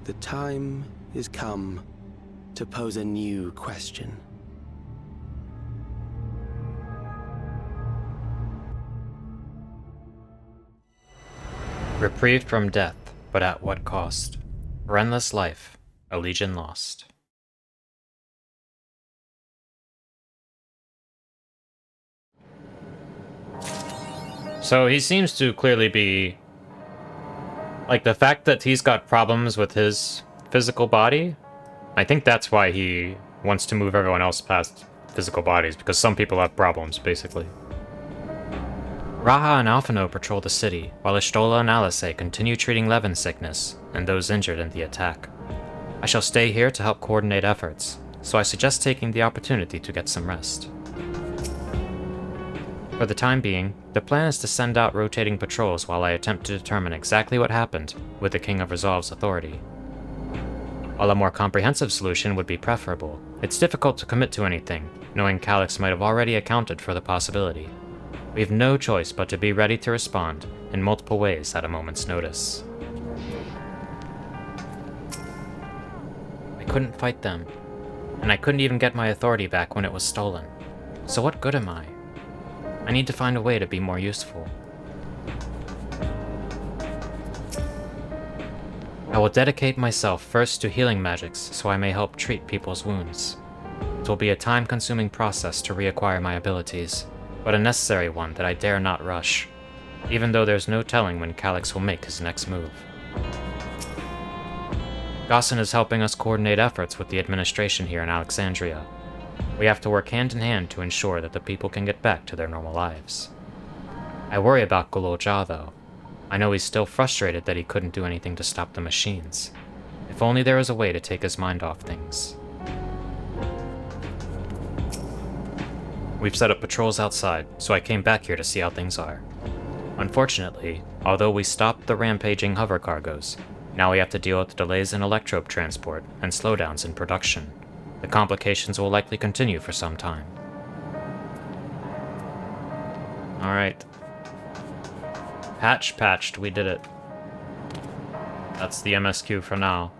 The time is come to pose a new question. Reprieved from death, but at what cost? For endless life, a legion lost. So he seems to clearly be... like, the fact that he's got problems with his physical body, I think that's why he wants to move everyone else past physical bodies, because some people have problems, basically. Raha and Alphino patrol the city, while Y'shtola and Alisaie continue treating levin sickness and those injured in the attack. I shall stay here to help coordinate efforts, so I suggest taking the opportunity to get some rest. For the time being, the plan is to send out rotating patrols while I attempt to determine exactly what happened with the King of Resolve's authority. While a more comprehensive solution would be preferable, it's difficult to commit to anything, knowing Calyx might have already accounted for the possibility. We have no choice but to be ready to respond in multiple ways at a moment's notice. I couldn't fight them, and I couldn't even get my authority back when it was stolen. So what good am I? I need to find a way to be more useful. I will dedicate myself first to healing magics so I may help treat people's wounds. It will be a time-consuming process to reacquire my abilities, but a necessary one that I dare not rush, even though there's no telling when Calyx will make his next move. Gossin is helping us coordinate efforts with the administration here in Alexandria. We have to work hand in hand to ensure that the people can get back to their normal lives. I worry about Gulolja, though. I know he's still frustrated that he couldn't do anything to stop the machines. If only there was a way to take his mind off things. We've set up patrols outside, so I came back here to see how things are. Unfortunately, although we stopped the rampaging hover cargoes, now we have to deal with delays in electrope transport and slowdowns in production. The complications will likely continue for some time. Alright. Patched, we did it. That's the MSQ for now.